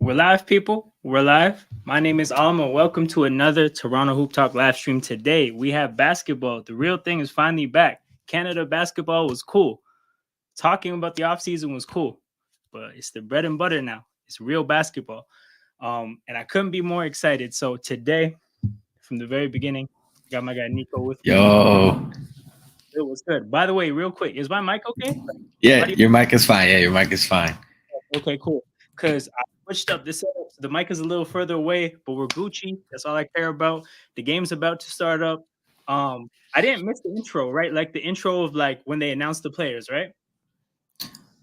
We're live, people. We're live. My name is Alma. Welcome to another Toronto Hoop Talk live stream. Today, we have basketball. The real thing is finally back. Canada basketball was cool. Talking about the offseason was cool, but it's the bread and butter now. It's real basketball. And I couldn't be more excited. So today, from the very beginning, got my guy Nico with me. Yo. It was good. By the way, real quick, is my mic okay? Yeah, your mic is fine. Yeah, your mic is fine. Okay, cool. Because I switched up this setup. So the mic is a little further away, but we're Gucci. That's all I care about. The game's about to start up. I didn't miss the intro, right? Like the intro of like when they announced the players, right?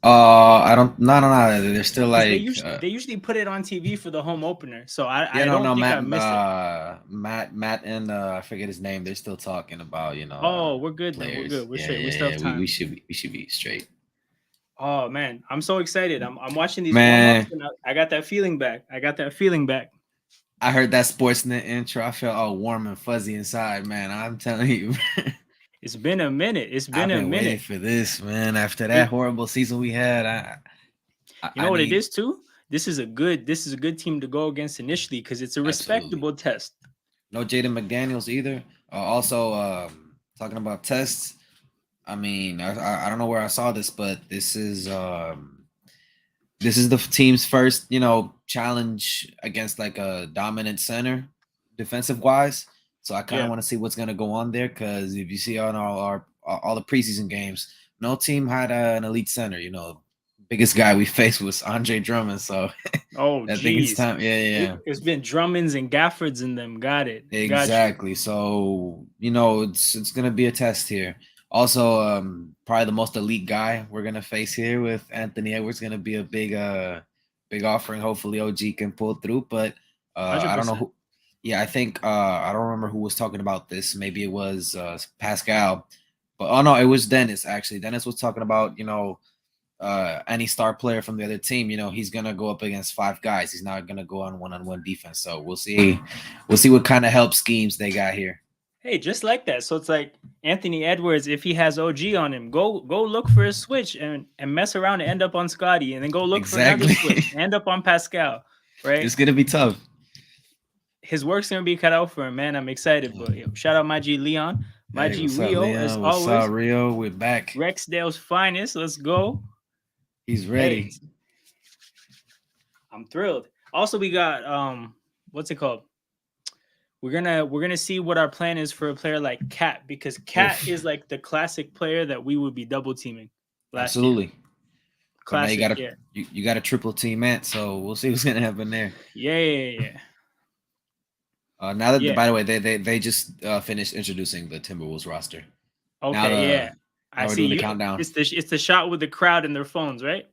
I don't. No. They're still Because like. they usually put it on TV for the home opener. So Yeah, I no, don't no. think I Matt, missed it. Matt, and I forget his name. They're still talking about Oh, we're good then. We're players. good. We're Yeah, straight. We yeah, still have yeah. We, time. we should be, we should be straight. Oh man, I'm so excited. I'm watching these warm ups Man, and I got that feeling back. I got that feeling back. I heard that Sportsnet intro. I felt all warm and fuzzy inside. Man, I'm telling you, It's been a minute. It's been I've a been waiting minute. for this, man. After that It, horrible season we had, You I know what it need is too? This is a good team to go against initially because it's a absolutely. respectable test. No Jaden McDaniels either. Also, talking about tests. I mean, I don't know where I saw this, but this is the team's first, challenge against like a dominant center, defensive wise. So I kind of Yeah, want to see what's gonna go on there because if you see on all the preseason games, no team had an elite center. Biggest guy we faced was Andre Drummond. So oh I think it's geez. time. Yeah, yeah, yeah. It's been Drummonds and Gaffords in them. Got it. Got you. Exactly. So, it's gonna be a test here. Also, probably the most elite guy we're gonna face here with Anthony Edwards gonna be a big offering. Hopefully OG can pull through. But I don't know 100%. who. Yeah, I think I don't remember who was talking about this. Maybe it was Pascal. But oh no, it was Dennis actually. Dennis was talking about, any star player from the other team, he's gonna go up against five guys. He's not gonna go on one-on-one defense. So we'll see. We'll see what kind of help schemes they got here. Hey, just like that. So it's like Anthony Edwards, if he has OG on him, go look for a switch and mess around and end up on Scotty, and then go look for another Exactly. switch, end up on Pascal, right? It's gonna be tough. His work's gonna be cut out for him, man. I'm excited, but yo, shout out my G Leon, my Hey, G what's up, Rio, as Leon? What's up, always. Rio? We're back. Rexdale's finest. Let's go. He's Hey, ready. I'm thrilled. Also, we got what's it called? We're gonna see what our plan is for a player like Cat because Cat Oof. is like the classic player that we would be double teaming last year. Absolutely. But now you Classic, got a yeah, you got a triple team Ant, so we'll see what's gonna happen there. yeah, yeah, yeah, Now that yeah. by the way, they just finished introducing the Timberwolves roster. Now Okay, the yeah. I now we're see doing the you. countdown. It's the shot with the crowd and their phones, right?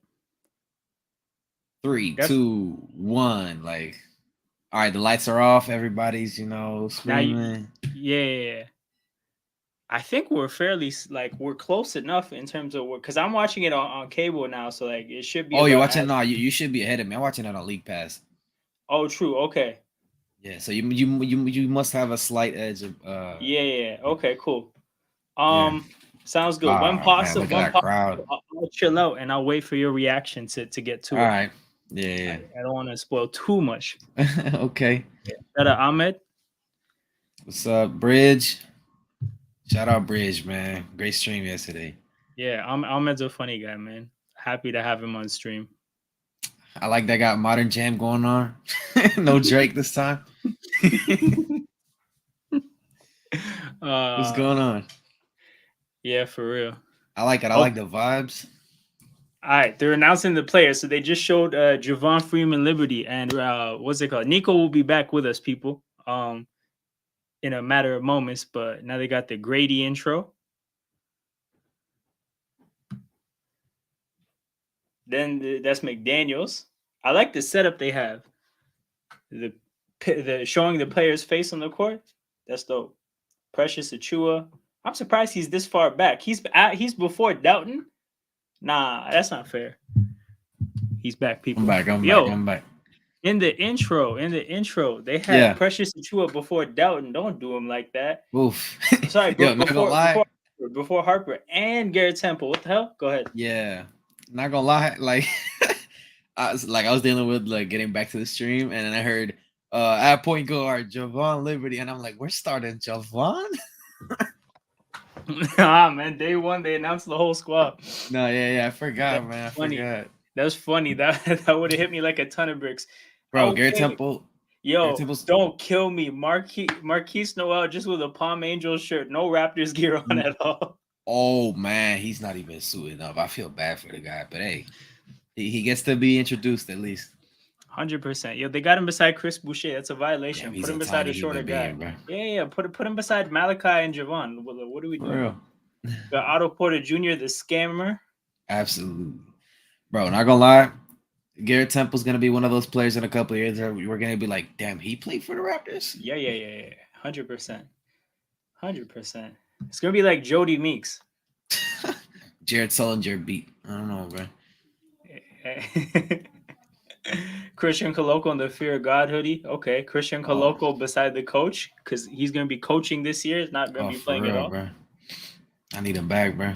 Three, That's 2, 1. Like, all right, the lights are off. Everybody's, now you. screaming. Yeah, yeah, yeah. I think we're fairly like we're close enough in terms of because I'm watching it on cable now, so like it should be Oh, you're about watching? as. No, you should be ahead of me. I'm watching it on League Pass. Oh, true. Okay. Yeah, so you must have a slight edge of Yeah, yeah, yeah. Okay, cool. yeah. Sounds good. When Oh man, possible, look at when that crowd. possible, I'll chill out and I'll wait for your reaction to get All to it. right. Yeah, I don't want to spoil too much. yeah. Okay. Shout out Ahmed. What's up, Bridge? Shout out Bridge, man. Great stream yesterday. Yeah, Ahmed's a funny guy, man. Happy to have him on stream. I like that got modern jam going on. No Drake this time. What's uh, going on? yeah, for real. I like it. I Oh, like the vibes. all right, they're announcing the players. So they just showed Javon Freeman Liberty and what's it called? Nico will be back with us, people. In a matter of moments, but now they got the Grady intro. Then that's McDaniels. I like the setup they have. The showing the player's face on the court. That's dope. Precious Achua. I'm surprised he's this far back. He's before Doughton. Nah, that's not fair. He's back, I'm people. back. I'm back. Yo, I'm back. in the intro, they had Yeah. Precious Achua before Doughton. Don't do him like that. Oof. Sorry, Yo, not gonna lie. before Harper and Garrett Temple. What the hell? Go ahead. Yeah. Not gonna lie. Like I was dealing with like getting back to the stream, and then I heard at point guard Javon Liberty, and I'm like, we're starting Javon. Ah, man, day one they announced the whole squad. No, yeah, I That's forgot, man. I funny. forgot, That's funny. That that would have hit me like a ton of bricks. bro. Okay, Garrett yo, Temple's. don't kill me, Marquise Noel, just with a Palm Angels shirt, no Raptors gear on at all. Oh man, he's not even suited up. I feel bad for the guy, but hey, he gets to be introduced at least. 100%. Yo, they got him beside Chris Boucher. That's a Damn, violation. Put he's a him beside tiny a shorter human guy. being, bro. Yeah. Put him beside Malachi and Javon. What are we For doing? real. Got Otto Porter Jr., the scammer. Absolutely, bro. Not gonna lie, Garrett Temple's gonna be one of those players in a couple of years that we're gonna be like, damn, he played for the Raptors. Yeah. 100%. 100%. It's gonna be like Jody Meeks. Jared Sullinger beat. I don't know, bro. Christian Coloco in the Fear of God hoodie. Okay, Christian Oh, Coloco beside the coach because he's gonna be coaching this year. It's not gonna oh, be for playing at real, all. bro. I need him back, bro.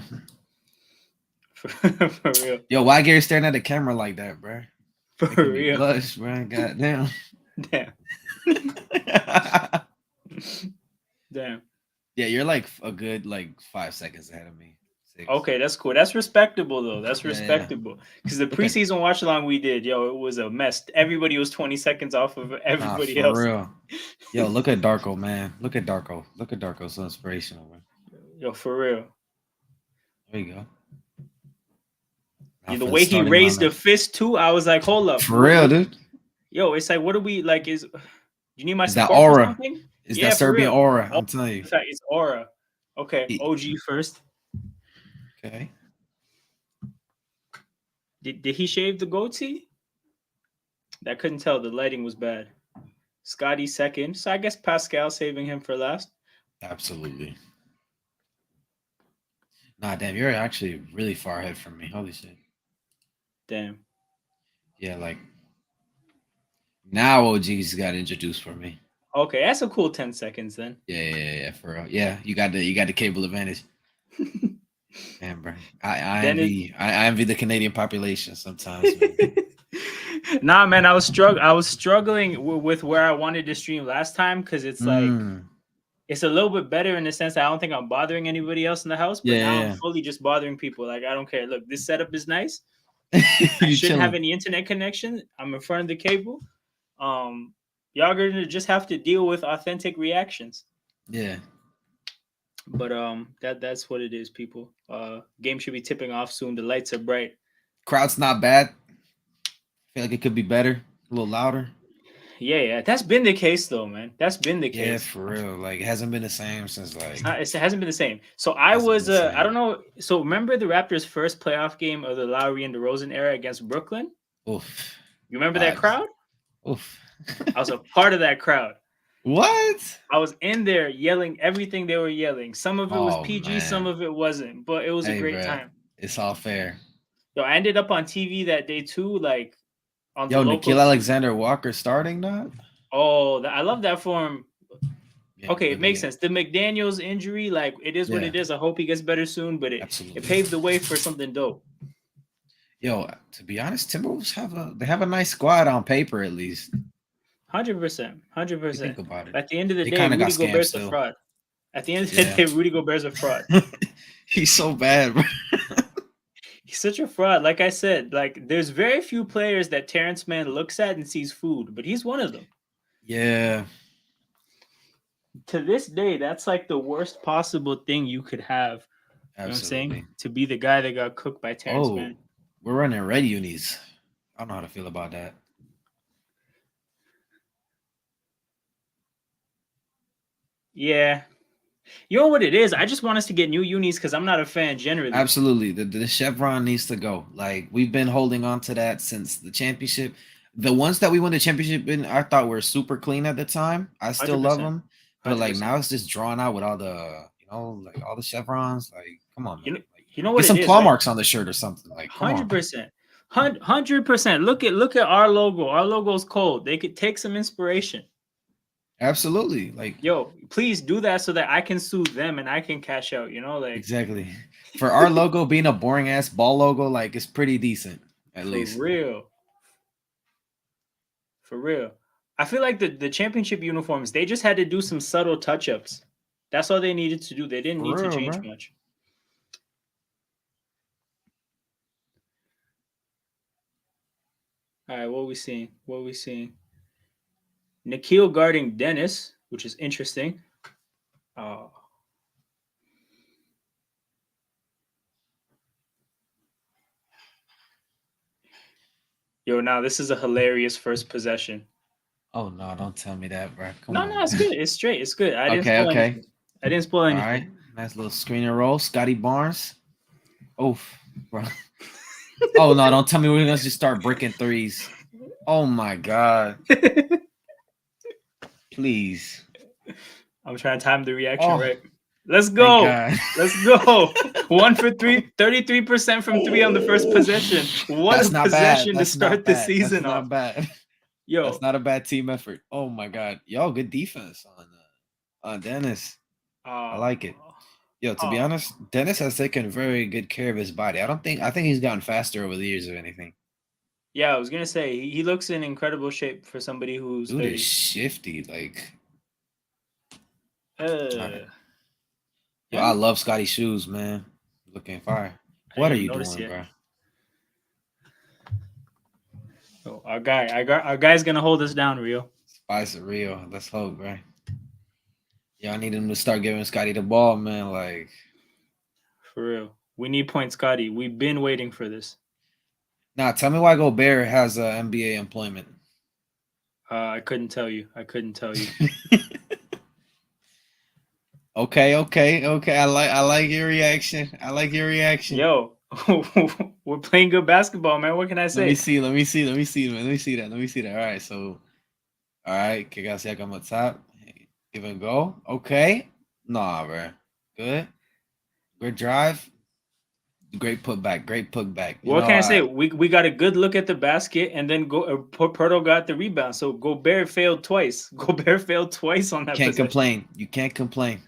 For real. Yo, why Gary staring at the camera like that, bro? For Making me real. blush, bro. Goddamn. Damn. Damn. Yeah, you're like a good like 5 seconds ahead of me. 6. Okay, that's cool. That's respectable though. That's Yeah. respectable. Because the Look at preseason watch along we did, yo, it was a mess. Everybody was 20 seconds off of nah, everybody for else. real. Yo, look at Darko, man. Look at Darko. Look at Darko. So inspirational, man. Yo, for real. There you go. Now Yeah, the for the way he starting raised the lineup. fist too, I was like, hold up. For real, dude. Yo, it's like, what do we like? Is you need my Is that support for aura? something? Is Yeah, that for Serbian real. aura? Oh, I'm telling you. in fact, it's aura. Okay, He- OG first. okay. Did he shave the goatee? I couldn't tell. The lighting was bad. Scotty second. So I guess Pascal saving him for last. Absolutely. Nah, damn, you're actually really far ahead from me. Holy shit. Damn. Yeah, like now OG's got introduced for me. Okay, that's a cool 10 seconds then. Yeah, for real. Yeah, you got the cable advantage. Man, bro. I Then I envy the Canadian population sometimes. Man. Nah, man, I was struggling with where I wanted to stream last time because it's like it's a little bit better in the sense that I don't think I'm bothering anybody else in the house, but now I'm Yeah. fully just bothering people. Like I don't care. Look, this setup is nice. You I shouldn't have chilling. any internet connection. I'm in front of the cable. Y'all gonna just have to deal with authentic reactions. Yeah. But that's what it is, people. Game should be tipping off soon. The lights are bright. Crowd's not bad. Feel like it could be better, a little louder. Yeah. That's been the case though, man. That's been the Yeah, case. for real. Like it hasn't been the same since like It hasn't been the same. So I Hasn't been was the I same. don't know. So remember the Raptors' first playoff game of the Lowry and DeRozan era against Brooklyn? oof. You remember that Vibes. crowd? Oof. I was a part of that crowd. What? I was in there yelling everything they were yelling. Some of it was Oh, PG, some man. of it wasn't, but it was a Hey, great bro. time. It's all fair. Yo, I ended up on TV that day too, like on Yo, the local Nikhil TV. Alexander Walker starting now? Oh, I love that for him. Yeah, Okay, it good makes video. sense. The McDaniels injury, like it is what Yeah. it is. I hope he gets better soon, but it Absolutely. paved the way for something dope. Yo, to be honest, Timberwolves have a nice squad on paper at least. 100%. If you 100%. think about it. At the end of the They day, kinda got Rudy scammed Gobert's a still. fraud. At the end of the Yeah. day, Rudy Gobert's a fraud. He's so bad, bro. He's such a fraud. Like I said, like there's very few players that Terrence Mann looks at and sees food, but he's one of them. Yeah. To this day, that's like the worst possible thing you could have. You know what I'm Absolutely. saying? To be the guy that got cooked by Terrence Oh, Mann. we're running red unis. I don't know how to feel about that. Yeah. You know what it is? I just want us to get new unis because I'm not a fan generally. Absolutely. The chevron needs to go. Like we've been holding on to that since the championship. The ones that we won the championship in, I thought were super clean at the time. I still love 100%. them, but like 100%. now it's just drawn out with all the, like all the chevrons. Like, come on, man. You know Get what some it is, claw right? marks on the shirt or something. Like, come on. 100%. 100%. Look at our logo. Our logo's cold. They could take some inspiration. Absolutely. Like, Yo, please do that so that I can sue them and I can cash out, like exactly. For our logo being a boring ass ball logo, like it's pretty decent, at for least. real. For real. I feel like the championship uniforms, they just had to do some subtle touch ups. That's all they needed to do. They didn't need For to real, change bro. much. All right, what are we seeing? What are we seeing? Nikhil guarding Dennis, which is interesting. Oh, yo, now this is a hilarious first possession. Oh no, don't tell me that, bro. Come No, no, on. it's good. It's straight. It's good. I didn't Okay, spoil okay. anything. I didn't spoil All anything. right. Nice little screen and roll. Scotty Barnes. Oof, bro. Oh no, don't tell me we're gonna just start breaking threes. Oh my god. Please. I'm trying to time the reaction Oh, right. Let's thank go. God. Let's go. 1 for 3, 33% from three on the first possession. What a That's not bad. possession to That's not start the bad. That's season off. not bad. That's Yo. not a bad team effort. Oh my god. Yo, good defense on Dennis. I Oh, like it. Yo, to be oh. honest, Dennis has taken very good care of his body. I think he's gotten faster over the years, if anything. Yeah, I was gonna say he looks in incredible shape for somebody who's Dude is 30. shifty. Like, all right. Uh, Yo, I yeah, love Scotty shoes, man. Looking fire. I What didn't are even you notice doing, yet. bro? Oh, our guy's gonna hold us down, Rio. Spice it real. Let's hope, bro. Yeah, I need him to start giving Scotty the ball, man. Like, For real. We need point Scotty. We've been waiting for this. nah, tell me why Gobert has NBA employment. I couldn't tell you. I couldn't tell you. Okay, okay, okay. I like your reaction. I like your reaction. Yo, we're playing good basketball, man. What can I Let me say? see. Let me see. Let me see, man. Let me see that. Let me see that. All right. So, all right. Kick out second on top. Give and go. Okay. Nah, bro. Good. Good drive. Great putback. Great putback. You What know, can I say? We got a good look at the basket, and then Porto got the rebound. So Gobert failed twice. Gobert failed twice on that can't possession. complain. You can't complain.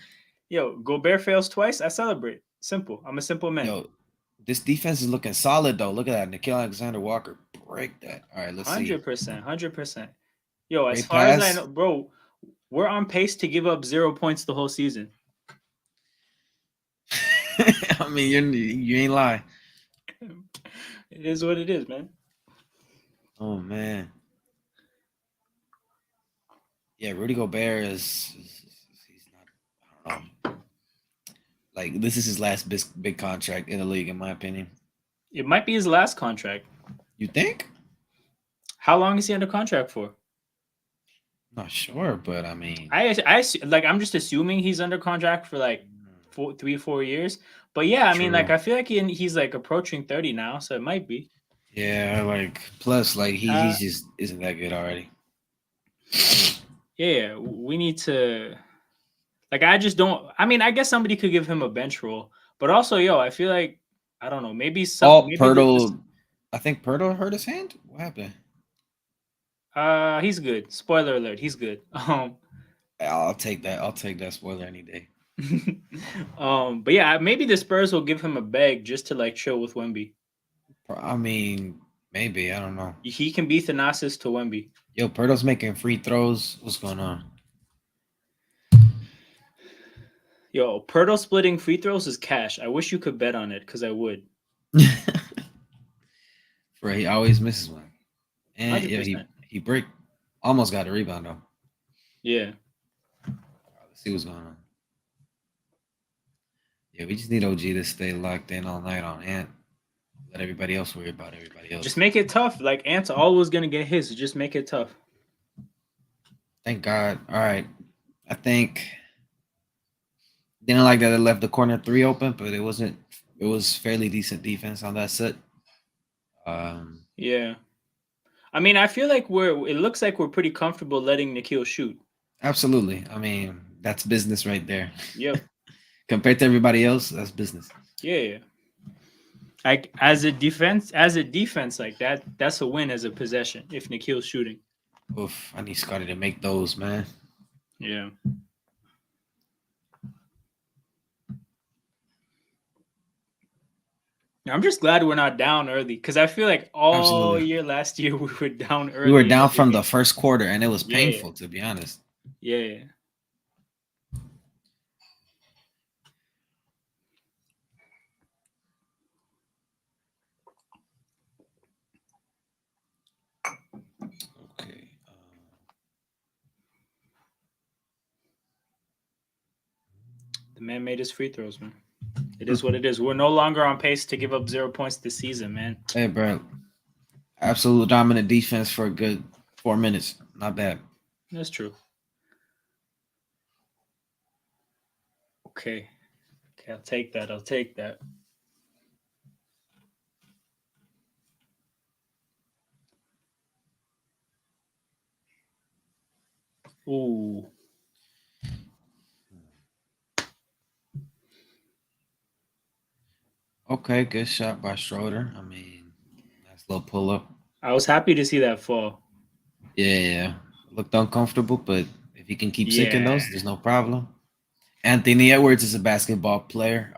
Yo, Gobert fails twice. I celebrate. Simple. I'm a simple man. Yo, this defense is looking solid though. Look at that. Nikhil Alexander Walker. Break that. All right. Let's see. 100%. 100%. Yo, as Great far as I know, pass. bro, we're on pace to give up 0 points the whole season. I mean, you ain't lying. It is what it is, man. Oh man. Yeah, Rudy Gobert he's not. I don't know. Like this is his last big contract in the league, in my opinion. It might be his last contract. You think? How long is he under contract for? Not sure, but I mean, Like I'm just assuming he's under contract for like 3 4 years. But yeah, I mean, like true. I feel like he's like approaching 30 now, so it might be. Yeah, like plus, like Uh, he's just isn't that good already. yeah, we need to. Like I just don't. I mean, I guess somebody could give him a bench role, but also, yo, I feel like I don't know. Oh, Maybe this. Pirtle. I think Pirtle hurt his hand. What happened? He's good. Spoiler alert, he's good. I'll take that. I'll take that spoiler any day. But yeah, maybe the Spurs will give him a bag just to like chill with Wemby. I mean, maybe I don't know. He can be Thanasis to Wemby. Yo, Pirtle's making free throws. What's going on? Yo, Pirtle splitting free throws is cash. I wish you could bet on it because I would. For he always misses one. And Hundred yeah, percent. he break almost got a rebound though. Yeah. Let's see what's going on. Yeah, we just need OG to stay locked in all night on Ant. Let everybody else worry about everybody Just else. make it tough. Like Ant's always gonna get his. Just make it tough. Thank God. All right. I think didn't like that it left the corner three open, but it wasn't. It was fairly decent defense on that set. Yeah. I mean, I feel like it looks like we're pretty comfortable letting Nikhil shoot. Absolutely. I mean, that's business right there. Yep. Compared to everybody else, that's business. Yeah. Like as a defense like that's a win as a possession if Nikhil's shooting. Oof, I need Scotty to make those, man. Yeah. I'm just glad we're not down early because I feel like all Absolutely. year last year we were down We were early in down every from the game. first quarter, and it was Yeah, painful, to be honest. yeah. Okay. The man made his free throws, man. It is what it is. We're no longer on pace to give up 0 points this season, man. Hey, bro. Absolute dominant defense for a good 4 minutes. Not bad. That's true. Okay. Okay, I'll take that. I'll take that. Ooh. Okay, good shot by Schroeder. I mean, nice little pull up. I was happy to see that fall. Yeah, yeah. Looked uncomfortable, but if he can keep sinking Yeah. those, there's no problem. Anthony Edwards is a basketball player.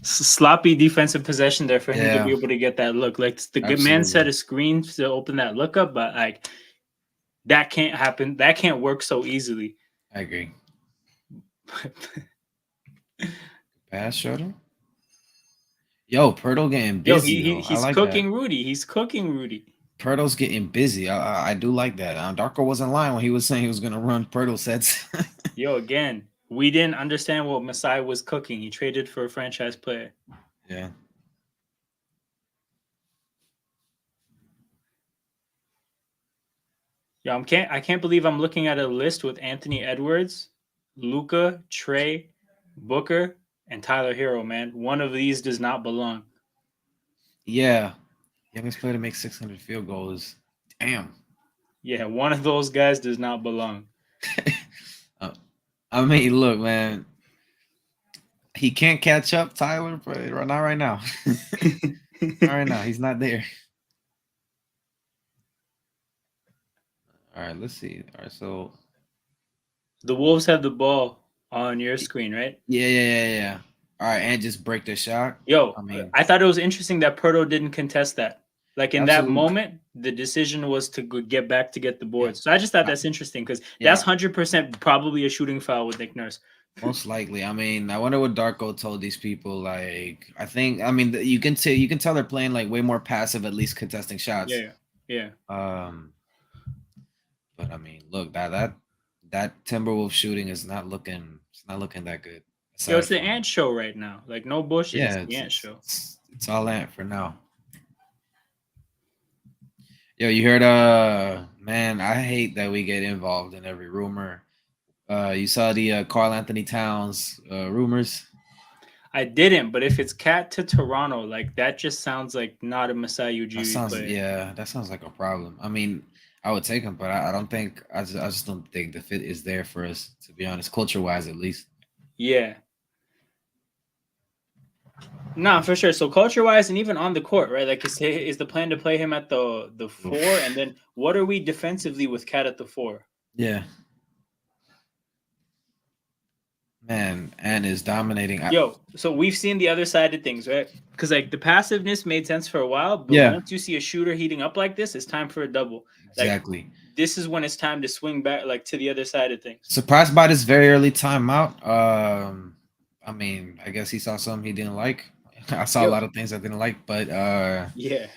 Sloppy defensive possession there for him to be Yeah, able to get that look. Like the good man absolutely. set a screen to open that look up, but like that can't happen. That can't work so easily. I agree. Pass Schroeder. Yo, Pirtle getting Yo, busy though. I he's like that. cooking Rudy. He's cooking Rudy. Pirtle's getting busy. I do like that. Darko wasn't lying when he was saying he was gonna run Pirtle sets. Yo, again, we didn't understand what Masai was cooking. He traded for a franchise player. Yeah. Yo, I can't believe I'm looking at a list with Anthony Edwards, Luca, Trey, Booker, and Tyler Hero. Man, one of these does not belong. Yeah. Youngest player to make 600 field goals. Damn. Yeah, one of those guys does not belong. Uh, I mean, look, man. He can't catch up, Tyler, but not right now. Not right now. He's not there. All right, let's see. All right, so The Wolves have the ball on your screen, right? yeah. All right, and just break the shot. Yo, I mean, I thought it was interesting that Perdo didn't contest that. Like in that absolutely. moment, the decision was to get back to get the Yeah. board. So I just thought I, that's interesting because that's yeah, 100% probably a shooting foul with Nick Nurse. most likely. I mean, I wonder what Darko told these people. Like, I think, I mean, you can tell they're playing like way more passive, at least contesting shots. Yeah, yeah. Um, but I mean, look that Timberwolf shooting is not looking. It's not looking that good. Yo, Aside it's the from Ant Show right now. Like no bullshit, it's yeah, the Ant Show. it's all that for now. Yo, you heard man, I hate that we get involved in every rumor. You saw the Carl Anthony Towns rumors. I didn't, but if it's Cat to Toronto, like that just sounds like not a Masai That Ujiri sounds player. yeah, that sounds like a problem. I mean, I would take him, but I don't think I just don't think the fit is there for us, to be honest, culture wise at least. Yeah. Nah, for sure. So culture wise and even on the court, right? Like is the plan to play him at the four? And Oof. then what are we defensively with Cat at the four? Yeah, man, and is dominating. Yo, so we've seen the other side of things, right? Because like the passiveness made sense for a while, but Yeah, once you see a shooter heating up like this, it's time for a double. Like exactly. this is when it's time to swing back like to the other side of things. Surprised by this very early timeout. I mean, I guess he saw something he didn't like. I saw a Yo, lot of things I didn't like, but yeah,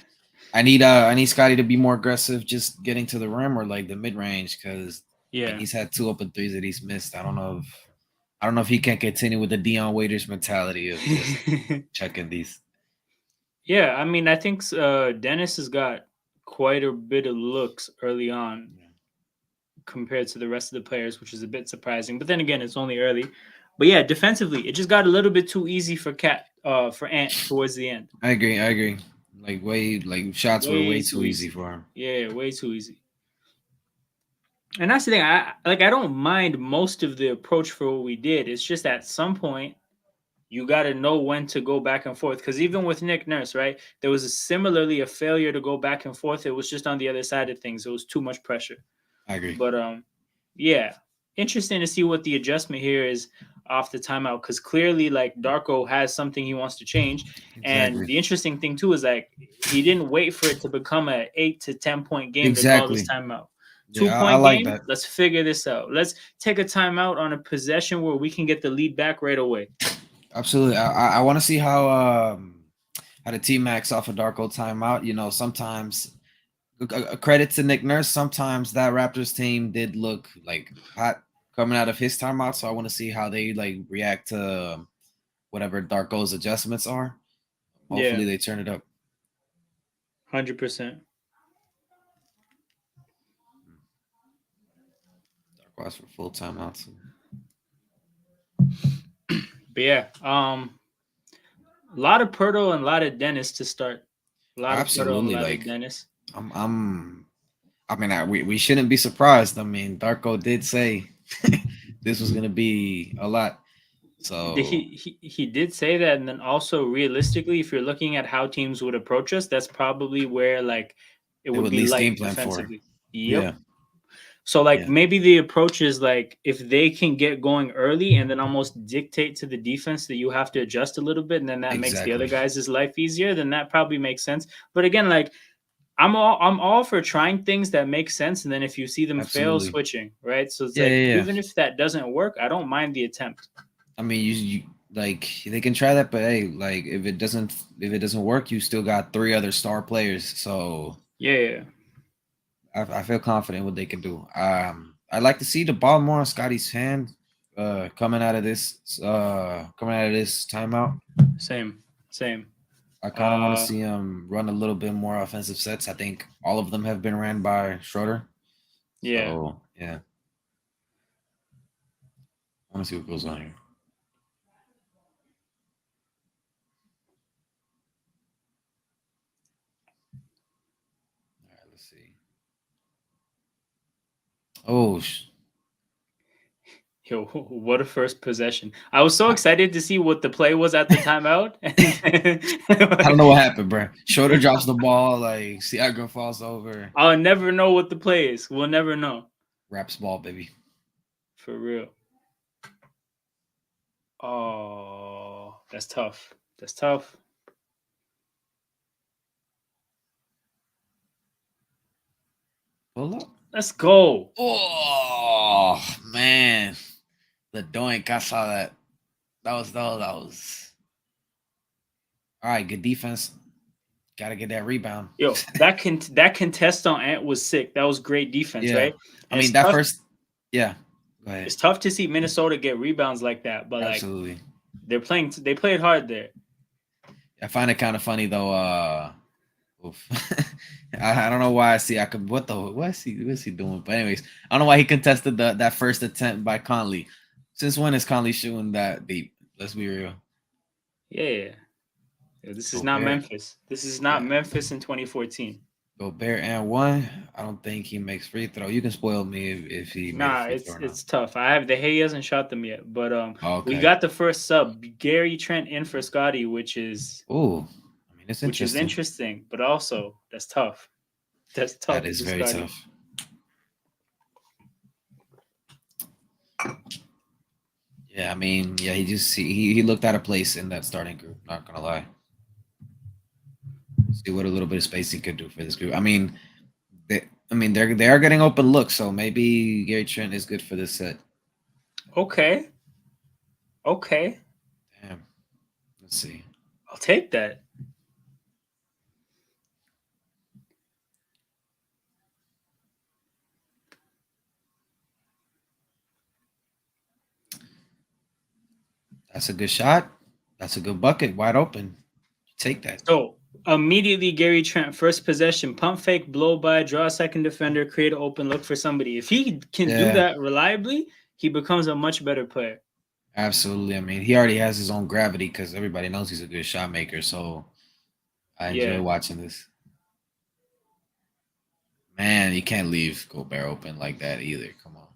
I need Scotty to be more aggressive, just getting to the rim or like the mid range, because I mean yeah. he's had two open threes that he's missed. I don't know if he can continue with the Dion Waiters mentality of just checking these. Yeah, I mean, I think Dennis has got quite a bit of looks early on Yeah, compared to the rest of the players, which is a bit surprising. But then again, it's only early. But yeah, defensively, it just got a little bit too easy for for Ant towards the end. I agree. I agree. Like shots were way Way too too easy easy. for him. Yeah, way too easy. And that's the thing. I don't mind most of the approach for what we did. It's just at some point you got to know when to go back and forth. Because even with Nick Nurse, right, there was similarly a failure to go back and forth. It was just on the other side of things. It was too much pressure. I agree. But yeah, interesting to see what the adjustment here is. off the timeout because clearly, like Darko has something he wants to change. And Exactly. the interesting thing too is like he didn't wait for it to become a 8 to 10 point game to call this Exactly. timeout. two Yeah, I point like game. that. Let's figure this out. Let's take a timeout on a possession where we can get the lead back right away. Absolutely. I want to see how the team acts off a Darko timeout. You know, sometimes a credit to Nick Nurse. Sometimes that Raptors team did look like hot coming out of his timeout. So I want to see how they like react to whatever Darko's adjustments are. Yeah, Hopefully they turn it up. 100%. Darko asked for full timeouts. But yeah, a lot of Perto and a lot of Dennis to start. A lot of Perto and a Absolutely. lot of Like Dennis. I'm I mean, we shouldn't be surprised. I mean, Darko did say this was gonna be a lot. So He did say that, and then also realistically, if you're looking at how teams would approach us, that's probably where like it they would would at be least light game plan for. defensively. Yep. Yeah, So like yeah, maybe the approach is like if they can get going early and then almost dictate to the defense that you have to adjust a little bit, and then that makes the other exactly, guys' life easier, then that probably makes sense. But again, like I'm all for trying things that make sense, and then if you see them fail, absolutely. switching, right? So it's Yeah, like yeah, yeah. even if that doesn't work, I don't mind the attempt. I mean, you like they can try that, but hey, like if it doesn't work, you still got three other star players. So Yeah, yeah, I feel confident what they can do. I'd like to see the ball more on Scotty's hand, coming out of this timeout. same, same. I kind of want to Uh, see him run a little bit more offensive sets. I think all of them have been ran by Schroeder. yeah. So yeah, I want to see what goes on here. All right, let's see. Oh, Yo, what a first possession! I was so I, excited to see what the play was at the timeout, I don't and know what happened, bro. Schroeder drops the ball, like Siakam falls over. I'll never know what the play is. We'll never know Raps ball, baby. for real. Oh, that's tough. That's tough. Pull up. Let's go. Oh man, the doink. I saw that. That was all right. Good defense. Got to get that rebound. Yo, that contest on Ant was sick. That was great defense, Yeah, right? I And mean that first. Yeah, go ahead. it's tough to see Minnesota get rebounds like that, but like Absolutely. they played hard there. I find it kind of funny though. Oof. I don't know why I see I could what's he doing? But anyways, I don't know why he contested that first attempt by Conley. Since when is Conley shooting that deep? Let's be real. Yeah. Yo, this is not Gobert, Memphis. This is not yeah, Memphis in 2014. Gobert and one. I don't think he makes free throw. You can spoil me if he made a Nah, free throw it's or not. it's tough. I have the He hasn't shot them yet, but we Okay. got the first sub, Gary Trent in for Scotty, Oh, I mean it's which is interesting. interesting, but also that's tough. That's That tough is for very Scotty. tough. Yeah, I mean, yeah, he looked out of place in that starting group. Not gonna lie. See what a little bit of space he could do for this group. They are getting open looks, so maybe Gary Trent is good for this set. Okay, okay, Damn. Let's see. I'll take that. That's a good shot. That's a good bucket. Wide open. Take that. So immediately, Gary Trent, first possession, pump fake, blow by, draw a second defender, create an open look for somebody. If he can do Yeah, that reliably, he becomes a much better player. absolutely. I mean, he already has his own gravity because everybody knows he's a good shot maker. So I enjoy Yeah. watching this. Man, you can't leave Gobert open like that either. Come on.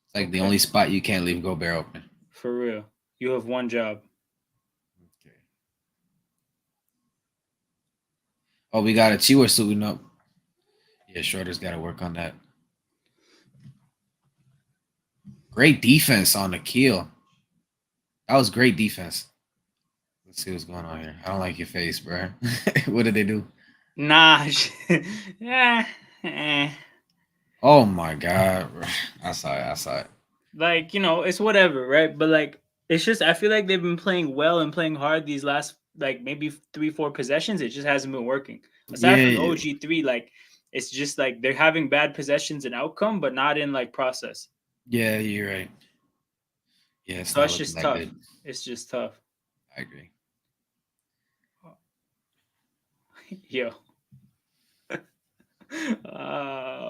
It's like the Okay. only spot you can't leave Gobert open. For real. You have one job. Okay. Oh, we got a Chiwa suiting up. Yeah, Shorter's got to work on that. Great defense on the keel. That was great defense. Let's see what's going on here. I don't like your face, bro. What did they do? Nah, yeah, eh. Oh my god, bro. I saw it. I saw it. Like, it's whatever, right? But like, it's just I feel like they've been playing well and playing hard these last like maybe 3-4 possessions. It just hasn't been working. Aside from the Yeah, OG3, like it's just like they're having bad possessions and outcome, but not in like process. yeah, you're right. Yeah, it's So not it's looking just that tough. good. It's just tough. I agree. Yo.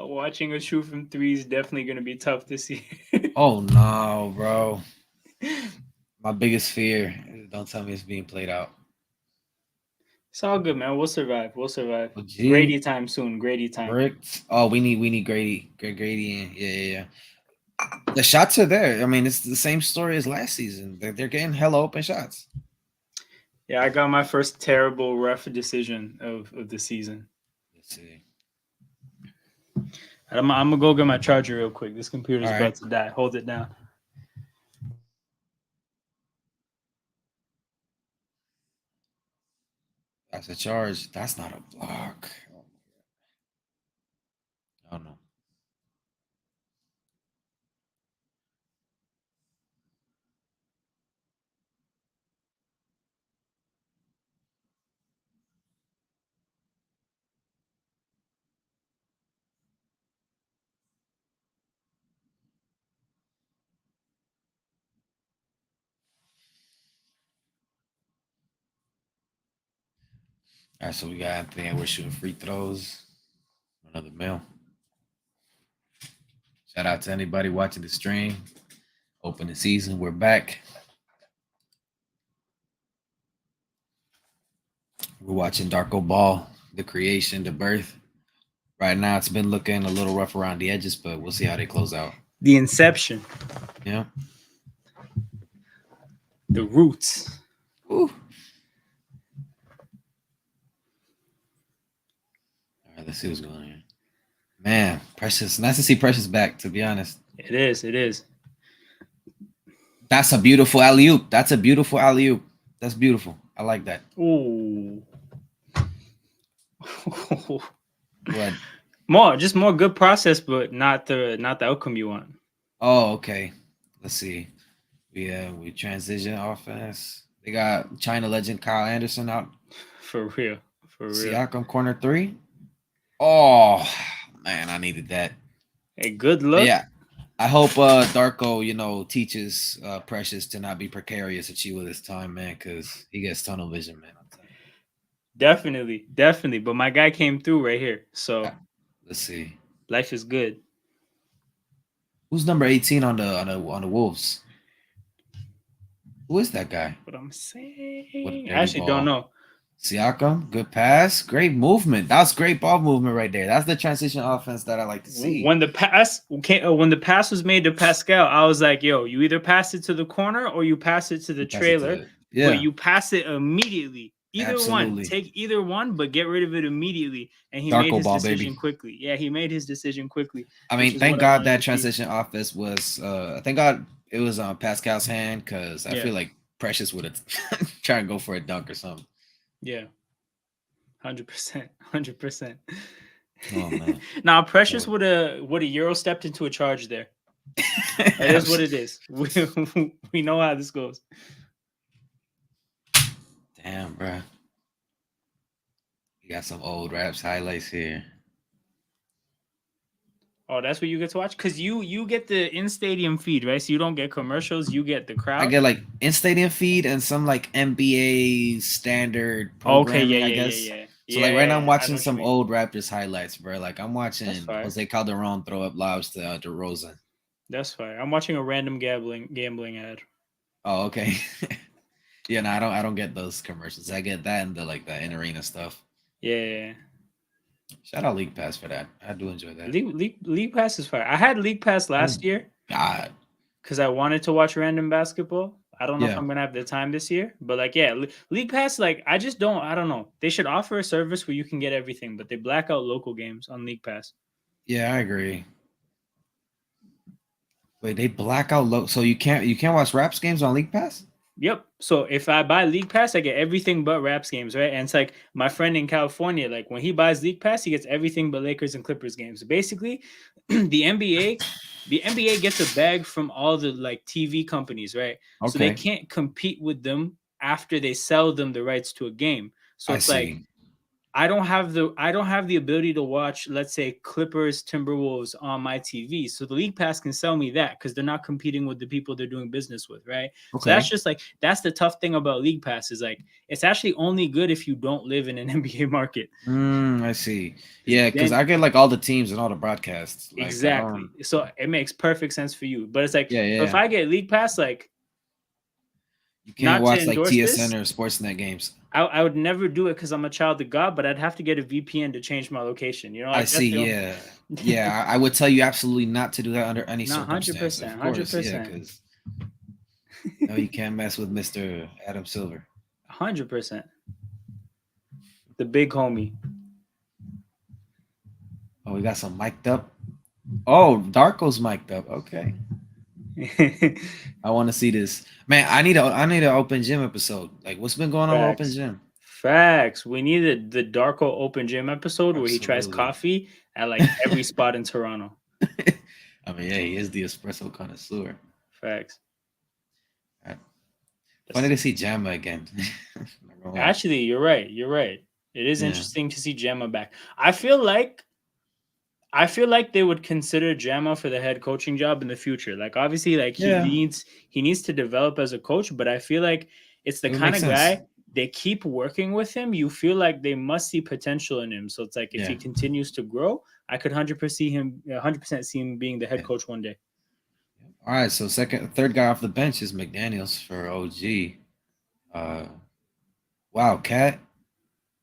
Watching a shoot from three is definitely gonna be tough this year. Oh no, bro. My biggest fear. Don't tell me it's being played out. It's all good, man. We'll survive. We'll survive. Oh, Grady gee, time soon. Grady time. Bricks. Oh, we need Grady, Grady in. Yeah, yeah, yeah. The shots are there. I mean, it's the same story as last season. They're getting hella open shots. Yeah, I got my first terrible ref decision of the season. Let's see. I'm gonna go get my charger real quick. This All computer's right, about to die. Hold it down. that's a charge. That's not a block. Oh no. All right, so we got Anthony Edwards shooting free throws. Another mill. Shout out to anybody watching the stream. Open the season. We're back. We're watching Darko Ball, the creation, the birth. Right now, it's been looking a little rough around the edges, but we'll see how they close out. The inception, Yeah. the roots. Woo. All right, let's see what's going on here. Man, Precious. Nice to see Precious back, to be honest. It is. It is. That's a beautiful alley oop. That's a beautiful alley oop. That's beautiful. I like that. Ooh. What? More good process, but not the outcome you want. Oh, okay. Let's see. We transition offense. They got China legend Kyle Anderson out. For real. For real. Siakam corner three. Oh man, I needed that. Hey, good But luck. yeah, I hope Darko, teaches Precious to not be precarious at Chiwa this time, man, because he gets tunnel vision, man. I'm telling Definitely, definitely. But my guy came through right here. you. So Let's see. life is good. Who's number 18 on the Wolves? Who is that guy? What I'm What a saying. I dirty actually don't ball. know. Siakam, good pass, great movement. That's great ball movement right there. That's the transition offense that I like to see. When the pass was made to Pascal, I was like, "Yo, you either pass it to the corner or you pass it to the Pass it to trailer, the- but yeah, you pass it immediately. Either one, absolutely. take either one, but get rid of it immediately." And he made Darko his ball, decision baby. quickly. Yeah, he made his decision quickly, I which mean, is thank what I God wanted that to see. transition offense was. Thank God it was on Pascal's hand because I Yeah, feel like Precious would have tried to go for a dunk or something. yeah, 100%, 100%. Oh man. Now, Precious So- would a Euro stepped into a charge there. It is what it is. We know how this goes. Damn, bro. You got some old raps highlights here. Oh, that's what you get to watch because you get the in stadium feed, right? So you don't get commercials. You get the I crowd. get like in stadium feed and some like NBA standard Okay, yeah, programming, I yeah, guess. yeah, yeah, So like right now I'm yeah. I know watching what you some mean. old Raptors highlights, bro. Like I'm That's watching fire. Jose Calderon throw up lobs to DeRozan. That's fire. I'm watching a random gambling ad. Oh, okay. Yeah, no, I don't get those commercials. I get that and the like the in arena stuff. Yeah, Shout out League Pass for that. I do enjoy that. League Pass is fire. I had League Pass Oh last year God. because I wanted to watch random basketball. I don't know if Yeah. I'm gonna have the time this year, but like, yeah, League Pass. Like, I just don't. I don't know. They should offer a service where you can get everything, but they black out local games on League Pass. Yeah, I agree. Wait, they black out low, so you can't watch Raps games on League Pass. Yep. So if I buy League Pass, I get everything but Raps games, right? And it's like my friend in California, like when he buys League Pass, he gets everything but Lakers and Clippers games. Basically, the NBA, the NBA gets a bag from all the like TV companies, right? So they Okay, can't compete with them after they sell them the rights to a game. So I it's like see. I don't have the ability to watch, let's say, Clippers Timberwolves on my TV. So the League Pass can sell me that because they're not competing with the people they're doing business with, right? So that's Okay. just like that's the tough thing about League Pass is like it's actually only good if you don't live in an NBA market. I see. Because Yeah, because then I get like all the teams and all the broadcasts. Like I exactly. don't. So it makes perfect sense for you. But it's like Yeah, so if yeah. I get League Pass, like You can't not to watch like endorse TSN this, or Sportsnet games. I would never do it because I'm a child of God, but I'd have to get a VPN to change my location. You know, I like that's see. the only Yeah, yeah. I would tell you absolutely not to do that under any not hundred circumstance. percent, Of 100%, course, yeah, 100%. because no, you can't mess with Mister Adam Silver. 100%. The big homie. Oh, we got some mic'd up. Oh, Darko's mic'd up. Okay, I want to see this. Man, I need an open gym episode. Like, what's been going on with open Facts. gym? Facts. We needed the Darko Open Gym episode where he tries Absolutely. coffee at like every spot in Toronto. I mean, yeah, he is the espresso connoisseur. Facts. Right. Funny That's, to see Jamma again. Not gonna lie. actually, you're right. You're right. It is Yeah, interesting to see Gemma back. I feel like they would consider Gemma for the head coaching job in the future. Like obviously, like yeah, he needs to develop as a coach, but I feel like it's the it would kind make of sense. guy they keep working with him. You feel like they must see potential in him. So it's like if Yeah, he continues to grow, I could 100% see him being the head yeah. coach one day. All right, so third guy off the bench is McDaniel's for OG. Uh, wow, Cat.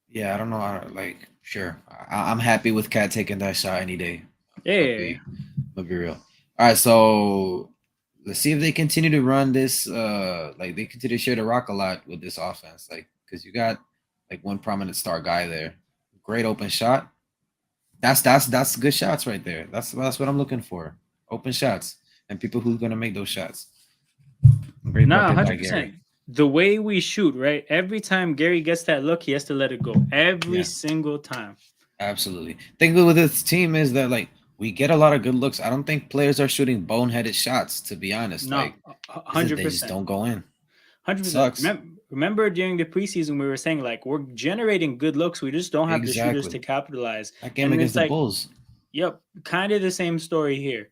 Yeah, I don't know. Like, sure, I'm happy with Cat taking that shot any day. Yeah, I'm gonna yeah, yeah. be, I'm gonna be real. All right, so let's see if they continue to run this. Like they continue to share the rock a lot with this offense. Like, because you got like one prominent star guy there. Great open shot. That's good shots right there. That's what I'm looking for. Open shots and people who's gonna make those shots. Great Nah, bucket by 100%. Gary. The way we shoot, right? Every time Gary gets that look, he has to let it go. Every Yeah, single time. absolutely. Thing with this team is that like we get a lot of good looks. I don't think players are shooting boneheaded shots. To be honest, No, like they just 100%. don't go in. It 100%. sucks. Remember during the preseason, we were saying like we're generating good looks. We just don't have the shooters Exactly. to capitalize. That game And against it's the like, Bulls. yep, kind of the same story here.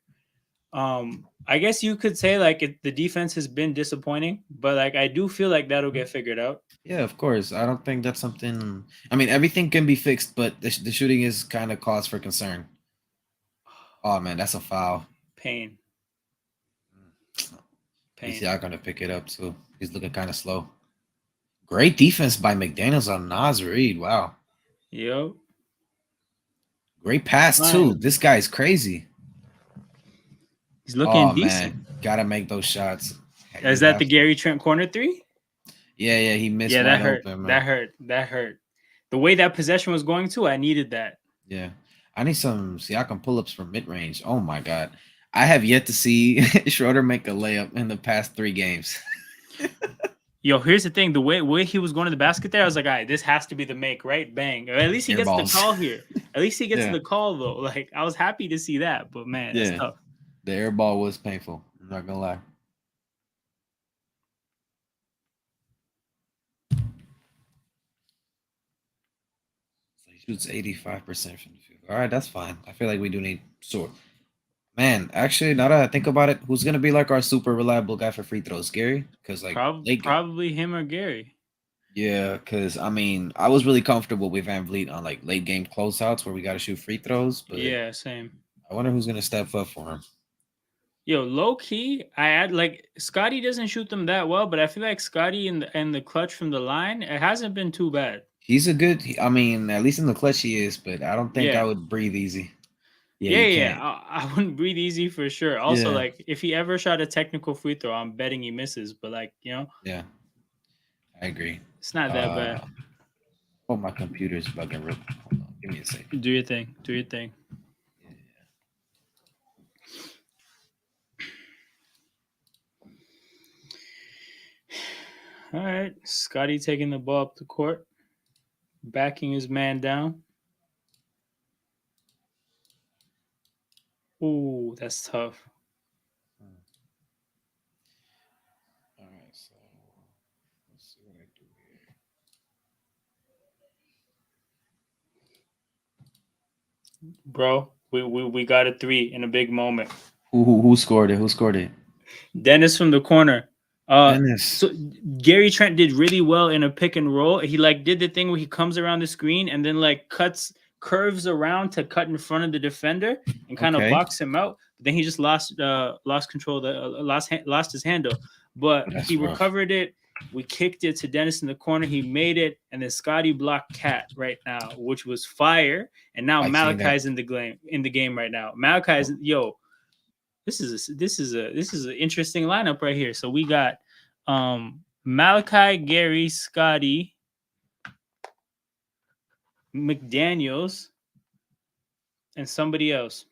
I guess you could say like the defense has been disappointing, but like I do feel like that'll get figured out. Yeah, of course. I don't think that's something. I mean, everything can be fixed, but the shooting is kind of cause for concern. Oh man, that's a foul. Pain, He's pain. not gonna pick it up too. He's looking kind of slow. Great defense by McDaniel's on Nas Reed. Wow. Yo, Great pass too. finally, This guy's crazy. he's looking Oh decent. man, gotta make those shots. Is You that the have to. Gary Trent corner three? Yeah, yeah, he missed Yeah, that wide hurt. open, That man. hurt. That hurt. The way that possession was going to, I needed that. Yeah, I need some Siakam pull-ups from mid-range. Oh my god, I have yet to see Schroeder make a layup in the past 3 games. Yo, here's the thing: the way he was going to the basket there, I was like, all right, this has to be the make, right? Bang! Or at least he Air gets the balls. call here. At least he gets Yeah, the call though. Like I was happy to see that, but man, that's yeah. tough. The air ball was painful. I'm not gonna lie. So he shoots 85% from the field. All right, that's fine. I feel like we do need sort. Man, actually, now that I think about it, who's gonna be like our super reliable guy for free throws? Gary? Because like late. Probably him or Gary. Yeah, because I mean, I was really comfortable with Van Vliet on like late game closeouts where we got to shoot free throws, but Yeah, same. I wonder who's gonna step up for him. Yo, low key, I add like Scotty doesn't shoot them that well, but I feel like Scotty and the clutch from the line, it hasn't been too bad. He's a good. I mean, at least in the clutch he is, but I don't think I Yeah. would breathe easy. Yeah, Yeah, you yeah, yeah. can't. I wouldn't breathe easy for sure. Also, Yeah, like if he ever shot a technical free throw, I'm betting he misses. But like, yeah, I agree. it's not that bad. Uh, oh, my computer's bugging. Real. Hold on, give me a second. Do your thing. Do your thing. Yeah. All right, Scotty taking the ball up the court, backing his man down. Ooh, that's tough. Hmm. All right, so let's see what I do here. Bro, we got a three in a big moment. Who scored it? Who scored it? Dennis from the corner. Uh, Dennis. so Gary Trent did really well in a pick and roll. He like did the thing where he comes around the screen and then like curves around to cut in front of the defender and kind of Okay, box him out. But then he just lost control, lost his handle. But he that's rough. recovered it. We kicked it to Dennis in the corner. He made it, and then Scotty blocked Cat right now, which was fire. And now I seen that. Malachi's in the game right now. Malachi's yo, this is an interesting lineup right here. So we got Malachi, Gary, Scotty, McDaniels, and somebody else.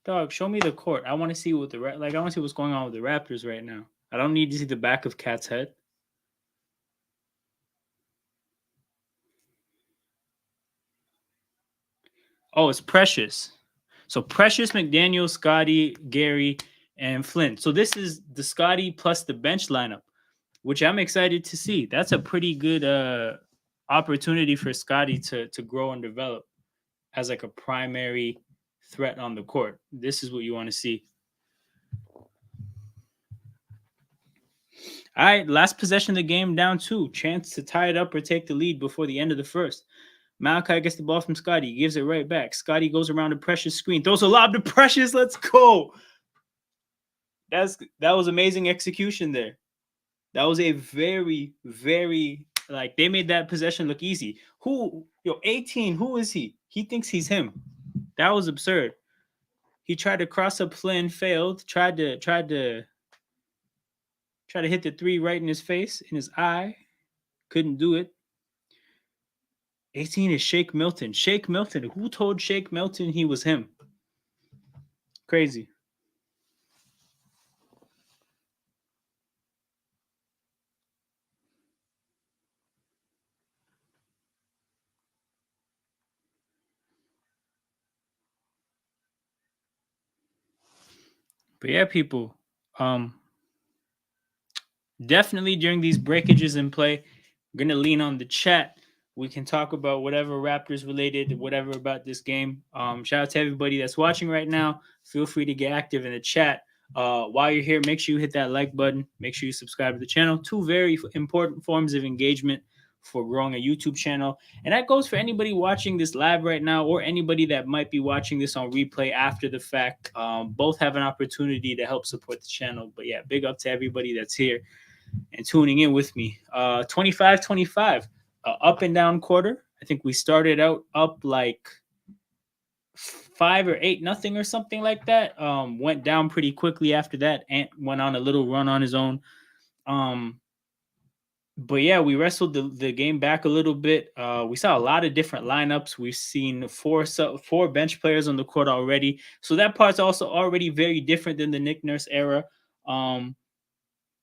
Dog, show me the court. I want to see what I want to see what's going on with the Raptors right now. I don't need to see the back of Cat's head. Oh, it's Precious. So Precious, McDaniel, Scotty, Gary, and Flynn. So this is the Scotty plus the bench lineup, which I'm excited to see. That's a pretty good opportunity for Scotty to grow and develop as like a primary threat on the court. This is what you want to see. All right, last possession of the game, down two. Chance to tie it up or take the lead before the end of the first. Malachi gets the ball from Scotty, gives it right back. Scotty goes around the Precious screen, throws a lob to Precious. Let's go. That was amazing execution there. That was a very like they made that possession look easy. 18? Who is he? He thinks he's him. That was absurd. He tried to cross up Flynn, failed. Tried to hit the three right in his face, in his eye. Couldn't do it. 18 is Shake Milton. Shake Milton. Who told Shake Milton he was him? Crazy. But yeah, people. Um, Definitely during these breakages in play, we're gonna lean on the chat. We can talk about whatever Raptors related, whatever about this game. Shout out to everybody that's watching right now. Feel free to get active in the chat. While you're here, make sure you hit that like button. Make sure you subscribe to the channel. Two very important forms of engagement for growing a YouTube channel. And that goes for anybody watching this live right now or anybody that might be watching this on replay after the fact. Both have an opportunity to help support the channel. But yeah, big up to everybody that's here and tuning in with me. 25-25, up and down quarter. I think we started out up like 5 or 8-0 or something like that. Went down pretty quickly after that. Ant went on a little run on his own. Um, but yeah, we wrestled the game back a little bit. We saw a lot of different lineups. We've seen four bench players on the court already. So that part's also already very different than the Nick Nurse era. Um,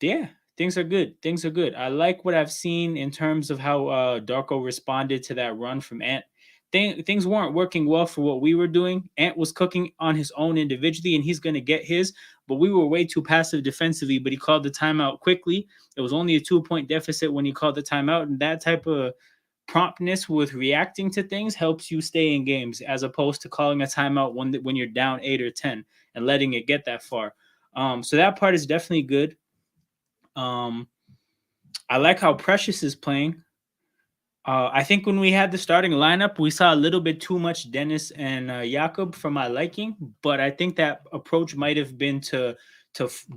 yeah, things are good. Things are good. I like what I've seen in terms of how Darko responded to that run from Ant. Things weren't working well for what we were doing. Ant was cooking on his own individually, and he's going to get his. But we were way too passive defensively. But he called the timeout quickly. It was only a 2-point deficit when he called the timeout, and that type of promptness with reacting to things helps you stay in games as opposed to calling a timeout when you're down 8 or 10 and letting it get that far. So that part is definitely good. Um, I like how Precious is playing. I think when we had the starting lineup, we saw a little bit too much Dennis and Jakob for my liking, but I think that approach might have been to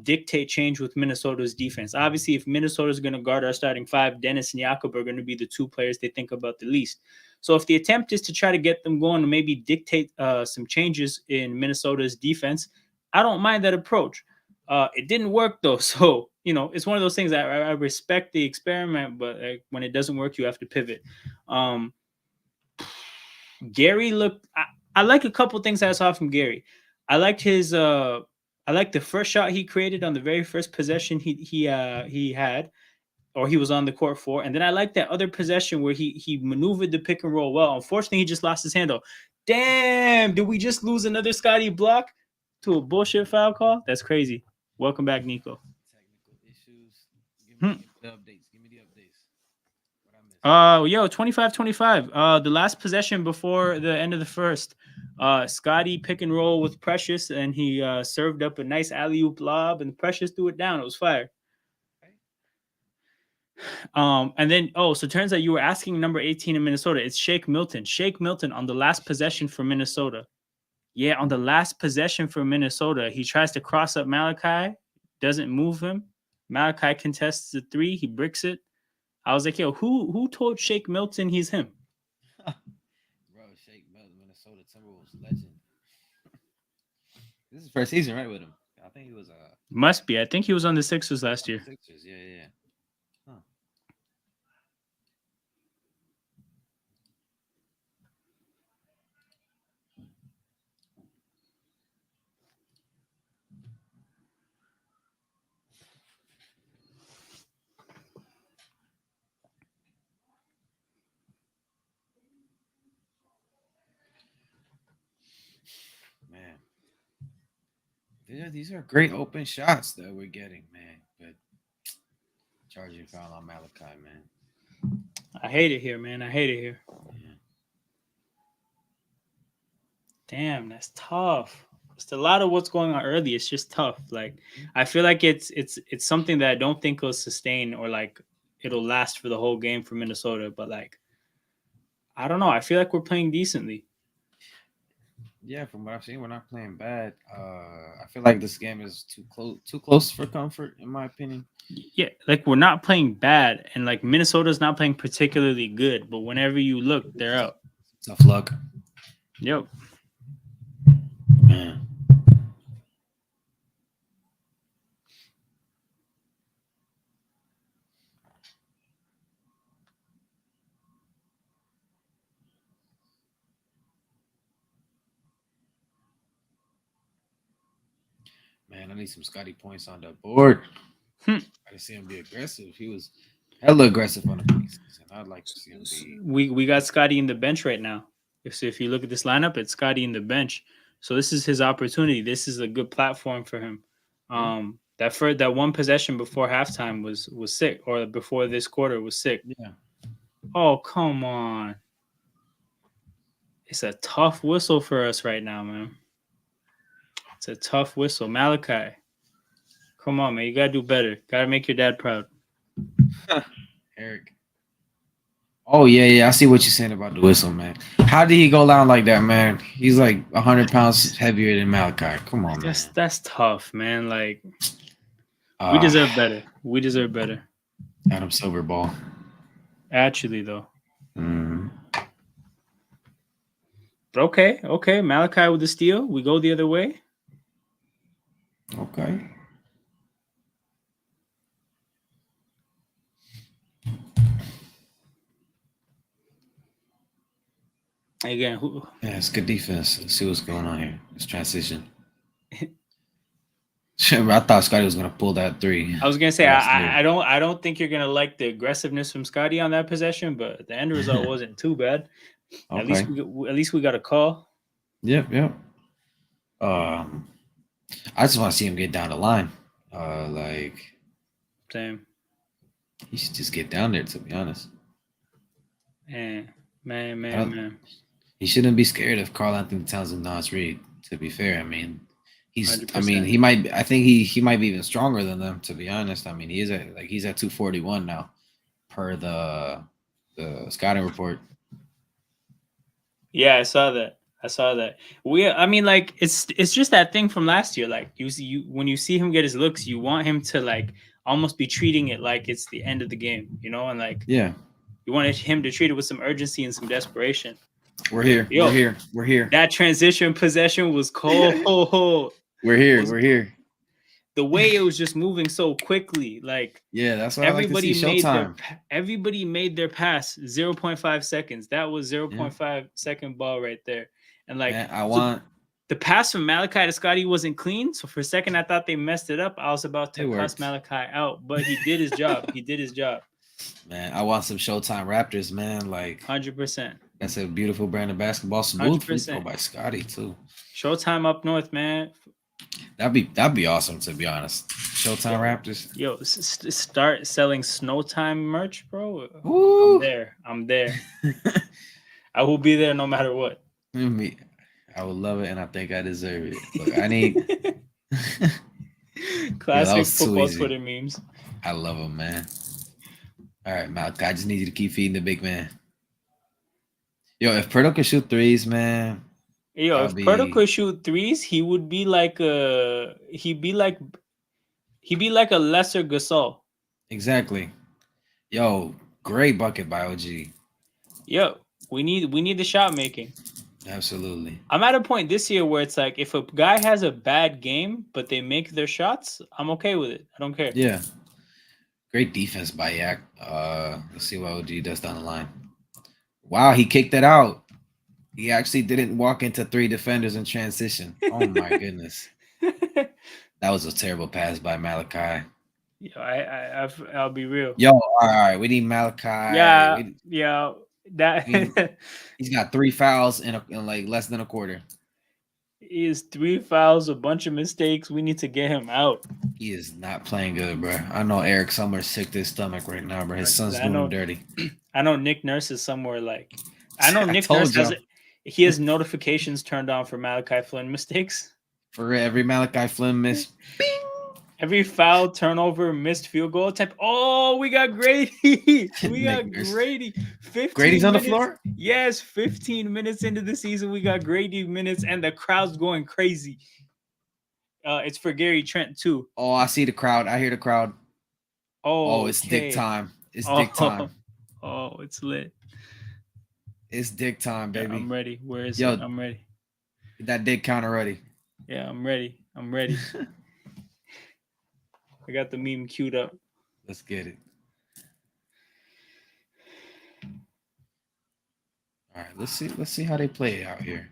dictate change with Minnesota's defense. Obviously, if Minnesota's going to guard our starting five, Dennis and Jakob are going to be the two players they think about the least. So if the attempt is to try to get them going and maybe dictate some changes in Minnesota's defense, I don't mind that approach. It didn't work though, so it's one of those things. I respect the experiment, but when it doesn't work, you have to pivot. Um, Gary looked. I like a couple things I saw from Gary. I liked his I like the first shot he created on the very first possession he had, or he was on the court for. And then I like that other possession where he maneuvered the pick and roll well. Unfortunately, he just lost his handle. Damn, did we just lose another Scotty block to a bullshit foul call? That's crazy. Welcome back, Nico. Technical issues. Hmm. Give me the updates. Give me the updates. What I missed? Yo, 25-25. The last possession before the end of the first. Scotty pick and roll with Precious, and he served up a nice alley oop lob, and Precious threw it down. It was fire. Okay. And then so turns out you were asking number 18 in Minnesota. It's Shake Milton. Shake Milton on the last possession for Minnesota. Yeah, on the last possession for Minnesota, he tries to cross up Malachi, doesn't move him. Malachi contests the three, he bricks it. I was like, yo, who told Shake Milton he's him? Bro, Shake Milton, Minnesota Timberwolves legend. This is first season, right, with him? I think he was Must be. I think he was on the Sixers last on the year. Sixers. Yeah, yeah. Huh. Man, these are great open shots that we're getting, man. But charging foul on Malachi, man. I hate it here, man. I hate it here. Yeah. Damn, that's tough. It's a lot of what's going on early. It's just tough. Like I feel like it's something that I don't think will sustain or like it'll last for the whole game for Minnesota. But like I don't know. I feel like we're playing decently. Yeah, from what I've seen, we're not playing bad. I feel like this game is too close for comfort, in my opinion. Yeah, like we're not playing bad, and like Minnesota's not playing particularly good. But whenever you look, they're out. Tough luck. Yep. Man. Man, I need some Scotty points on the board. Hmm. I see him be aggressive. He was hella aggressive on the preseason. I'd like to see him be. We got Scotty in the bench right now. If you look at this lineup, it's Scotty in the bench. So this is his opportunity. This is a good platform for him. That one possession before halftime was sick, or before this quarter was sick. Yeah. Oh come on! It's a tough whistle for us right now, man. It's a tough whistle, Malachi. Come on, man. You gotta do better. Gotta make your dad proud. Eric. Oh yeah, yeah. I see what you're saying about the whistle, man. How did he go down like that, man? He's like 100 pounds heavier than Malachi. Come on, man. That's tough, man. Like we Uh, deserve better. We deserve better. Adam Silver ball. Actually, though. Mm, But okay. Malachi with the steal. We go the other way. okay. Again, who? Yeah, it's good defense. Let's see what's going on here. This transition. I thought Scotty was gonna pull that three. I was gonna say Last year. I don't think you're gonna like the aggressiveness from Scotty on that possession, but the end result wasn't too bad. At least Okay. we got a call. Yep. Yep. Um, I just want to see him get down the line. Like Same. he should just get down there. To be honest, Man, I don't, man. he shouldn't be scared of Carl Anthony Towns and Nas Reed. To be fair, I mean, he's. I mean, 100%. he might. I think he might be even stronger than them. To be honest, I mean, he's at 241 now, per the scouting report. Yeah, I saw that. I mean, like it's just that thing from last year. Like you when you see him get his looks, you want him to like almost be treating it like it's the end of the game, and like Yeah, you wanted him to treat it with some urgency and some desperation. we're here. Yo, We're here. We're here. That transition possession was cold. We're here. We're here. The way it was just moving so quickly, like Yeah, that's what I like to see. Showtime. everybody made their pass 0.5 seconds. That was 0.5 second ball right there. And like Man, so The pass from Malachi to Scotty wasn't clean, so for a second I thought they messed it up. I was about to It cuss worked. Malachi out, but he did his job. He did his job. Man, I want some Showtime Raptors, man. Like 100%. that's a beautiful brand of basketball. Smooth free throw 100%. by Scotty too. Showtime up north, man. That'd be awesome to be honest. Showtime Yo, Raptors. yo, start selling snow time merch, bro. I'm Woo! there. I'm there. I will be there no matter what. Me, I would love it, and I think I deserve it. Look, I need. Yo, that Classic was too football easy. Twitter memes. I love him, man. All right, Malachi, I just need you to keep feeding the big man. Yo, if Pirtle could shoot threes, man, Yo, that'll if Pirtle be could shoot threes, he would be like a lesser Gasol. exactly. Yo, great bucket by OG. Yo, we need the shot making. Absolutely. I'm at a point this year where it's like if a guy has a bad game but they make their shots, I'm okay with it. I don't care. Yeah. Great defense by Yak. Let's see what OG does down the line. Wow, he kicked it out. He actually didn't walk into three defenders in transition. Oh my goodness. That was a terrible pass by Malachi. Yo, I'll be real. Yo, all right, we need Malachi. Yeah, yeah. That He's got 3 fouls in like less than a quarter. is 3 fouls, a bunch of mistakes. We need to get him out. He is not playing good, bro. I know Eric Summers sick to his stomach right now, bro. His son's I doing him know. dirty. I know Nick Nurse is somewhere like. I know I Nick told Nurse has y'all. he has notifications turned on for Malachi Flynn mistakes. For every Malachi Flynn miss, Every foul, turnover, missed field goal type. Oh, we got Grady. We got Nick Nurse. Grady. 15 Grady's on the minutes. floor? Yes, 15 minutes into the season, we got Grady minutes, and the crowd's going crazy. It's for Gary Trent too. Oh, I see the crowd. I hear the crowd. Oh, it's dick Okay. time. It's Oh, dick time. oh, it's lit. It's dick time, Yeah, baby. I'm ready. Where is Yo, it? I'm ready. get that dick counter ready. Yeah, I'm ready. I'm ready. I got the meme queued up. Let's get it. All right, let's see. Let's see how they play it out here.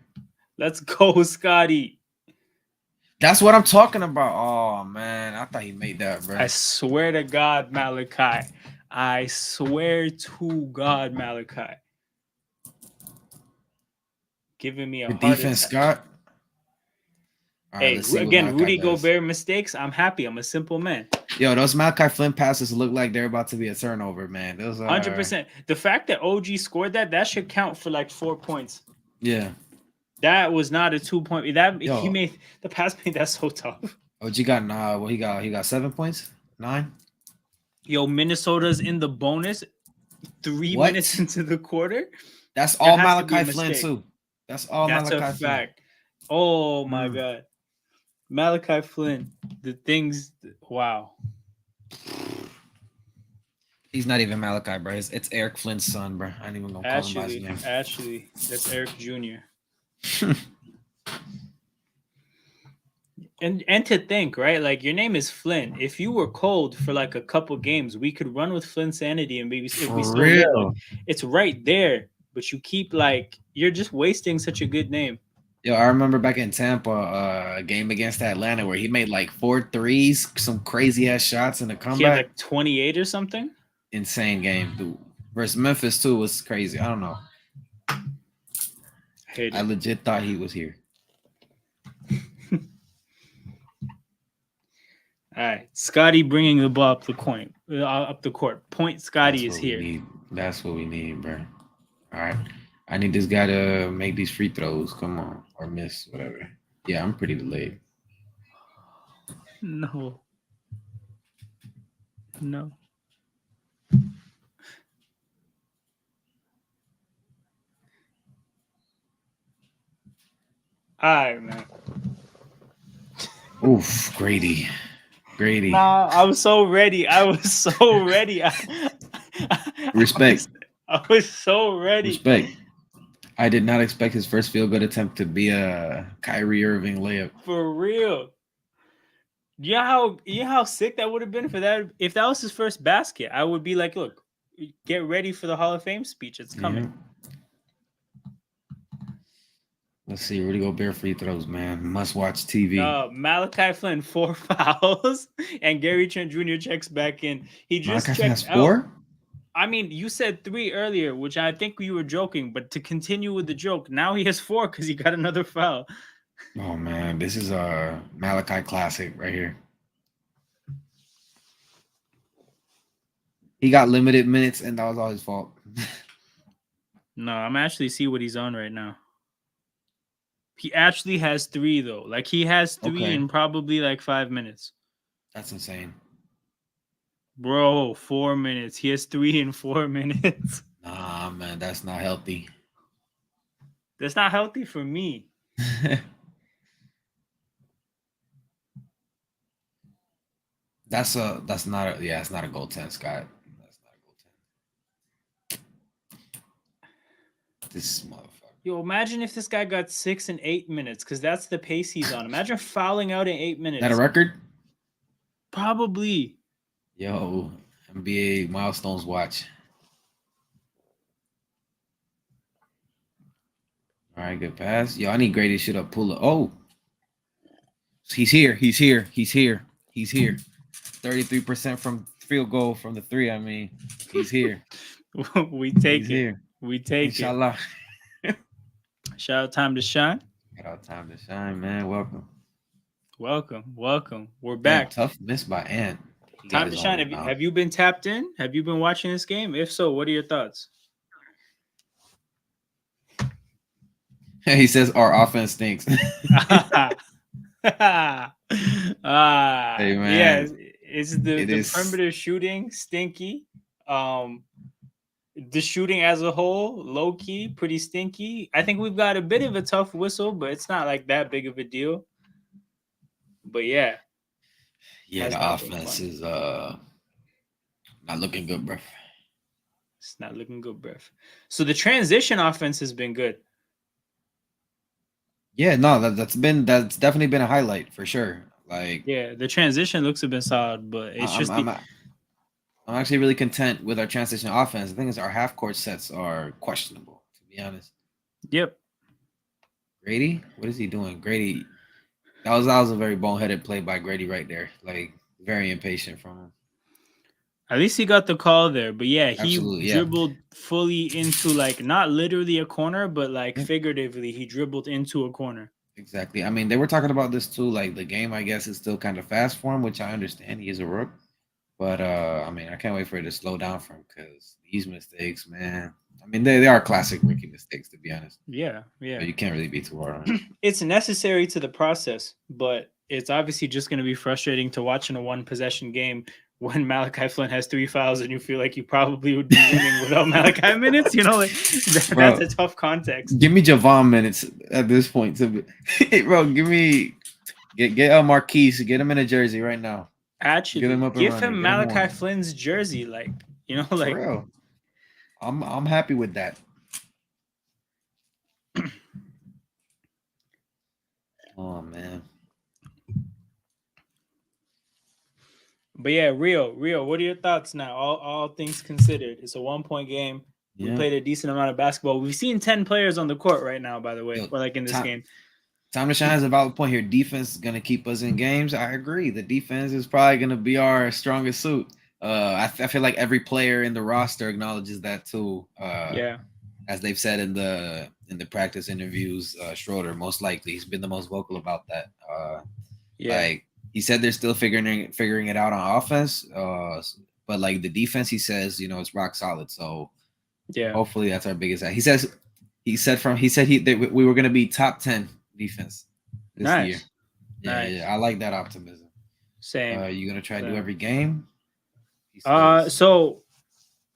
Let's go, Scotty. That's what I'm talking about. Oh man, I thought he made that, bro. I swear to God, Malachi. I swear to God, Malachi. Giving me a Good heart defense, attack. Scott. All right, Hey, let's see what again, Malachi Rudy does. Gobert mistakes. I'm happy. I'm a simple man. Yo, those Malachi Flynn passes look like they're about to be a turnover, man. Those are 100%. The fact that OG scored that should count for like 4 points. Yeah. That was not a 2-point. That Yo. he made the pass made that so tough. OG got what he got 7 points? 9? Yo, Minnesota's in the bonus 3 What? minutes into the quarter. That's There all has to be a Malachi Flynn mistake. too. That's all That's Malachi a Flynn. fact. Oh my Mm. God. Malachi Flynn. The things. Wow. He's not even Malachi, bro. It's Eric Flynn's son, bro. I ain't even gonna call him by his name. Actually, that's Eric Jr. And to think, right? Like your name is Flynn. If you were cold for like a couple games, we could run with Flynn Sanity and maybe if we For still live, real. like, it's right there. But you keep like you're just wasting such a good name. Yo, I remember back in Tampa, a game against Atlanta where he made like 4 threes, some crazy ass shots in the He had comeback. like 28 or something. Insane game, dude. Versus Memphis too was crazy. I don't know. I I legit thought he was here. All right, Scotty bringing the ball up the court. Point Scotty is here. That's what we need, bro. All right. I need this guy to make these free throws. Come on. Or miss, whatever. Yeah, I'm pretty delayed. No. All right, man. Oof, Grady. Nah, I was so ready. Respect. I was so ready. Respect. I did not expect his first field goal attempt to be a Kyrie Irving layup. For real. You know how sick that would have been for that if that was his first basket. I would be like, look, get ready for the Hall of Fame speech. It's coming. Let's see. Rudy Gobert free throws, man. Must watch TV. Malachi Flynn 4 fouls, and Gary Trent Jr. checks back in. He just Malachi Flynn has checked out. four. I mean, you said 3 earlier, which I think you were joking, but to continue with the joke, now he has 4 because he got another foul. Oh man, this is a Malachi classic right here. He got limited minutes, and that was all his fault. No, I'm actually see what he's on right now. He actually has 3 though. Like he has 3 Okay, in probably like 5 minutes. that's insane. Bro, 4 minutes. He has 3 in 4 minutes. Nah, man, that's not healthy. That's not healthy for me. That's not a, yeah, it's not a goaltend, Scott. That's not a goaltend. This motherfucker. Yo, imagine if this guy got 6 in 8 minutes, because that's the pace he's on. Imagine fouling out in 8 minutes. That a record? Probably. Yo, NBA milestones watch. All right, good pass. Yo, I need Grady to shoot up, pull up. Oh, he's here. He's here. He's here. He's here. 33% from field goal from the three. I mean, he's here. We take He's it. here. We take Inshallah. it. Shout out time to shine. Got our time to shine, man. Welcome. Welcome. We're Damn, back. tough miss by Ant. He got Time to his shine. own Have you been tapped in? Have you been watching this game? If so, what are your thoughts? He says our offense stinks. Hey, man. Yeah, it's the It is. perimeter shooting stinky. The shooting as a whole, low key, pretty stinky. I think we've got a bit of a tough whistle, but it's not like that big of a deal. But yeah, Yeah, has the not been offense fun. is not looking good, bro. It's not looking good, bruv. So the transition offense has been good. Yeah, no, that's definitely been a highlight for sure. Like Yeah, the transition looks have been solid, but it's I'm just I'm the I'm actually really content with our transition offense. The thing is, our half court sets are questionable, to be honest. yep. Grady, what is he doing? Grady, that was a very boneheaded play by Grady right there. Like very impatient from him. At least he got the call there. But yeah, he Absolutely, yeah. dribbled fully into like not literally a corner, but like Yeah, figuratively, he dribbled into a corner. exactly. I mean, they were talking about this too. Like the game, I guess, is still kind of fast for him, which I understand. He is a rook, but I mean, I can't wait for it to slow down for him because these mistakes, man. I mean, they are classic rookie mistakes, to be honest. Yeah, But yeah. you can't really be too hard on him. It's necessary to the process, but it's obviously just going to be frustrating to watch in a one possession game when Malachi Flynn has 3 fouls and you feel like you probably would be winning without Malachi minutes. You know, like that's Bro, a tough context. give me Javon minutes at this point. Bro, get Marquise, get him in a jersey right now. Get Actually, him up and give running. him Get him Malachi on. Flynn's jersey, like For like real. I'm happy with that. Oh man. But yeah, Rio. What are your thoughts now? All things considered, it's a 1 point game. We Yeah. played a decent amount of basketball. We've seen 10 players on the court right now, by the way, Yo, or like in this time game. time to shine has a valid point here. Defense is gonna keep us in games. I agree. The defense is probably gonna be our strongest suit. I feel like every player in the roster acknowledges that too. Yeah, As they've said in the practice interviews, Schroeder most likely he's been the most vocal about that. yeah, Like he said, they're still figuring it out on offense. But like the defense, he says, it's rock solid. So yeah. hopefully that's our biggest. He said we were going to be top 10 defense this year. Nice, Yeah, nice. yeah, I like that optimism. Same. You gonna try to do Same. every game? He says, So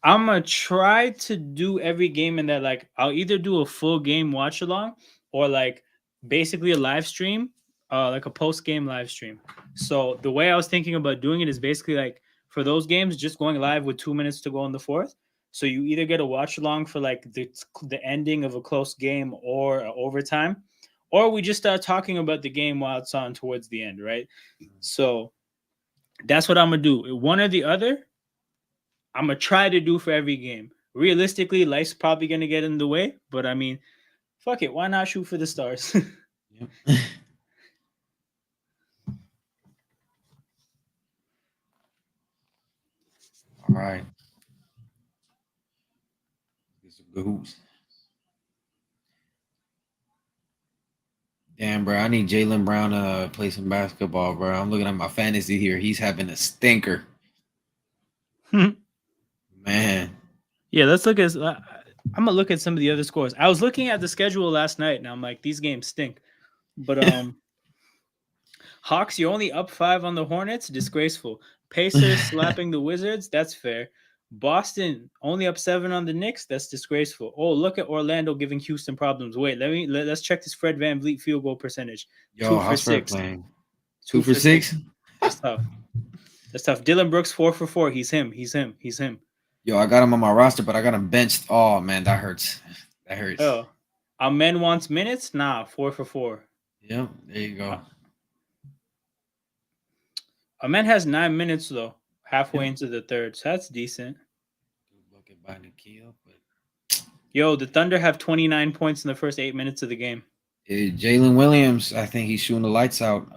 I'm gonna try to do every game in that. Like, I'll either do a full game watch along or like basically a live stream, like a post game live stream. So the way I was thinking about doing it is basically like for those games, just going live with 2 minutes to go in the fourth. So you either get a watch along for like the ending of a close game or overtime, or we just start talking about the game while it's on towards the end, right? So that's what I'm gonna do. One or the other. I'm gonna try to do for every game. Realistically, life's probably gonna get in the way, but I mean, Fuck it, why not shoot for the stars? Yep. All right. Get some good hoops. Damn, bro. I need Jalen Brown to play some basketball, bro. I'm looking at my fantasy here. He's having a stinker, man. Yeah, let's look at. I'm gonna look at some of the other scores. I was looking at the schedule last night, and I'm like, these games stink. But Hawks, you're only up 5 on the Hornets. Disgraceful. Pacers slapping the Wizards. That's fair. Boston only up 7 on the Knicks. That's disgraceful. Oh, look at Orlando giving Houston problems. Wait, let's check this Fred VanVleet field goal percentage. Yo, Two for how's Fred six. playing? Two Two for for six. six. That's tough. That's tough. Dylan Brooks 4 for 4. He's him. He's him. He's him. Yo, I got him on my roster, but I got him benched. Oh man, that hurts. That hurts. Oh, Amen wants minutes. Nah, 4 for 4. Yep, there you go. Amen has 9 minutes though, halfway Yep. into the third, so that's decent. Bucket by Nikhil, but Yo, the Thunder have 29 points in the first 8 minutes of the game. Jalen Williams, I think he's shooting the lights out.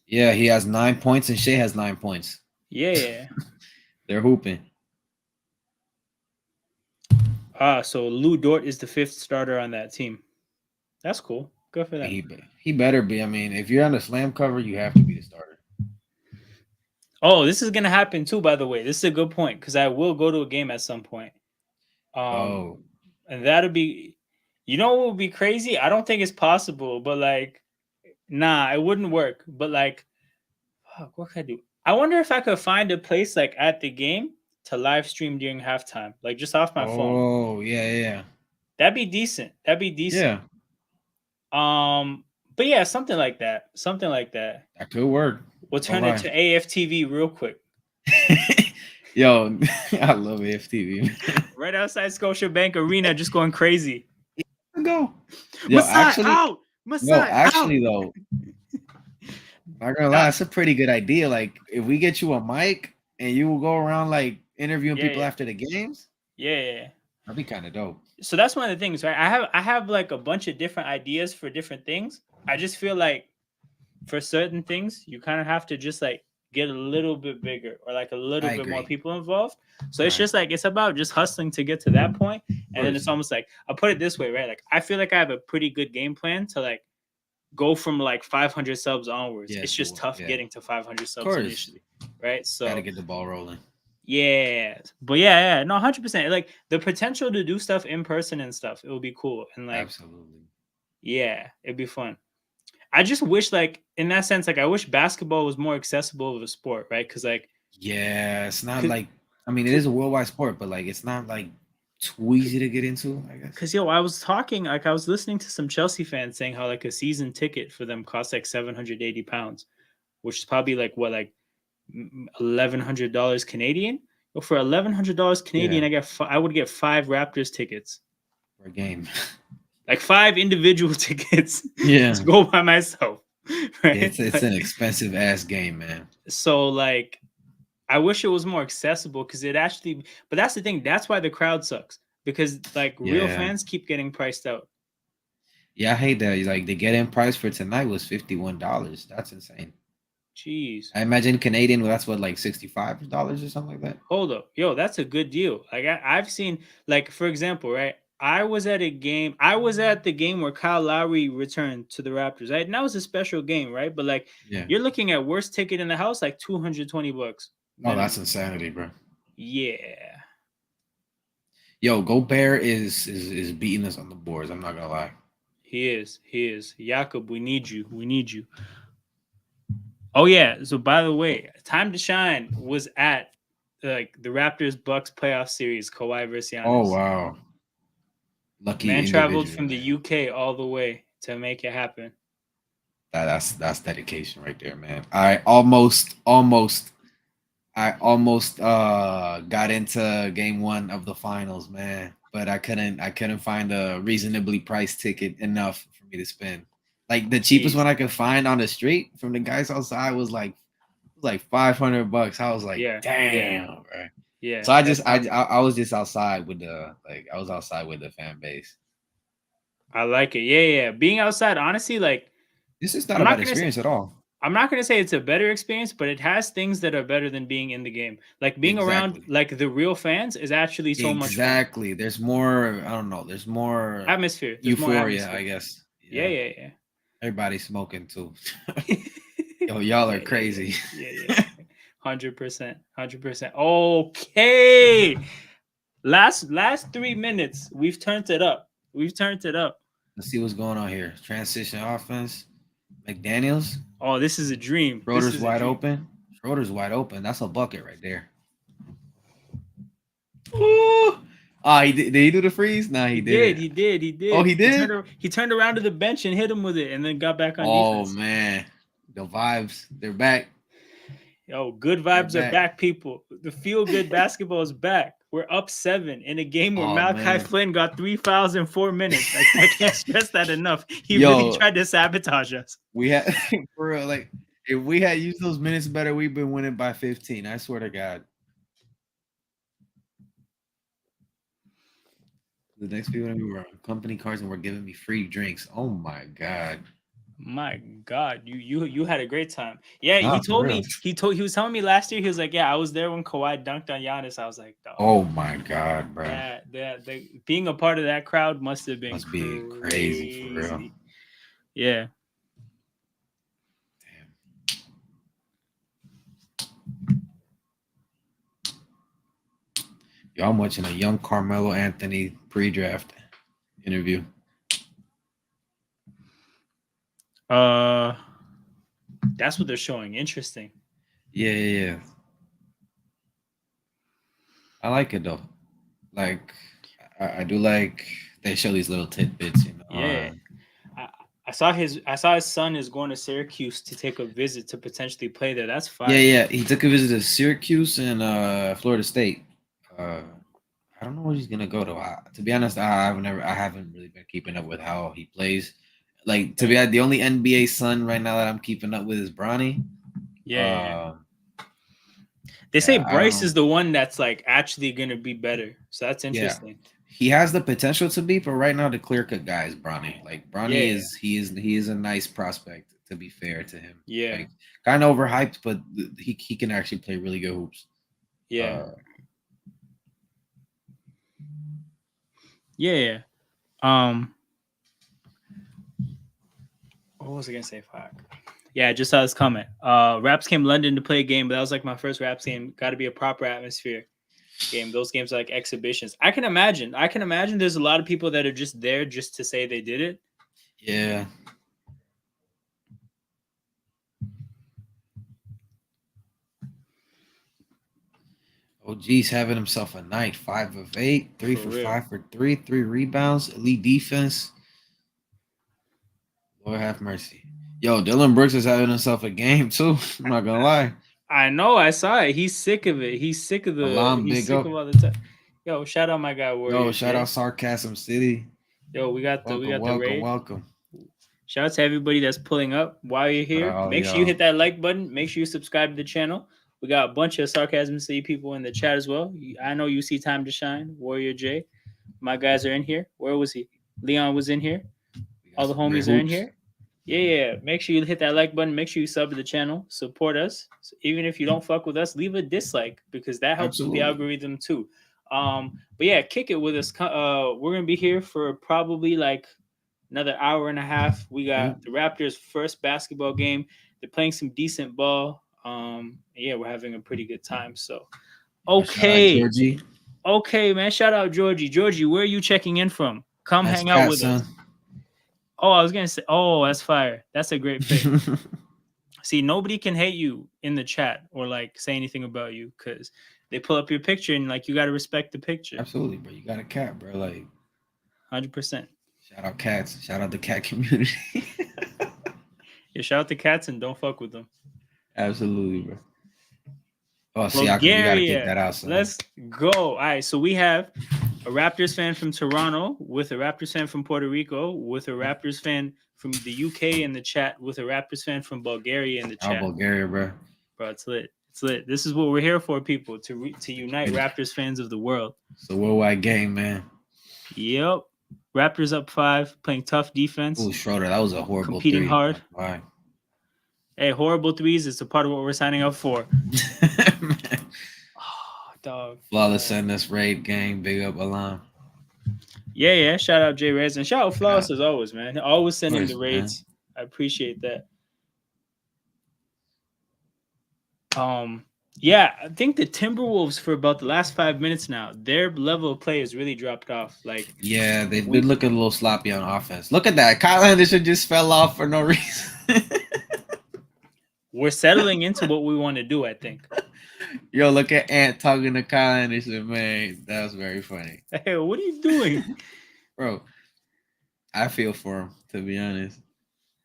Yeah, he has 9 points, and Shea has 9 points. Yeah. They're hooping. So Lou Dort is the 5th starter on that team. That's cool. Good for them. He better be. I mean, if you're on the slam cover, you have to be the starter. Oh, this is gonna happen too. By the way, this is a good point because I will go to a game at some point. Oh, And that'll be, what would be crazy? I don't think it's possible, but like, nah, it wouldn't work. But like, fuck, what could I do? I wonder if I could find a place like at the game to live stream during halftime, like just off my phone. oh, yeah. That'd be decent. Yeah, But yeah, something like that. Something like that. that could work. We'll turn it to AFTV real quick. Yo, I love AFTV. Right outside Scotiabank Arena, just going crazy. Go. Yo, Masai out. Masai though, not gonna lie, it's a pretty good idea. Like, if we get you a mic and you will go around like interviewing people after the games, Yeah. that'd be kind of dope. So that's one of the things, right? I have like a bunch of different ideas for different things. I just feel like for certain things, you kind of have to just like get a little bit bigger or like a little bit more people involved. So it's just like, it's about just hustling to get to that point. And then it's almost like, I'll put it this way, right? Like, I feel like I have a pretty good game plan to like go from like 500 subs onwards. It's just tough getting to 500 subs initially, right? So gotta get the ball rolling. Yeah, but yeah, no, 100%. Like the potential to do stuff in person and stuff, it would be cool. And like, absolutely, yeah, it'd be fun. I just wish, like, in that sense, like, I wish basketball was more accessible of a sport, right? Because, like, yeah, it's not like, I mean, it is a worldwide sport, but like, it's not like too easy to get into, I guess. Because, I was talking, like, I was listening to some Chelsea fans saying how, like, a season ticket for them costs like £780, which is probably like what, like $1,100 Canadian. But for $1,100 Canadian, I would get 5 Raptors tickets for a game. Like 5 individual tickets to go by myself. Right? It's an expensive ass game, man. So like, I wish it was more accessible because it actually, but that's the thing. That's why the crowd sucks because like real fans keep getting priced out. Yeah, I hate that. Like the get-in price for tonight was $51. That's insane. Jeez. I imagine Canadian. Well, that's what, like $65 or something like that. Hold up, yo, that's a good deal. Like I've seen, like for example, right? I was at the game where Kyle Lowry returned to the Raptors. Right? And that was a special game, right? But like, you're looking at worst ticket in the house, like $220. Oh, that's insanity, bro. Yeah. Yo, Gobert is beating us on the boards. I'm not gonna lie. He is. Jakob, we need you. Oh yeah. So by the way, Time to Shine was at like the Raptors Bucks playoff series, Kawhi versus Giannis. Oh wow. Lucky man traveled from the UK all the way to make it happen. That's dedication right there, man. I almost got into game 1 of the finals, man, but I couldn't find a reasonably priced ticket enough for me to spend. Like the cheapest one I could find on the street from the guys outside was like $500. I was like, damn, right? Yeah. So I was just outside with the fan base. I like it. Yeah, yeah. Being outside, honestly, like This is not I'm a bad not gonna say experience at all. I'm not gonna say it's a better experience, but it has things that are better than being in the game. Like being around Exactly. like the real fans is actually so much fun. Exactly. There's more, I don't know, there's more Atmosphere. There's more euphoria, atmosphere. I guess. Yeah, Yeah. yeah, yeah. Everybody's smoking too. yeah, Yo, y'all are yeah, yeah, crazy. yeah, yeah. 100%. 100%. Okay. Last 3 minutes. We've turned it up. We've turned it up. Let's see what's going on here. Transition offense. McDaniels. Oh, this is a dream. This Schroeder's is a wide dream. open. Schroeder's wide open. That's a bucket right there. Ooh. Ah, did he do the freeze? Nah, He he did. didn't. He did. He Oh, did. he did? He turned around to the bench and hit him with it, and then got back on Oh defense. man. The vibes. They're back. Yo, good They're vibes are back. back, people. The feel good basketball is back. We're up 7 in a game where Oh Malachi man. Flynn got 3 fouls in 4 minutes. I can't stress that enough. He really Yo, tried to sabotage us. we had for real, like if we had used those minutes better, we've been winning by 15. I swear to God. The next people we were on company cars and were giving me free drinks. Oh my God. My God, you had a great time. Yeah, Nah, for real. he was telling me last year. He was like, yeah, I was there when Kawhi dunked on Giannis. I was like, dog, Oh my God, bro. that being a part of that crowd must have been Must be crazy for real. crazy. Yeah. Damn. Yo, I'm watching a young Carmelo Anthony pre-draft interview. That's what they're showing. Interesting. Yeah, yeah, yeah. I like it though. Like, I do like they show these little tidbits, you know. Yeah. I, I saw his son is going to Syracuse to take a visit to potentially play there. That's Yeah, fire. yeah. He took a visit to Syracuse and Florida State. Uh, I don't know where he's gonna go though. To be honest, I haven't really been keeping up with how he plays. Like to be Yeah. honest, the only NBA son right now that I'm keeping up with is Bronny. Yeah, yeah. Uh, They say yeah, I don't Bryce know. is the one that's like actually gonna be better. So that's Yeah, interesting. he has the potential to be, but right now the clear cut guy is Bronny. Like Yeah, Bronny yeah. is a nice prospect. To be fair to him, Yeah. like kind of overhyped, but he can actually play really good hoops. Yeah. Uh, Yeah, yeah. Um what was I gonna say? Fuck. Yeah, I just saw this comment. Raps came London to play a game, but that was like my first Raps game. Got to be a proper atmosphere game. Those games are like exhibitions. I can imagine. I can imagine there's a lot of people that are just there just to say they did it. yeah. OG's having himself a night. 5 of 8, three For for real. 5 for 3, 3 rebounds, elite defense. Lord have mercy. Yo, Dylan Brooks is having himself a game too. I'm not gonna lie. I know. I saw it. He's sick of it. He's sick of the. Alam, He's big sick up. of all the time. Yo, shout out my guy Yo, Warrior shout out J. Sarcasm City. Yo, we Welcome, got the welcome, raid. welcome. Shout out to everybody that's pulling up while you're Shout out here. all Make sure you y'all. hit that like button. Make sure you subscribe to the channel. We got a bunch of Sarcasm City people in the chat as well. I know you see Time to Shine, Warrior J. My guys are in here. Where was he? Leon was in here. We got All the some great homies are in hoops. here. Yeah, yeah. Make sure you hit that like button. Make sure you sub to the channel. Support us. So even if you don't fuck with us, leave a dislike because that helps with the Absolutely. algorithm too. But yeah, kick it with us. We're gonna be here for probably like another hour and a half. We Yeah. got the Raptors' first basketball game. They're playing some decent ball. Yeah, we're having a pretty good time. So Shout out okay, Georgie. okay, man. Shout out Georgie. Georgie, where are you checking in from? Come That's hang out Cat, with us. son. Oh, I was gonna say, oh, that's fire. That's a great pick. See, nobody can hate you in the chat or like say anything about you because they pull up your picture and like you gotta respect the picture. Absolutely, bro. You got a cat, bro. Like 100%. shout out cats. Shout out the cat community. Yeah, shout out the cats and don't fuck with them. Absolutely, bro. Oh, Siakam, you gotta kick Bulgaria. that out, son. Let's go. All right, so we have a Raptors fan from Toronto with a Raptors fan from Puerto Rico with a Raptors fan from the UK in the chat with a Raptors fan from Bulgaria in the Out chat. Bulgaria, bro. Bro, it's lit. It's lit. This is what we're here for, people, to unite Raptors fans of the world. It's a worldwide game, man. Yep. Raptors up 5, playing tough defense, Oh, Schroeder, that was a horrible competing three. hard. Why? Hey, horrible threes is a part of what we're signing up for. Oh, dog. Flawless in this raid game. Big up Alam. Yeah, yeah. Shout out J Rez and shout out Yeah, Flawless as always, man. Always of sending the course, man. raids. I appreciate that. Yeah, I think the Timberwolves for about the last 5 minutes now, their level of play has really dropped off. Like Yeah, they've been we looking a little sloppy on offense. Look at that. Kyle Anderson just fell off for no reason. we're settling into what we want to do, I think. Yo, look at Ant talking to Kyle Anderson, man. That was very funny. Hey, what are you doing? Bro, I feel for him, to be honest.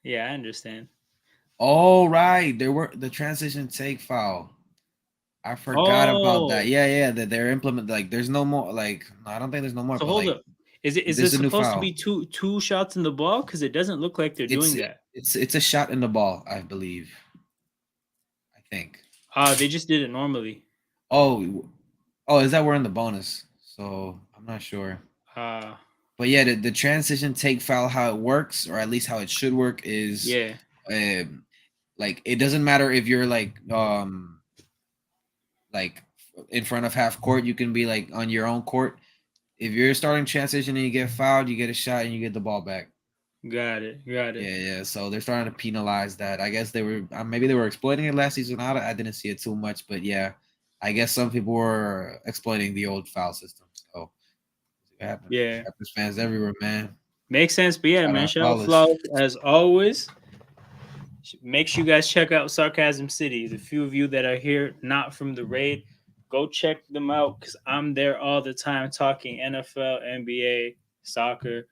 Yeah, I understand. Oh, right. There were the transition take foul. I forgot about that. Oh, Yeah, yeah, that they're implement like there's no more like no, I don't think there's no more, so but hold like up. Is this this is a new supposed to be foul. two shots in the ball? Because it doesn't look like they're It's doing that. it's a shot in the ball, I believe. I think. They just did it normally. Oh, oh, is that we're in the bonus? So I'm not sure. Uh But yeah, the transition take foul, how it works, or at least how it should work, is yeah, um like it doesn't matter if you're like in front of half court, you can be like on your own court. If you're starting transition and you get fouled, you get a shot and you get the ball back. got it, got it. Yeah, yeah. So they're starting to penalize that. I guess they were maybe they were exploiting it last season. I didn't see it too much, but yeah, I guess some people were exploiting the old foul system. So it happened. Yeah, Raptors fans everywhere, man. makes sense. But yeah, Shout man, out shout out Flawless. Flawless as always. Make sure you guys check out Sarcasm City. The few of you that are here, not from the raid, go check them out because I'm there all the time talking NFL, NBA, soccer,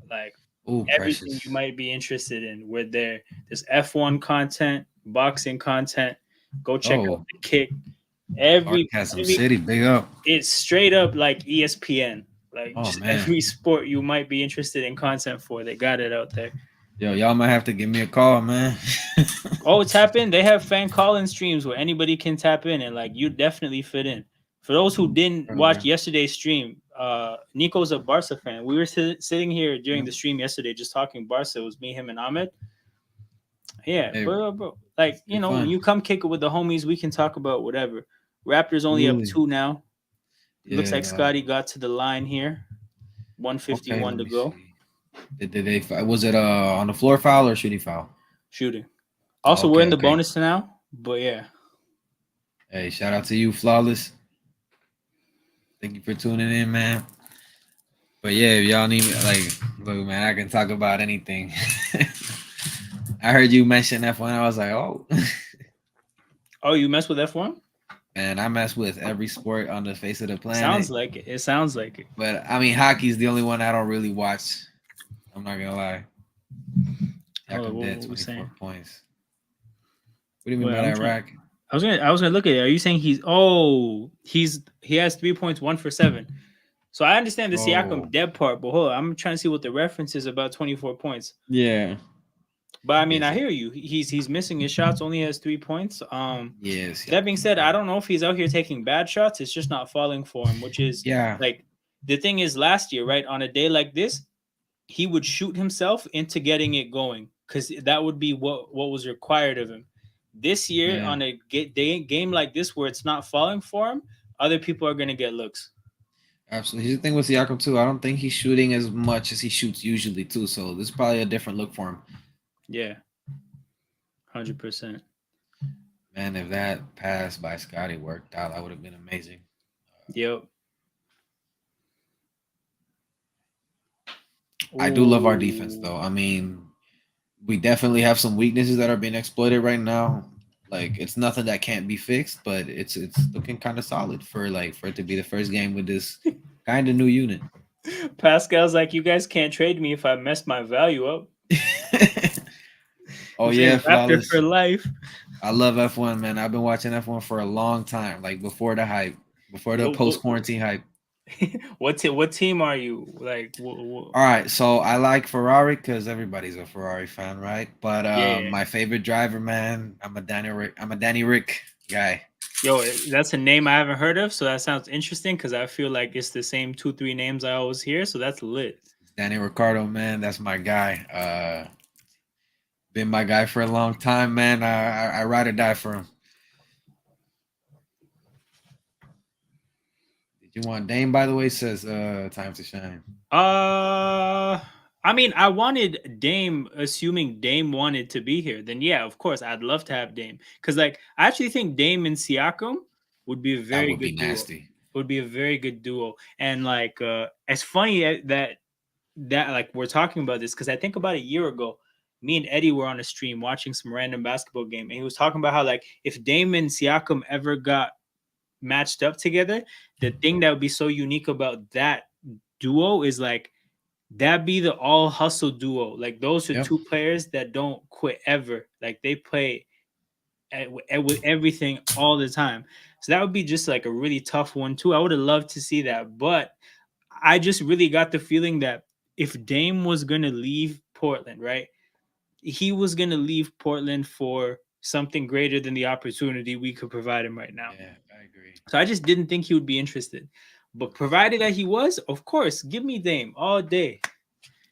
like Oh, everything you precious. might be interested in. We're there. There's F1 content, boxing content. Go check out Oh, the kick. Every, Sarcasm every City, big up. it's straight up like ESPN. Like Oh just man. every sport you might be interested in content for, they got it out there. Yo, y'all might have to give me a call, man. Oh, tap in. They have fan call-in streams where anybody can tap in and like you definitely fit in. For those who didn't watch Okay. yesterday's stream, Nico's a Barca fan. We were sitting here during the stream yesterday just talking Barca. It was me, him, and Ahmed. Yeah, Hey, bro. Like, be when fun. you come kick it with the homies, we can talk about whatever. Raptors only up Absolutely. 2 now. Looks like Yeah. Scotty got to the line here. Okay, 151 let to me go. see. Did they was it on the floor foul or shooting foul? Shooting. Oh, Also, we're okay, in the okay. bonus now, but yeah. Hey, shout out to you, Flawless. Thank you for tuning in, man. But yeah, if y'all need me, like, look, man, I can talk about anything. I heard you mention F1. I was like, oh, Oh, you mess with F1? man, I mess with every sport on the face of the Sounds planet. like it. It sounds like it. But I mean, hockey's the only one I don't really watch. I'm not gonna lie. Oh, Siakam did what we 24 saying? points. What do you mean Wait, by I'm that, trying. Rack? I was gonna look at it. Are you saying he has 3 points, 1 for 7? So I understand the Siakam Oh, dead part, but hold on, I'm trying to see what the reference is about 24 points. yeah. But I mean, Yes, I hear you. He's missing his shots. Only has 3 points. yes, That being Siakam. said, I don't know if he's out here taking bad shots. It's just not falling for him, which is Yeah, like the thing is last year, right? On a day like this, he would shoot himself into getting it going because that would be what was required of him. This year, yeah. on a game like this where it's not falling for him, other people are gonna get looks. Absolutely. Here's the thing with Siakam too. I don't think he's shooting as much as he shoots usually too. So this is probably a different look for him. Yeah, 100%. Man, if that pass by Scotty worked out, that would have been amazing. Yep. I do love our defense Ooh. though. I mean, we definitely have some weaknesses that are being exploited right now. Like it's nothing that can't be fixed, but it's looking kind of solid for for it to be the first game with this kind of new unit. Pascal's like, you guys can't trade me if I mess my value up. Oh He's yeah, saying Raptor Flawless. for life. I love F1, man. I've been watching F1 for a long time, like before the hype, before the What, post quarantine hype. what team are you? Like, All right, so I like Ferrari because everybody's a Ferrari fan, right? But yeah. my favorite driver, man, I'm a Danny Rick guy. Yo, that's a name I haven't heard of, so that sounds interesting because I feel like it's the same 2, 3 names I always hear, so that's lit. Danny Ricardo, man, that's my guy. Been my guy for a long time, man. I ride or die for him. Did you want Dame? By the way, says time to shine. Uh, I mean, I wanted Dame, assuming Dame wanted to be here. Then yeah, of course, I'd love to have Dame because, like, I actually think Dame and Siakam would be a That very would be good duo. nasty. Would be a very good duo. And like, it's funny that like we're talking about this because I think about a year ago, me and Eddie were on a stream watching some random basketball game, and he was talking about how like if Dame and Siakam ever got matched up together, the thing that would be so unique about that duo is like that be the all hustle duo. Like those are Yep. two players that don't quit ever. Like they play with everything all the time. So that would be just like a really tough one too. I would have loved to see that, but I just really got the feeling that if Dame was gonna leave Portland, right, he was gonna leave Portland for something greater than the opportunity we could provide him right now. Yeah, I agree. So I just didn't think he would be interested. But provided that he was, of course, give me Dame all day.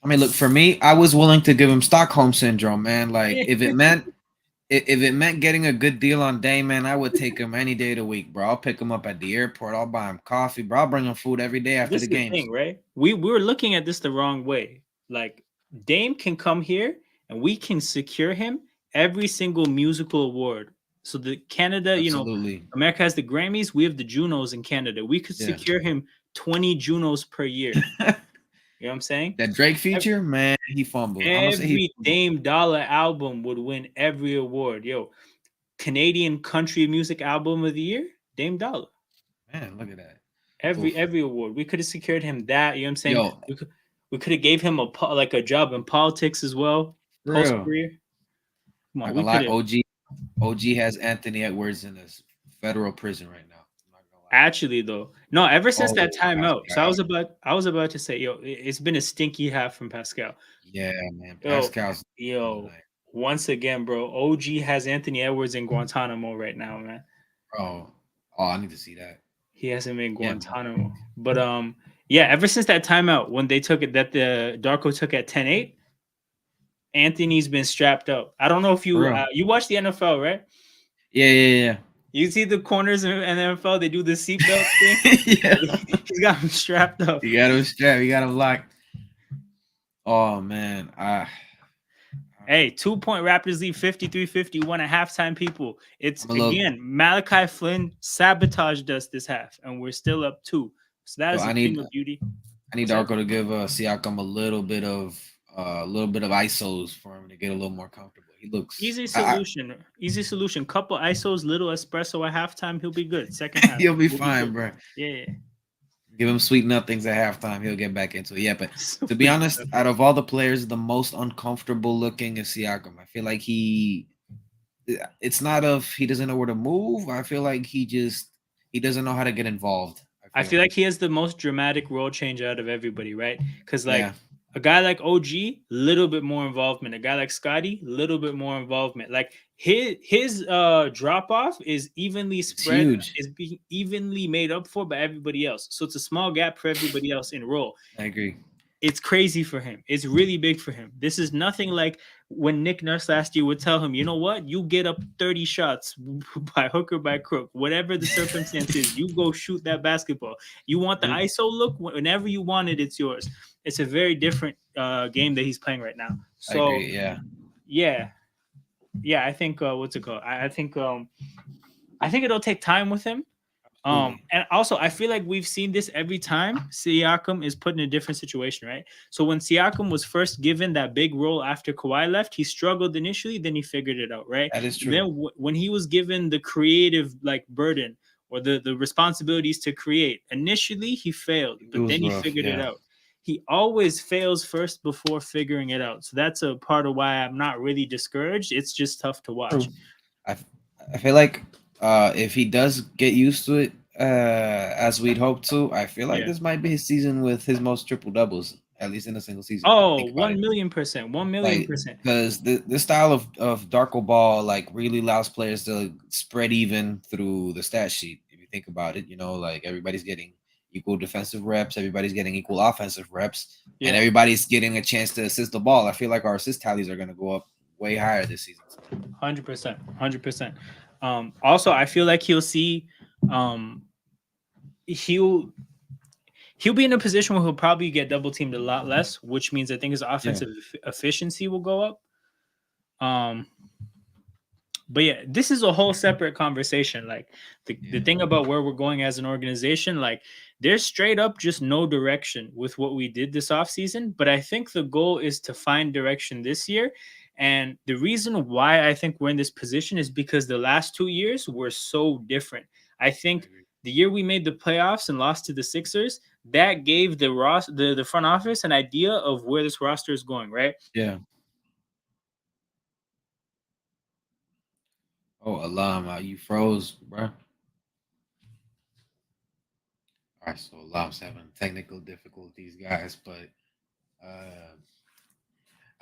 I mean, look, for me, I was willing to give him Stockholm syndrome, man. Like, if it meant getting a good deal on Dame, man, I would take him any day of the week, bro. I'll pick him up at the airport. I'll buy him coffee, bro. I'll bring him food every day after This the is the games. thing, right? We were looking at this the wrong way. Like Dame can come here and we can secure him every single musical award. So the Canada, Absolutely. America has the Grammys, we have the Junos in Canada. We could Yeah. secure him 20 Junos per year. You know what I'm saying? That Drake Ev- feature, man, he fumbled. I'm gonna say he Every fumbled. Dame Dollar album would win every award. Yo, Canadian country music album of the year, Dame Dollar. Man, look at that. Oof. Every award. We could have secured him that. You know what I'm saying? Yo, We could have gave him like a job in politics as well for post real. career. Come on, Not we gonna could lie, have OG has Anthony Edwards in this federal prison right now. I'm not gonna lie. actually though. No, ever since that Oh, timeout. So Pascal. I was about to say, yo, it's been a stinky half from Pascal. Yeah, man. Yo, Pascal's yo, tonight. once again, bro. OG has Anthony Edwards in Guantanamo right now, man. Bro. Oh, I need to see that. He has him in Yeah, man. Guantanamo. But yeah, ever since that timeout when they took it that the Darko took at 10-8, Anthony's been strapped up. I don't know if For you real. you watch the NFL, right? Yeah. You see the corners in NFL, they do the seatbelt thing. Yeah. He's got him strapped up. You got him strapped. You got him locked. Oh man. Hey, 2 point Raptors lead 53-51 at halftime, people. It's I'm a little again, Malachi Flynn sabotaged us this half, and we're still up two. So that yo, is the thing of beauty. I need What's that? Darko to give Siakam a little bit of ISOs for him to get a little more comfortable. He looks Easy solution. Easy solution. Couple ISOs, little espresso at halftime. He'll be good. Second half, he'll be we'll be fine, good. bro. Yeah. Give him sweet nothings at halftime. He'll get back into it. Yeah, but to be Sweet honest, out nothing. of all the players, the most uncomfortable looking is Siakam. I feel like it's not of he doesn't know where to move. I feel like he doesn't know how to get involved. I I feel feel like like he has the most dramatic role change out of everybody, right? Because like yeah, a guy like OG, little bit more involvement. A guy like Scotty, little bit more involvement. Like his drop off is evenly it's spread, huge. is being evenly made up for by everybody else. So it's a small gap for everybody else in role. I agree. It's crazy for him. It's really big for him. This is nothing like when Nick Nurse last year would tell him, you know what, you get up 30 shots by hook or by crook, whatever the circumstance is, you go shoot that basketball. You want the Mhm. ISO look, whenever you want it, it's yours. It's a very different game that he's playing right now. I So agree. Yeah, yeah, yeah, I think what's it called? I think it'll take time with him. absolutely. And also I feel like we've seen this every time Siakam is put in a different situation, right? So when Siakam was first given that big role after Kawhi left, he struggled initially, then he figured it out, right? That is Then true. when he was given the creative like burden or the responsibilities to create, initially he failed, It but was then he rough. figured it Yeah. out. He always fails first before figuring it out. So that's a part of why I'm not really discouraged. It's just tough to True. watch. I, f- I feel like if he does get used to it, as we'd hope to, I feel like Yeah. this might be his season with his most triple doubles, at least in a single season. If you Oh, think about it, 1,000,000%. 1,000,000%. like because the style of Darko Ball like really allows players to spread even through the stat sheet. If you think about it, like everybody's getting equal defensive reps. Everybody's getting equal offensive reps, and Yeah, everybody's getting a chance to assist the ball. I feel like our assist tallies are going to go up way higher this season. 100%, 100%. Also, I feel like um, he'll he'll be in a position where he'll probably get double teamed a lot less, which means I think his Yeah, offensive efficiency will go up. Um, but yeah, this is a whole separate conversation. Like the yeah, thing about where we're going as an organization, like there's straight up just no direction with what we did this offseason. But I think the goal is to find direction this year. And the reason why I think we're in this position is because the last 2 years were so different. I I think agree. the year we made the playoffs and lost to the Sixers, that gave the front office an idea of where this roster is going, right? Yeah. Oh, alarm! You froze, bro. All right, so alarm's having technical difficulties, guys, but uh,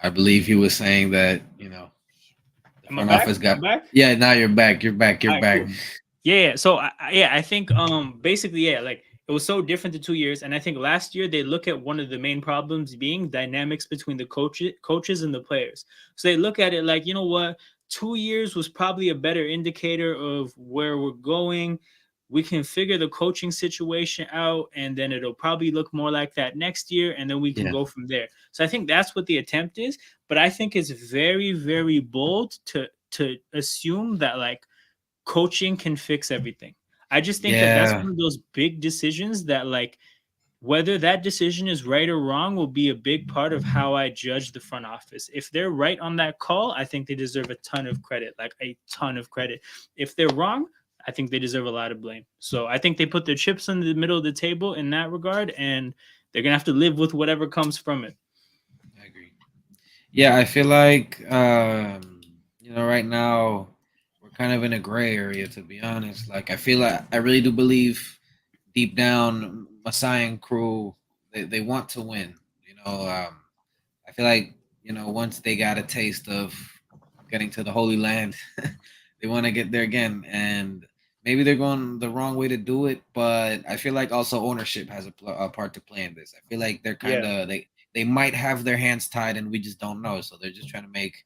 I believe he was saying that the Am I front back? office I'm got. back. Yeah, now you're back. You're back. You're All right, back. cool. Yeah. So yeah, I think basically yeah, like it was so different the 2 years, and I think last year they look at one of the main problems being dynamics between the coaches and the players. So they look at it like, you know what, 2 years was probably a better indicator of where we're going. We can figure the coaching situation out, and then it'll probably look more like that next year, and then we can Yeah, go from there. So I think that's what the attempt is, but I think it's very, very bold to assume that like coaching can fix everything. I just think that that's yeah, one of those big decisions that like whether that decision is right or wrong will be a big part of how I judge the front office. If they're right on that call, I think they deserve a ton of credit, like a ton of credit. If they're wrong, I think they deserve a lot of blame. So I think they put their chips in the middle of the table in that regard, and they're gonna have to live with whatever comes from it. I agree. Yeah, I feel like right now we're kind of in a gray area, to be honest. Like, I feel like I really do believe deep down, Masai and crew they want to win. You know, I feel like once they got a taste of getting to the Holy Land, they want to get there again, and maybe they're going the wrong way to do it. But I feel like also ownership has a part to play in this. I feel like they're kind Yeah. of they might have their hands tied, and we just don't know. So they're just trying to make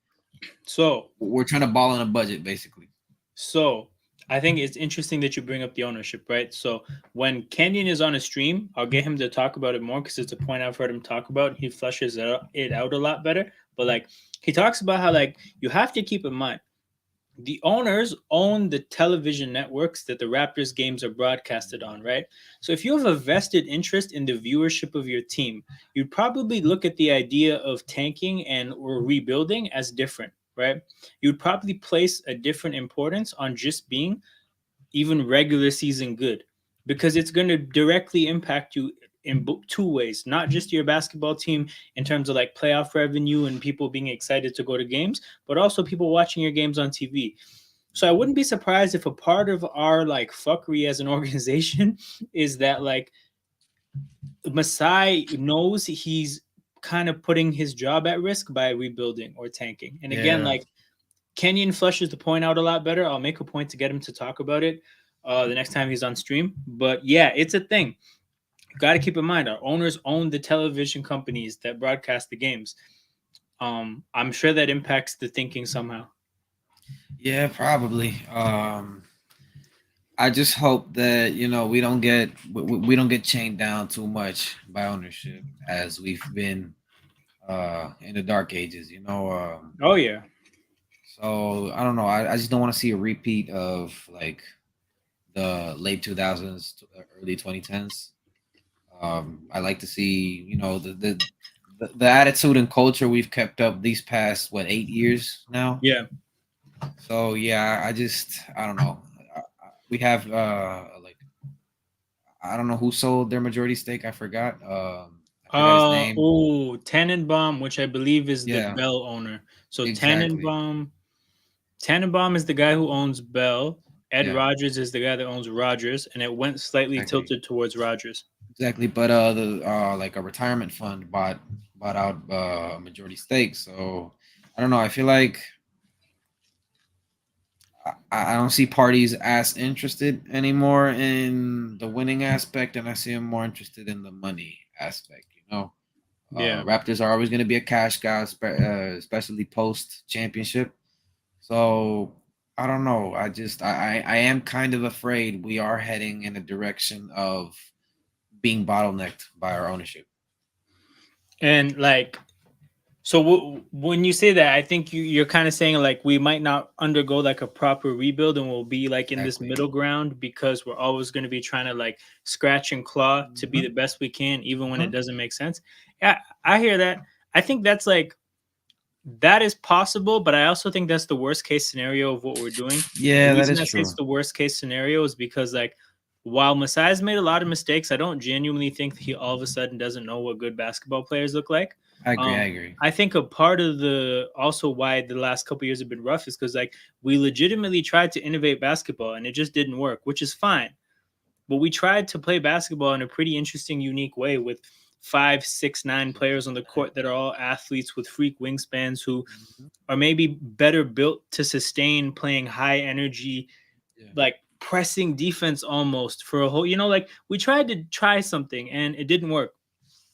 So we're trying to ball on a budget, basically. So I think it's interesting that you bring up the ownership, right? So when Kenyon is on a stream, I'll get him to talk about it more because it's a point I've heard him talk about. He flushes it out a lot better. But like he talks about how like you have to keep in mind the owners own the television networks that the Raptors games are broadcasted on, right? So if you have a vested interest in the viewership of your team, you'd probably look at the idea of tanking and or rebuilding as different, right? You'd probably place a different importance on just being even regular season good because it's going to directly impact you in two ways, not just your basketball team in terms of like playoff revenue and people being excited to go to games, but also people watching your games on TV. So I wouldn't be surprised if a part of our like fuckery as an organization is that like Masai knows he's kind of putting his job at risk by rebuilding or tanking. And again, Yeah, like Kenyon flushes the point out a lot better. I'll make a point to get him to talk about it the next time he's on stream. But yeah, it's a thing. You got to keep in mind our owners own the television companies that broadcast the games. I'm sure that impacts the thinking somehow. yeah, probably. I just hope that we don't get chained down too much by ownership as we've been in the dark ages. Oh yeah. So I don't know. I just don't want to see a repeat of like the late 2000s, early 2010s. I like to see the attitude and culture we've kept up these past 8 years now. Yeah. So yeah, I don't know. We have like I don't know who sold their majority stake. I forgot his name. Tannenbaum, which I believe is the Yeah, Bell owner. So exactly. Tannenbaum is the guy who owns Bell. Ed Yeah, Rogers is the guy that owns Rogers, and it went slightly exactly. tilted towards Rogers. Exactly. But the like a retirement fund bought out a majority stake. So I don't know. I don't see parties as interested anymore in the winning aspect, and I see them more interested in the money aspect. Yeah. Raptors are always going to be a cash guy, especially post championship. So I don't know. I am kind of afraid we are heading in a direction of being bottlenecked by our ownership. And like, so when you say that, I think you're kind of saying like we might not undergo like a proper rebuild, and we'll be like in this Exactly. middle ground because we're always going to be trying to like scratch and claw to be Hmm. the best we can, even when it Hmm. doesn't make sense. Yeah, I hear that. I think that's like that is possible, but I also think that's the worst case scenario of what we're doing. The Yeah, that reason is I say it's true. the worst case scenario is because like while Masai's made a lot of mistakes, I don't genuinely think that he all of a sudden doesn't know what good basketball players look like. I agree. I Um, agree. I think a part of the also why the last couple years have been rough is because like we legitimately tried to innovate basketball and it just didn't work, which is fine. But we tried to play basketball in a pretty interesting, unique way with 5, 6, 9 players on the court that are all athletes with freak wingspans who Mhm. are maybe better built to sustain playing high energy, Yeah. like pressing defense almost for a whole, like we tried to try something and it didn't work,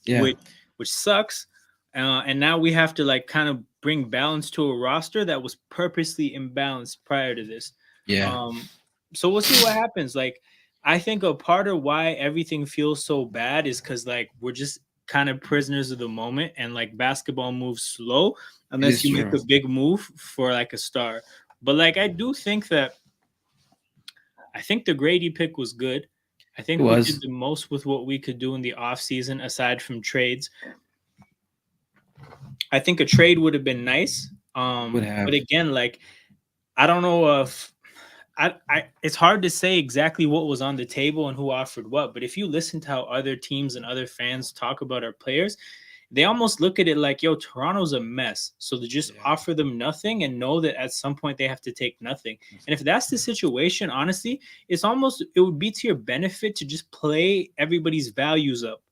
Yeah. which sucks. And now we have to like kind of bring balance to a roster that was purposely imbalanced prior to this. Yeah. Um, so we'll see what happens. Like, I think a part of why everything feels so bad is because like we're just kind of prisoners of the moment, and like basketball moves slow It unless is you make true. a big move for like a star. But like, I do think that I think the Grady pick was good. I It think we did was. the most with what we could do in the offseason aside from trades. I think a trade would have been nice. Would But have. again, like I don't know if it's hard to say exactly what was on the table and who offered what. But if you listen to how other teams and other fans talk about our players, they almost look at it like, yo, Toronto's a mess. So to just Yeah. offer them nothing and know that at some point they have to take nothing. And if that's the situation, honestly, it would be to your benefit to just play everybody's values up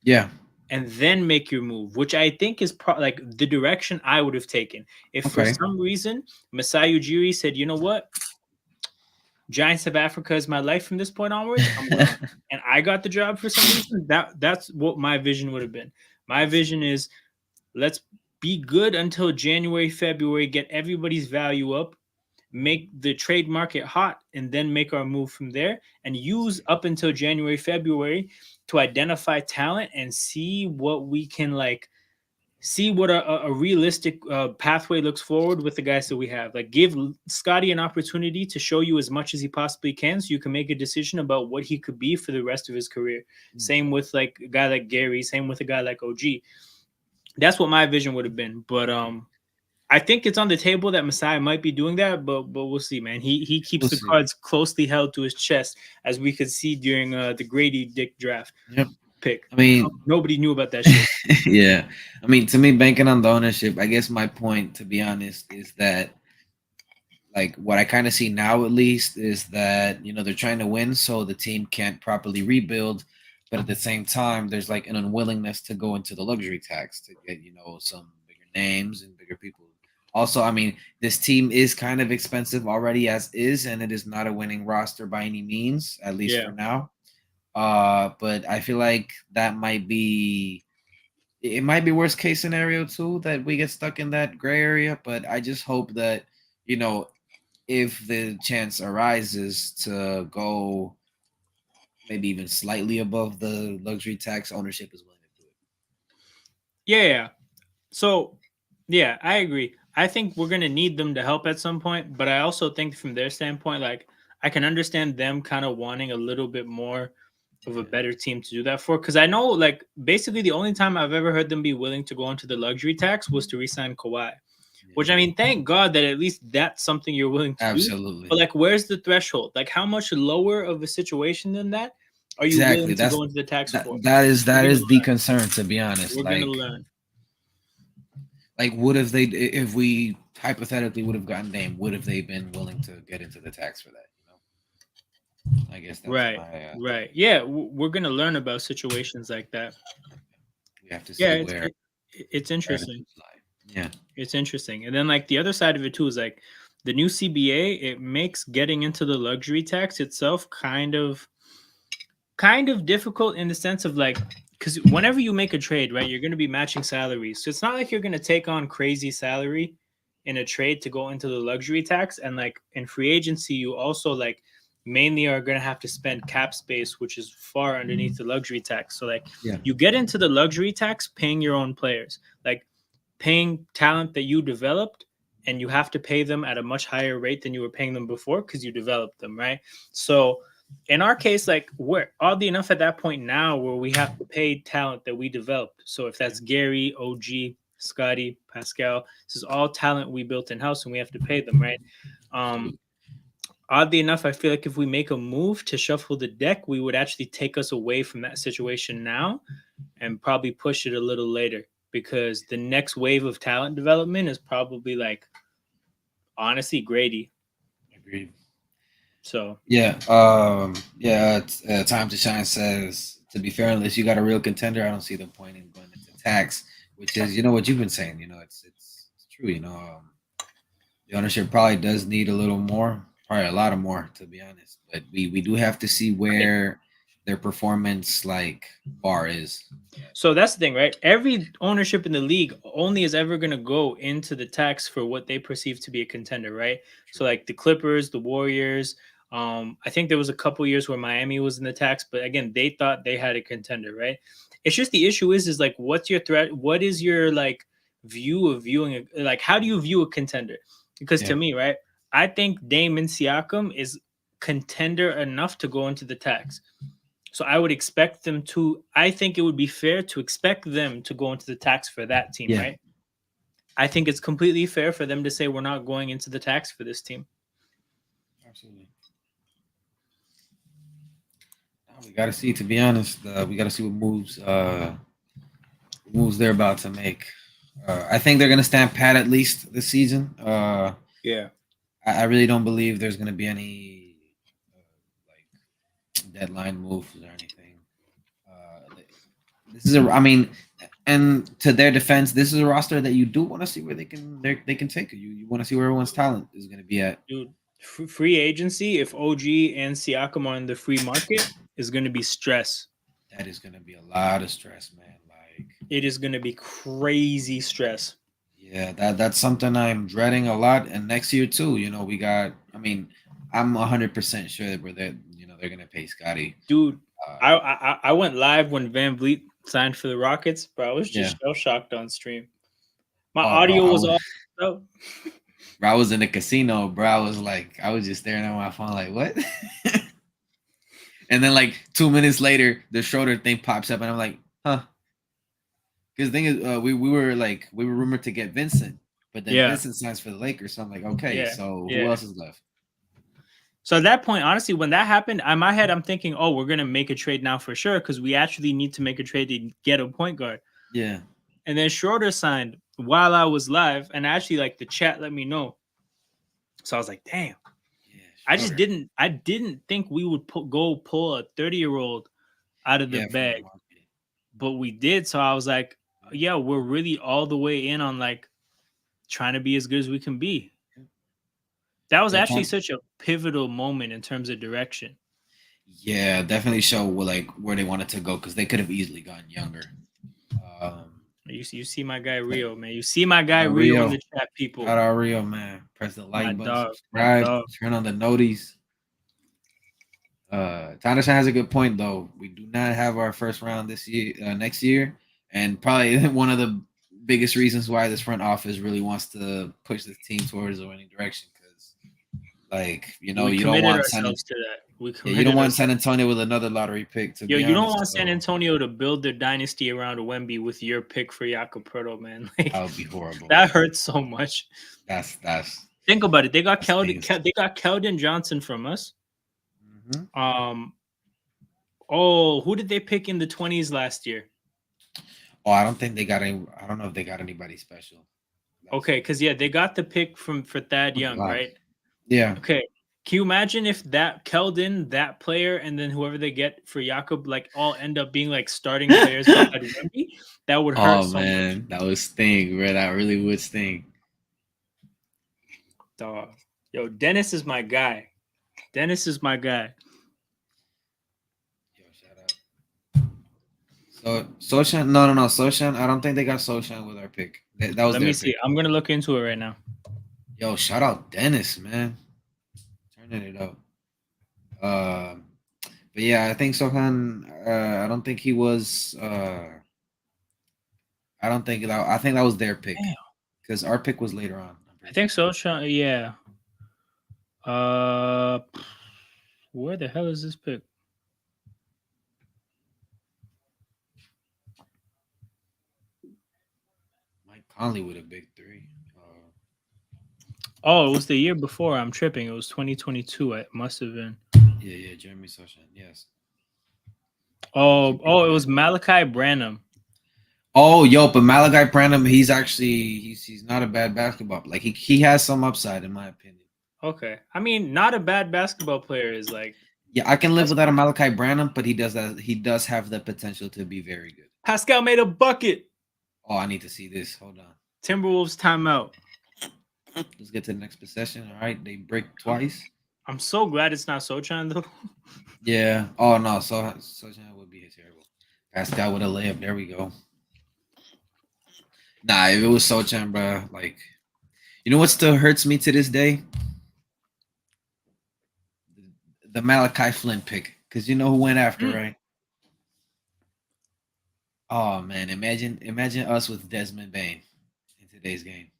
Yeah. and then make your move, which I think is like the direction I would have taken. If for Okay. some reason Masai Ujiri said, you know what, Giants of Africa is my life from this point onwards, I'm gone. And I got the job for some reason, that's what my vision would have been. My vision is let's be good until January, February, get everybody's value up, make the trade market hot, and then make our move from there. And use up until January, February to identify talent and see what we can like see what a realistic pathway looks forward with the guys that we have. Like, give Scotty an opportunity to show you as much as he possibly can, so you can make a decision about what he could be for the rest of his career. Same with like a guy like Gary. Same with a guy like OG. That's what my vision would have been. But I think it's on the table that Messiah might be doing that. But we'll see, man. He keeps We'll the see. cards closely held to his chest, as we could see during the Grady Dick draft Yep. pick. I mean, Nobody knew about that shit. yeah. I mean, to me, banking on the ownership, I guess my point, to be honest, is that like what I kind of see now, at least, is that they're trying to win, so the team can't properly rebuild, but at the same time, there's like an unwillingness to go into the luxury tax to get some bigger names and bigger people. Also, I mean, this team is kind of expensive already as is, and it is not a winning roster by any means, at least Yeah. for now. But I feel like that might be it might be worst case scenario too, that we get stuck in that gray area. But I just hope that you know if the chance arises to go maybe even slightly above the luxury tax, ownership is willing to do it. Yeah. Yeah. So, yeah, I agree. I think we're going to need them to help at some point, but I also think from their standpoint, like, I can understand them kind of wanting a little bit more of a Yeah, better team to do that for. Because I know, like, basically the only time I've ever heard them be willing to go into the luxury tax was to resign Kawhi, which I yeah, mean, thank God that at least that's something you're willing to do. absolutely, But, like, where's the threshold? Like, how much lower of a situation than that are you exactly. willing to That's go into the tax that for? that is We're that going to is the learn. concern, to be honest. We're going to learn. Like, what if we hypothetically would have gotten Dame? Would have they been willing to get into the tax for that? I guess that's Right, my right. Yeah, we're gonna learn about situations like that. we have to Yeah, see it's where interesting. attitudes lie. Yeah. It's interesting. And then like the other side of it too is like the new CBA, it makes getting into the luxury tax itself kind of difficult in the sense of like, because whenever you make a trade, right, you're going to be matching salaries. So it's not like you're going to take on crazy salary in a trade to go into the luxury tax. And like in free agency, you also like mainly are going to have to spend cap space, which is far underneath the luxury tax. So like Yeah. you get into the luxury tax paying your own players, like paying talent that you developed, and you have to pay them at a much higher rate than you were paying them before because you developed them, right? So in our case, like we're oddly enough at that point now where we have to pay talent that we developed. So if Yeah. that's Gary, OG, Scotty, Pascal, this is all talent we built in house and we have to pay them, right? Um, Absolutely. Oddly enough, I feel like if we make a move to shuffle the deck, we would actually take us away from that situation now and probably push it a little later because the next wave of talent development is probably like honestly Grady. Agreed. So Yeah. Yeah. Time to shine says, to be fair, unless you got a real contender, I don't see the point in going into tax. Which is, what you've been saying. It's true. The ownership probably does need a little more, probably a lot of more, to be honest. But we do have to see where their performance like bar is. So that's the thing, right? Every ownership in the league only is ever going to go into the tax for what they perceive to be a contender, right? So True. like the Clippers, the Warriors. I think there was a couple years where Miami was in the tax, but again, they thought they had a contender, right? It's just the issue is like, what's your threat? What is your like view of viewing like how do you view a contender? Because Yeah. to me, right, I think Damon Siakam is contender enough to go into the tax. So I would expect them to. I think it would be fair to expect them to go into the tax for that team, Yeah. right? I think it's completely fair for them to say we're not going into the tax for this team. Absolutely. We got to see. To be honest, we got to see what moves they're about to make. I think they're gonna stand pat at least this season. Yeah, I really don't believe there's gonna be any like deadline moves or anything. This is a, I mean, and to their defense, this is a roster that you do want to see where they can take it. You want to see where everyone's talent is going to be at. dude. Free agency, if OG and Siakam are in the free market, is going to be stress. That is going to be a lot of stress, man. Like, It is going to be crazy stress. yeah, that's something I'm dreading a lot. And next year too, we got. I mean, I'm 100% sure that they're gonna pay Scotty. Dude. Uh, I went live when Van Vliet signed for the Rockets, bro. I was yeah. just shell shocked on stream. My Oh, bro, audio was all up. I was in the casino, bro. I was just staring at my phone, like, what? And then, like 2 minutes later, the Schroeder thing pops up, and I'm like, huh? Because the thing is, we were rumored to get Vincent, but then Yeah, Vincent signs for the Lakers, so I'm like, okay, yeah, so who yeah. else is left? So at that point, honestly, when that happened, in my head, I'm thinking, oh, we're gonna make a trade now for sure because we actually need to make a trade to get a point guard. Yeah, And then Schroeder signed while I was live, and actually, like the chat let me know. So I was like, damn. yeah, I just Schroeder. didn't. I didn't think we would go pull a 30-year-old out of the Yeah, from the bag, market. but we did. So I was like, yeah, we're really all the way in on like trying to be as good as we can be. That was Yeah, actually such a pivotal moment in terms of direction. yeah, definitely show where they wanted to go because they could have easily gone younger. Um, You see my guy but Rio, man. You see my guy Rio in Rio, the chat, people. shout out Rio, man. Press the My like button, dog, my subscribe, dog. turn on the noties. Tanasha has a good point though. We do not have our first round this year, next year, and probably one of the biggest reasons why this front office really wants to push this team towards a winning direction. Because, like, We you don't committed want ourselves to that. We yeah, you don't committed want San ourselves. Antonio with another lottery pick. To Yo, be you don't honest, want San so Antonio to build their dynasty around Wemby with your pick for Jakob Pertl, man. that Like would be horrible. that hurts so much. That's Think about it. They got that's things. They got Keldon Johnson from us. Hmm. Um. Oh, who did they pick in the 20s last year? Oh, I don't think they got any. I don't know if they got anybody special last Okay, year. because yeah, they got the pick for Thad Went a Young, lot. right? Yeah. Okay. Can you imagine if that Keldon, that player, and then whoever they get for Jakob, like all end up being like starting players beside Wemby? That would hurt Oh so much. man, that would sting, bro. That really would sting. Dog. Yo, Dennis is my guy. Dennis is my guy. Yo, shout out. So Soshan, no, Soshan. I don't think they got Soshan with our pick. That was Let me their see. pick. I'm gonna look into it right now. Yo, shout out Dennis, man, turning it up. Uh, but yeah, I think Sohan. I don't think he was. I don't think that. I think that was their pick Damn. because our pick was later on. I'm I pretty think sure. so. Yeah. Uh, where the hell is this pick? Mike Conley with a big three. Oh, it was the year before. I'm tripping. It was 2022. It must have been. Yeah, Jeremy Soshan. Yes, that was your pick Oh, for it that. was Malachi Branham. Oh, yo, but Malachi Branham, he's not a bad basketball. Like he has some upside in my opinion. Okay. I mean, not a bad basketball player is like Yeah, I can live that's without a fine. Malachi Branham, but he does have the potential to be very good. Pascal made a bucket. Oh, I need to see this. Hold on. Timberwolves timeout. Let's get to the next possession. All right, they break I'm twice. I'm so glad it's not Sochan though. Yeah. Oh no, so that would be terrible. Pascal with a layup. There we go. Nah, if it was Sochan, bro, like you know what still hurts me to this day? The Malachi Flynn pick, because you know who went after, Mm. right? Oh man, imagine us with Desmond Bain in today's game.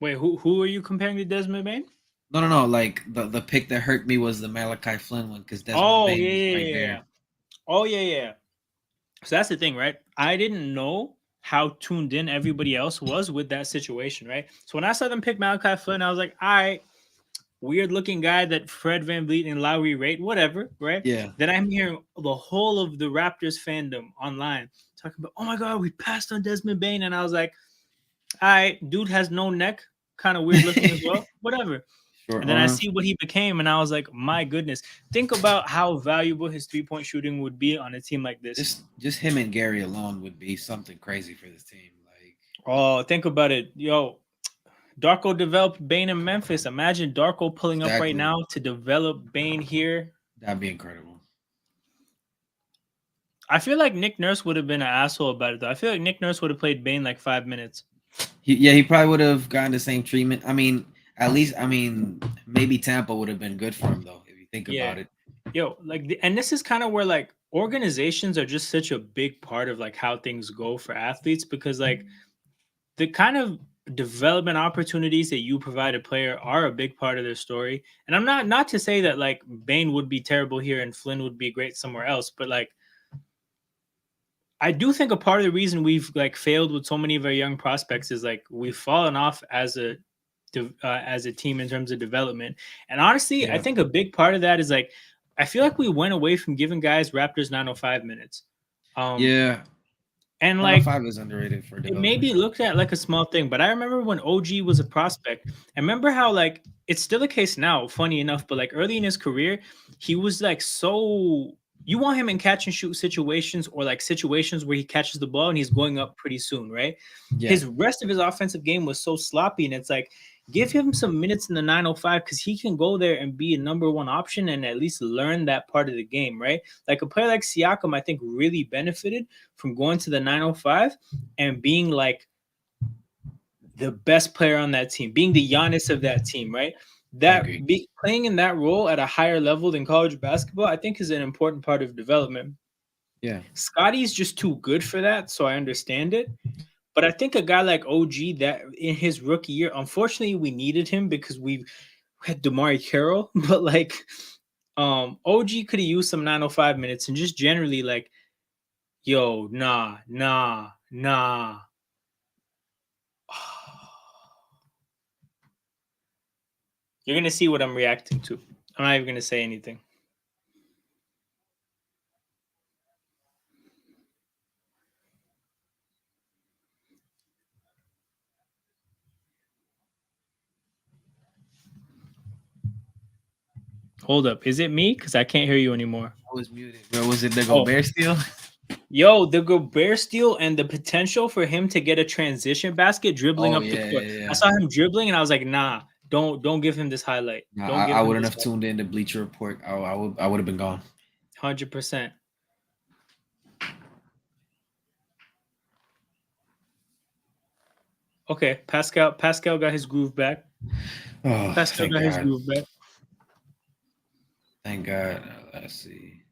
Wait, who are you comparing to Desmond Bain? No. Like the pick that hurt me was the Malachi Flynn one because Desmond Oh Bain yeah, was yeah, right yeah, there. yeah. Oh yeah, yeah. So that's the thing, right? I didn't know how tuned in everybody else was with that situation, right? So when I saw them pick Malachi Flynn, I was like, all right, weird looking guy that Fred Van Vliet and Lowry rate, whatever, right? Yeah. Then I'm hearing the whole of the Raptors fandom online talking about, oh my God, we passed on Desmond Bain. And I was like, all right, dude has no neck, kind of weird looking as well, whatever. Short And then I arm. see what he became, and I was like, my goodness, think about how valuable his 3 point shooting would be on a team like this. Just him and Gary alone would be something crazy for this team. Like Oh, think about it. Yo, Darko developed Bane in Memphis. Imagine Darko pulling up right exactly. now to develop Bane here. That'd be incredible. I feel like Nick Nurse would have been an asshole about it, though. I feel like Nick Nurse would have played Bane like 5 minutes. He probably would have gotten the same treatment. I mean, at least maybe Tampa would have been good for him though, if you think Yeah. about it. Yo, like, and this is kind of where like organizations are just such a big part of like how things go for athletes because like the kind of development opportunities that you provide a player are a big part of their story. And I'm not to say that like Bane would be terrible here and Flynn would be great somewhere else, but like I do think a part of the reason we've like failed with so many of our young prospects is like we've fallen off as a team in terms of development. And honestly, I Yeah. think a big part of that is like I feel like we went away from giving guys Raptors 905 minutes. Um, Yeah. and like 905 is underrated for it may development. be looked at like a small thing, but I remember when OG was a prospect. I remember how like it's still the case now, funny enough, but like early in his career, he was like so you want him in catch and shoot situations or like situations where he catches the ball and he's going up pretty soon, right? Yeah. His rest of his offensive game was so sloppy, and it's like give him some minutes in the 905 because he can go there and be a number one option and at least learn that part of the game, right? Like a player like Siakam, I think really benefited from going to the 905 and being like the best player on that team, being the Giannis of that team, right? I agree. Playing in that role at a higher level than college basketball, I think is an important part of development. Yeah. Scotty's just too good for that, so I understand it. But I think a guy like OG that in his rookie year, unfortunately, we needed him because we had Damari Carroll, but like OG could have used some 905 minutes and just generally like, yo, nah. You're gonna see what I'm reacting to. I'm not even gonna say anything. Hold up. Is it me? Because I can't hear you anymore. I was muted. Bro, was it the Oh, Gobert steal? Yo, the Gobert steal and the potential for him to get a transition basket dribbling Oh up the yeah, court. yeah, I yeah. saw him dribbling and I was like, nah, don't give him this highlight. No, Don't I give him wouldn't this have tuned in to Bleacher Report. I would have been gone. 100%. Okay, Pascal got his groove back. Oh, Pascal thank got his God. groove back. Thank God. Let's see.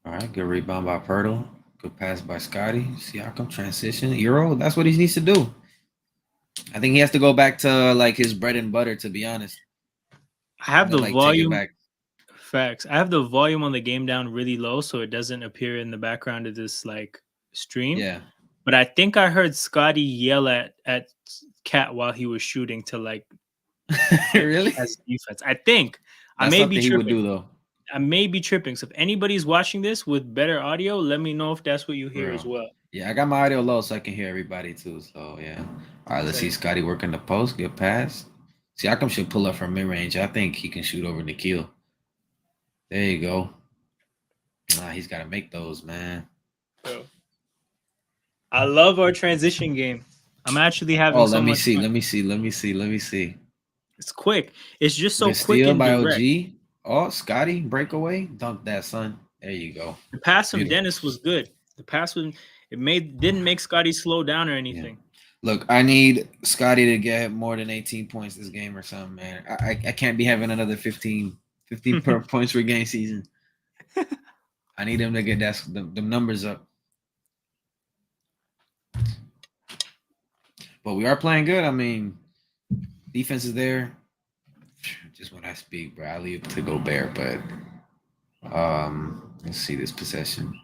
All right, good rebound by Pirtle. Good pass by Scotty. See how come transition. Euro, that's what he needs to do. I think he has to go back to like his bread and butter, to be honest, I have and then the like take it volume back. facts. I have the volume on the game down really low so it doesn't appear in the background of this like stream. Yeah. But I think I heard Scotty yell at Cat while he was shooting to like Really? as defense. I think I That's may be something he would tripping. do though. I may be tripping. So if anybody's watching this with better audio, let me know if that's what you For hear as real. well. Yeah, I got my audio low so I can hear everybody too. So yeah. All right, let's see Same. Scotty working the post. Good pass. Siakam should pull up from mid range. I think he can shoot over Nikhil. There you go. Nah, he's got to make those, man. So I love our transition game. I'm actually Oh, having so let me much see. fun. Let me see. Let me see. Let me see. It's quick. It's just so Good quick steal and by direct. OG. Oh, Scotty breakaway. Dunk that, son. There you go. The pass from Beautiful. Dennis was good. The pass was it made didn't make Scotty slow down or Yeah. anything. Look, I need Scotty to get more than 18 points this game or something, man. I can't be having another 15 per points per game season. I need him to get the numbers up. But we are playing good. I mean, defense is there. Just when I speak, bro, I leave to go bear. But let's see this possession.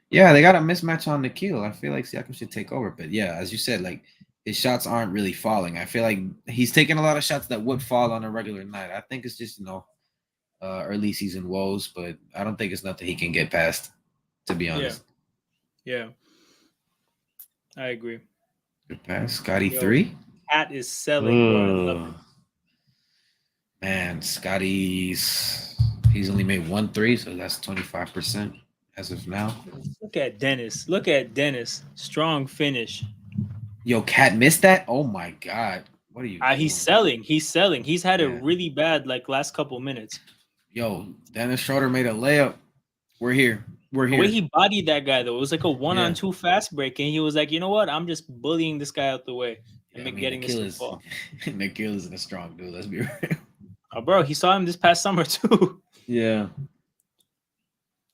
Yeah, they got a mismatch on the kill. I feel like Siakam should take over. But yeah, as you said, like his shots aren't really falling. I feel like he's taking a lot of shots that would fall on a regular night. I think it's just early season woes, but I don't think it's nothing he can get past. To be Yeah, honest, yeah, I agree. good pass, Scotty Yo, 3. Cat is selling, bro. I love it. Oh man, he's only made 1 3, so that's 25% as of now. Look at Dennis. Look at Dennis. Strong finish. Yo, Cat missed that. Oh my god, what are you He's doing? selling. He's selling. He's had a Yeah. really bad like last couple minutes. Yo, Dennis Schroeder made a layup. We're here. We're The way here. he bodied that guy though, it was like a one on Yeah. two fast break, and he was like, you know what? I'm just bullying this guy out the way and Yeah, I mean, getting this Nikhil to is fall. Nikhil isn't a strong dude. Let's be real. Oh, bro, he saw him this past summer too. Yeah.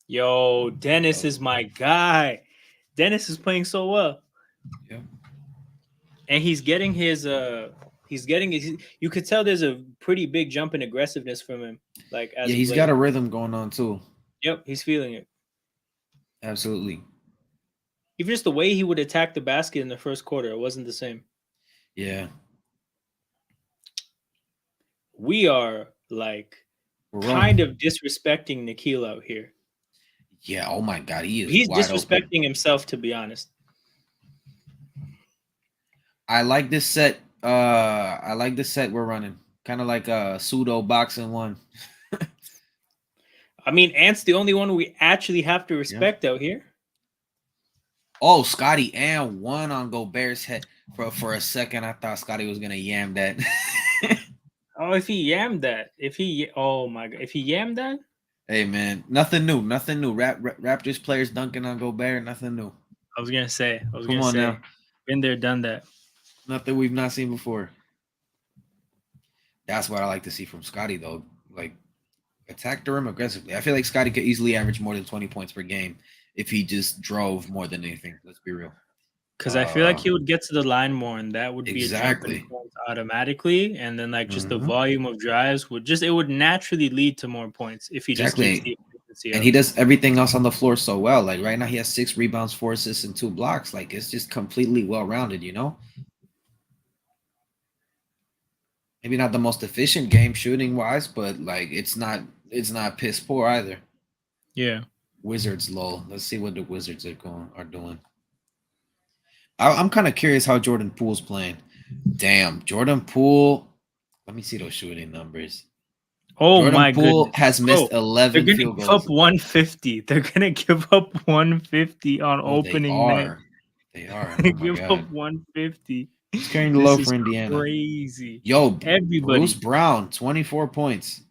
Yo, Dennis Oh, is my guy. Dennis is playing so well, yeah. and he's getting his. You could tell there's a pretty big jump in aggressiveness from him, like Yeah, as of he's got late. a rhythm going on too. Yep, he's feeling it. Absolutely. Even just the way he would attack the basket in the first quarter, it wasn't the same. Yeah. We are like We're kind rolling. of disrespecting Nikhil out here. Yeah. Oh my God, he is He's wide open. disrespecting himself, to be honest. I like this set. I like this set we're running. Kind of like a pseudo boxing one. I mean, Ant's the only one we actually have to Yeah. respect out here. Oh, Scotty and one on Gobert's head. For a second, I thought Scotty was gonna yam that. Oh, if he yammed that, oh my god, if he yammed that, Hey man, nothing new. Nothing new. Raptors players dunking on Gobert. Nothing new. I was Come gonna on say, now. been there, done that. Nothing we've not seen before. That's what I like to see from Scotty though. Like attack the rim aggressively. I feel like Scotty could easily average more than 20 points per game if he just drove more than anything. Let's be real. Because I feel like Uh, he would get to the line more, and that would be a jump in exactly. points automatically. And then like just the Hmm. volume of drives would naturally lead to more points if he just keeps Exactly. the efficiency And up. he does everything else on the floor so well. Like right now, he has 6 rebounds, 4 assists, and 2 blocks. Like it's just completely well rounded. Maybe not the most efficient game shooting wise, but like it's not piss poor either. Yeah. Wizards low. Let's see what the Wizards are doing. I'm kind of curious how Jordan Poole's playing. Damn, Jordan Poole. Let me see those shooting numbers. Oh Jordan my Poole goodness, has bro! missed They're 11 gonna field give up goals. 150. They're gonna give up 150 on Oh, they opening night. are. They are. Oh my Give up God. 150. Who's carrying the This low is for Indiana? crazy. Yo, Bruce Everybody. Brown, 24 points.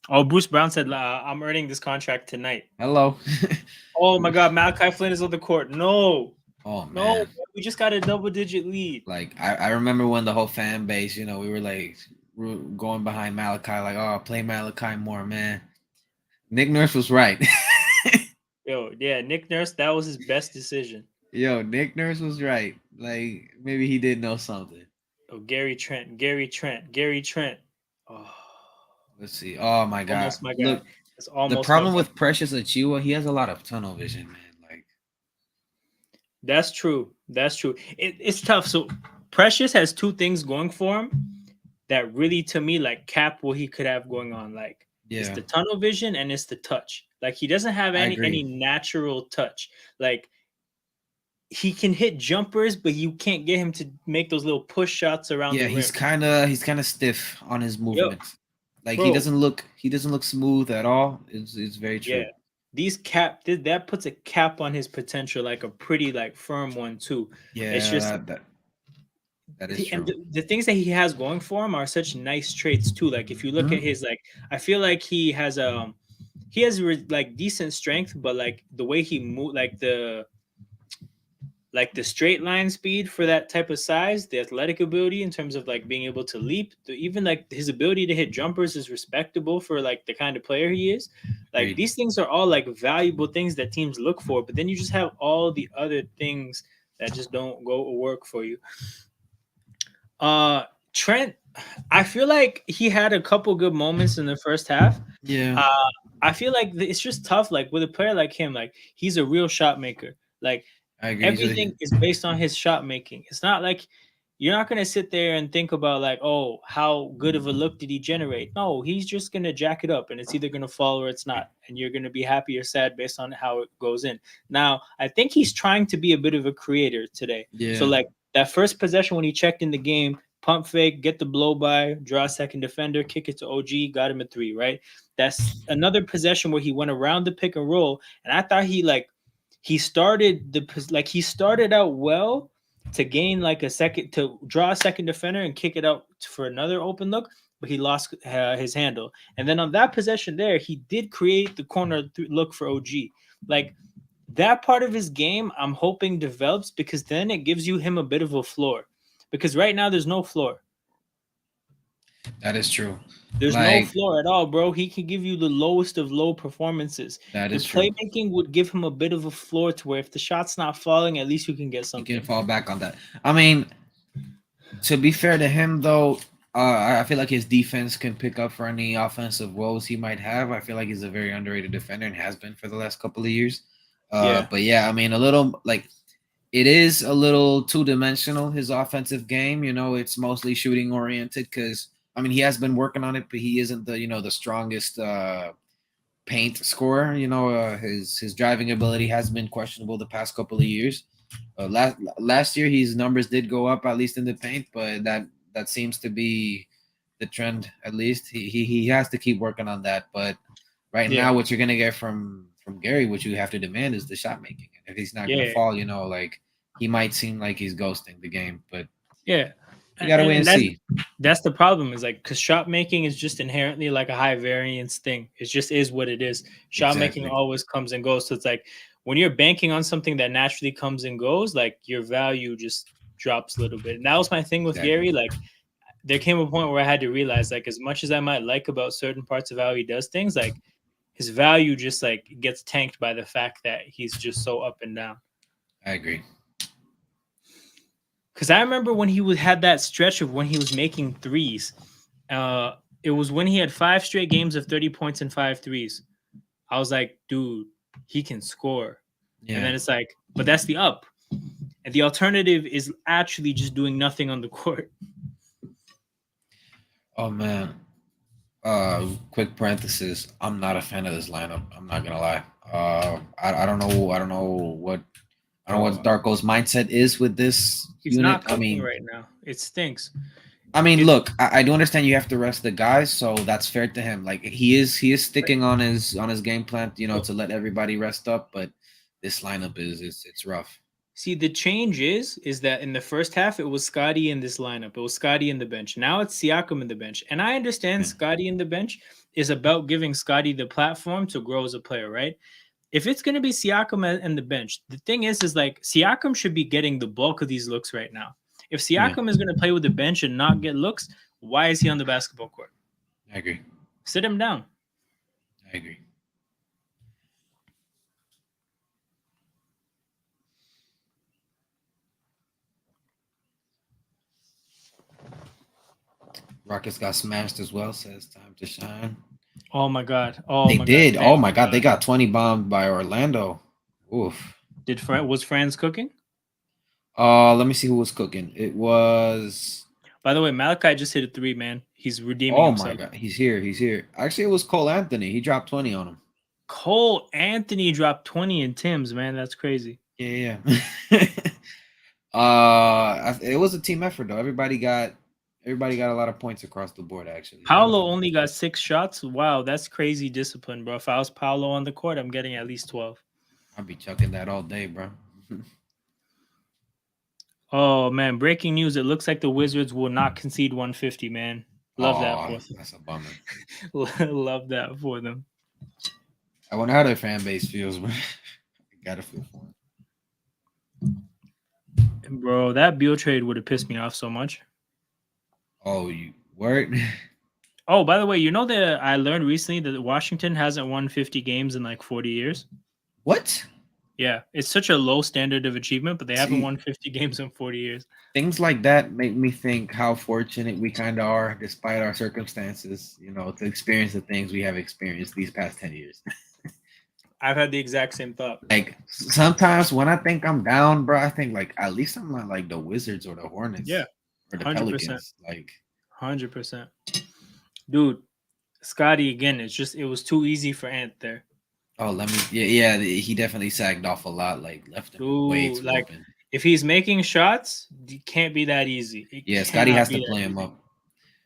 Oh, Bruce Brown said, "I'm earning this contract tonight." Hello. Oh my God, Malachi Flynn is on the court. No, Oh no, man. we just got a double-digit lead. Like I remember when the whole fan base, we were like going behind Malachi, like, oh, play Malachi more, man. Nick Nurse was right. Yo, yeah, Nick Nurse, that was his best decision. Yo, Nick Nurse was right. Like maybe he did know something. Oh, Gary Trent, Gary Trent, Gary Trent. Oh, Let's see. Oh my God. almost my guy. Look, That's the almost my problem guy. with Precious Achiuwa, he has a lot of tunnel vision, man. Like, That's true. That's true. It's tough. So Precious has two things going for him that really, to me, like cap what he could have going on. Like it's yeah, the tunnel vision and it's the touch. Like he doesn't have I any agree. natural touch. Like he can hit jumpers, but you can't get him to make those little push shots around Yeah, the rim. he's kind of stiff on his Yo, movements. Like bro, he doesn't look smooth at all. It's very yeah. true. That puts a cap on his potential, like a pretty like firm one too. It's Yeah, just that is and true. the things that he has going for him are such nice traits too. Like if you look at Mhm. his like, I feel like he has like decent strength, but like the way he move, like the straight line speed for that type of size, the athletic ability in terms of like being able to leap, even like his ability to hit jumpers is respectable for like the kind of player he is. Like Agreed. these things are all like valuable things that teams look for, but then you just have all the other things that just don't go work for you. Uh Trent, I feel like he had a couple good moments in the first half. Yeah, Uh I feel like it's just tough like with a player like him, like he's a real shot maker. Like I agree. everything is based on his shot making. It's not like you're not gonna sit there and think about like, oh, how good of a look did he generate? No, he's just gonna jack it up, and it's either gonna fall or it's not, and you're gonna be happy or sad based on how it goes in. Now, I think he's trying to be a bit of a creator today. So Yeah, like that first possession when he checked in the game, pump fake, get the blow by, draw a second defender, kick it to OG, got him a three. Right. That's another possession where he went around the pick and roll, and I thought he started out well to gain like a second to draw a second defender and kick it out for another open look, but he lost his handle. And then on that possession there, he did create the corner look for OG. Like that part of his game, I'm hoping develops because then it gives you him a bit of a floor. Because right now there's no floor. that is true. There's no Like floor at all, bro. He can give you the lowest of low performances. that The is true. playmaking would give him a bit of a floor to where if the shot's not falling, at least you can get You can something. fall back on that. I mean, to be fair to him, though, I feel like his defense can pick up for any offensive woes he might have. I feel like he's a very underrated defender and has been for the last couple of years. Yeah. But yeah, I mean, a little like it is a little two dimensional his offensive game. It's mostly shooting oriented because I mean he has been working on it, but he isn't the strongest paint scorer. His driving ability has been questionable the past couple of years. Last year, his numbers did go up at least in the paint, but that seems to be the trend. At least he has to keep working on that. But right Yeah. now, what you're gonna get from Gary, what you have to demand is the shot making. And if he's not gonna Yeah. fall, like he might seem like he's ghosting the game. But Yeah. we gotta wait And and see. that's the problem is like because shot making is just inherently like a high variance thing. It just is what it is. Shot making Exactly. always comes and goes. So it's like when you're banking on something that naturally comes and goes, like your value just drops a little bit. And that was my thing with Exactly. Gary. Like there came a point where I had to realize like as much as I might like about certain parts of how he does things, like his value just like gets tanked by the fact that he's just so up and down. I agree. Because I remember when had that stretch of when he was making threes. It was when he had 5 straight games of 30 points and 5 threes. I was like, dude, he can score. And Yeah. then it's like, but that's the up. And the alternative is actually just doing nothing on the court. Oh man. Quick parenthesis. I'm not a fan of this lineup. I'm not gonna lie. I don't know. I don't know what Bro, Darko's mindset is with this he's unit. not I cooking mean, right now. It stinks. I mean, It, look, I do understand you have to rest the guys, so that's fair to him. Like he is sticking on his game plan, to let everybody rest up. But this lineup is it's rough. See, the change is that in the first half it was Scotty in this lineup. It was Scotty in the bench. Now it's Siakam in the bench. And I understand Yeah, Scotty in the bench is about giving Scotty the platform to grow as a player, right? If it's going to be Siakam and the bench, the thing is like Siakam should be getting the bulk of these looks right now. If yeah, Siakam is going to play with the bench and not get looks, why is he on the basketball court? I agree. Sit him down. I agree. Rockets got smashed as well. Says time to shine. Oh my god. Oh They my god. did. Oh Thank my God, they God. got 20 bombed by Orlando. Oof. Was Franz cooking? Let me see who was cooking. It was. By the way, Malachi just hit a three, man. He's redeeming Oh my himself. God, he's here. He's here. Actually, it was Cole Anthony. He dropped 20 on him. Cole Anthony dropped 20 in Tim's, man. That's crazy. Yeah, yeah. It was a team effort though. Everybody got a lot of points across the board. Actually, that was Paolo a only got 6 shots. Wow, that's crazy discipline, bro. If I was Paolo on the court, I'm getting at least 12. I'll be chucking that all day, bro. Oh man, breaking news. It looks like the Wizards will not concede 150, man. Love that Oh, for that's a bummer. them. Love that for them. I wonder how their fan base feels, bro. I gotta feel for them. Bro, that Beal trade would have pissed me off so much. Oh, you word? Oh, by the way, you know that I learned recently that Washington hasn't won 50 games in like 40 years. What? Yeah, it's such a low standard of achievement, but they haven't See, won 50 games in 40 years. things like that make me think how fortunate we kind of are, despite our circumstances. To experience the things we have experienced these past 10 years. I've had the exact same thought. Like sometimes when I think I'm down, bro, I think like at least I'm not like the Wizards or the Yeah, Hornets or the 100%. Pelicans. Like, 100%. Dude, Scotty again, it was too easy for Ant there. oh, let me, yeah, yeah, he definitely sagged off a lot. Like left him way Dude, too like open. if he's making shots, it can't be that easy. It Yeah, Scotty cannot has be to that play him easy. up.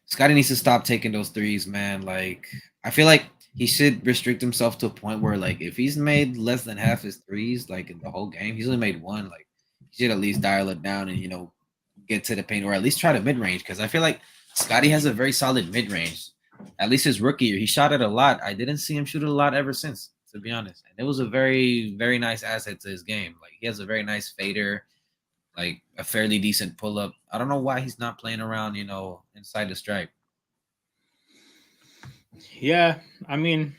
Scotty needs to stop taking those threes, man. Like, I feel like he should restrict himself to a point where, like, if he's made less than half his threes, like in the whole game, he's only made one. Like, he should at least dial it down and get to the paint or at least try to mid range because I feel like Scotty has a very solid mid range. At least his rookie year, he shot it a lot. I didn't see him shoot it a lot ever since, to be honest. And it was a very, very nice asset to his game. Like, he has a very nice fader, like a fairly decent pull up. I don't know why he's not playing around, inside the stripe. Yeah, I mean,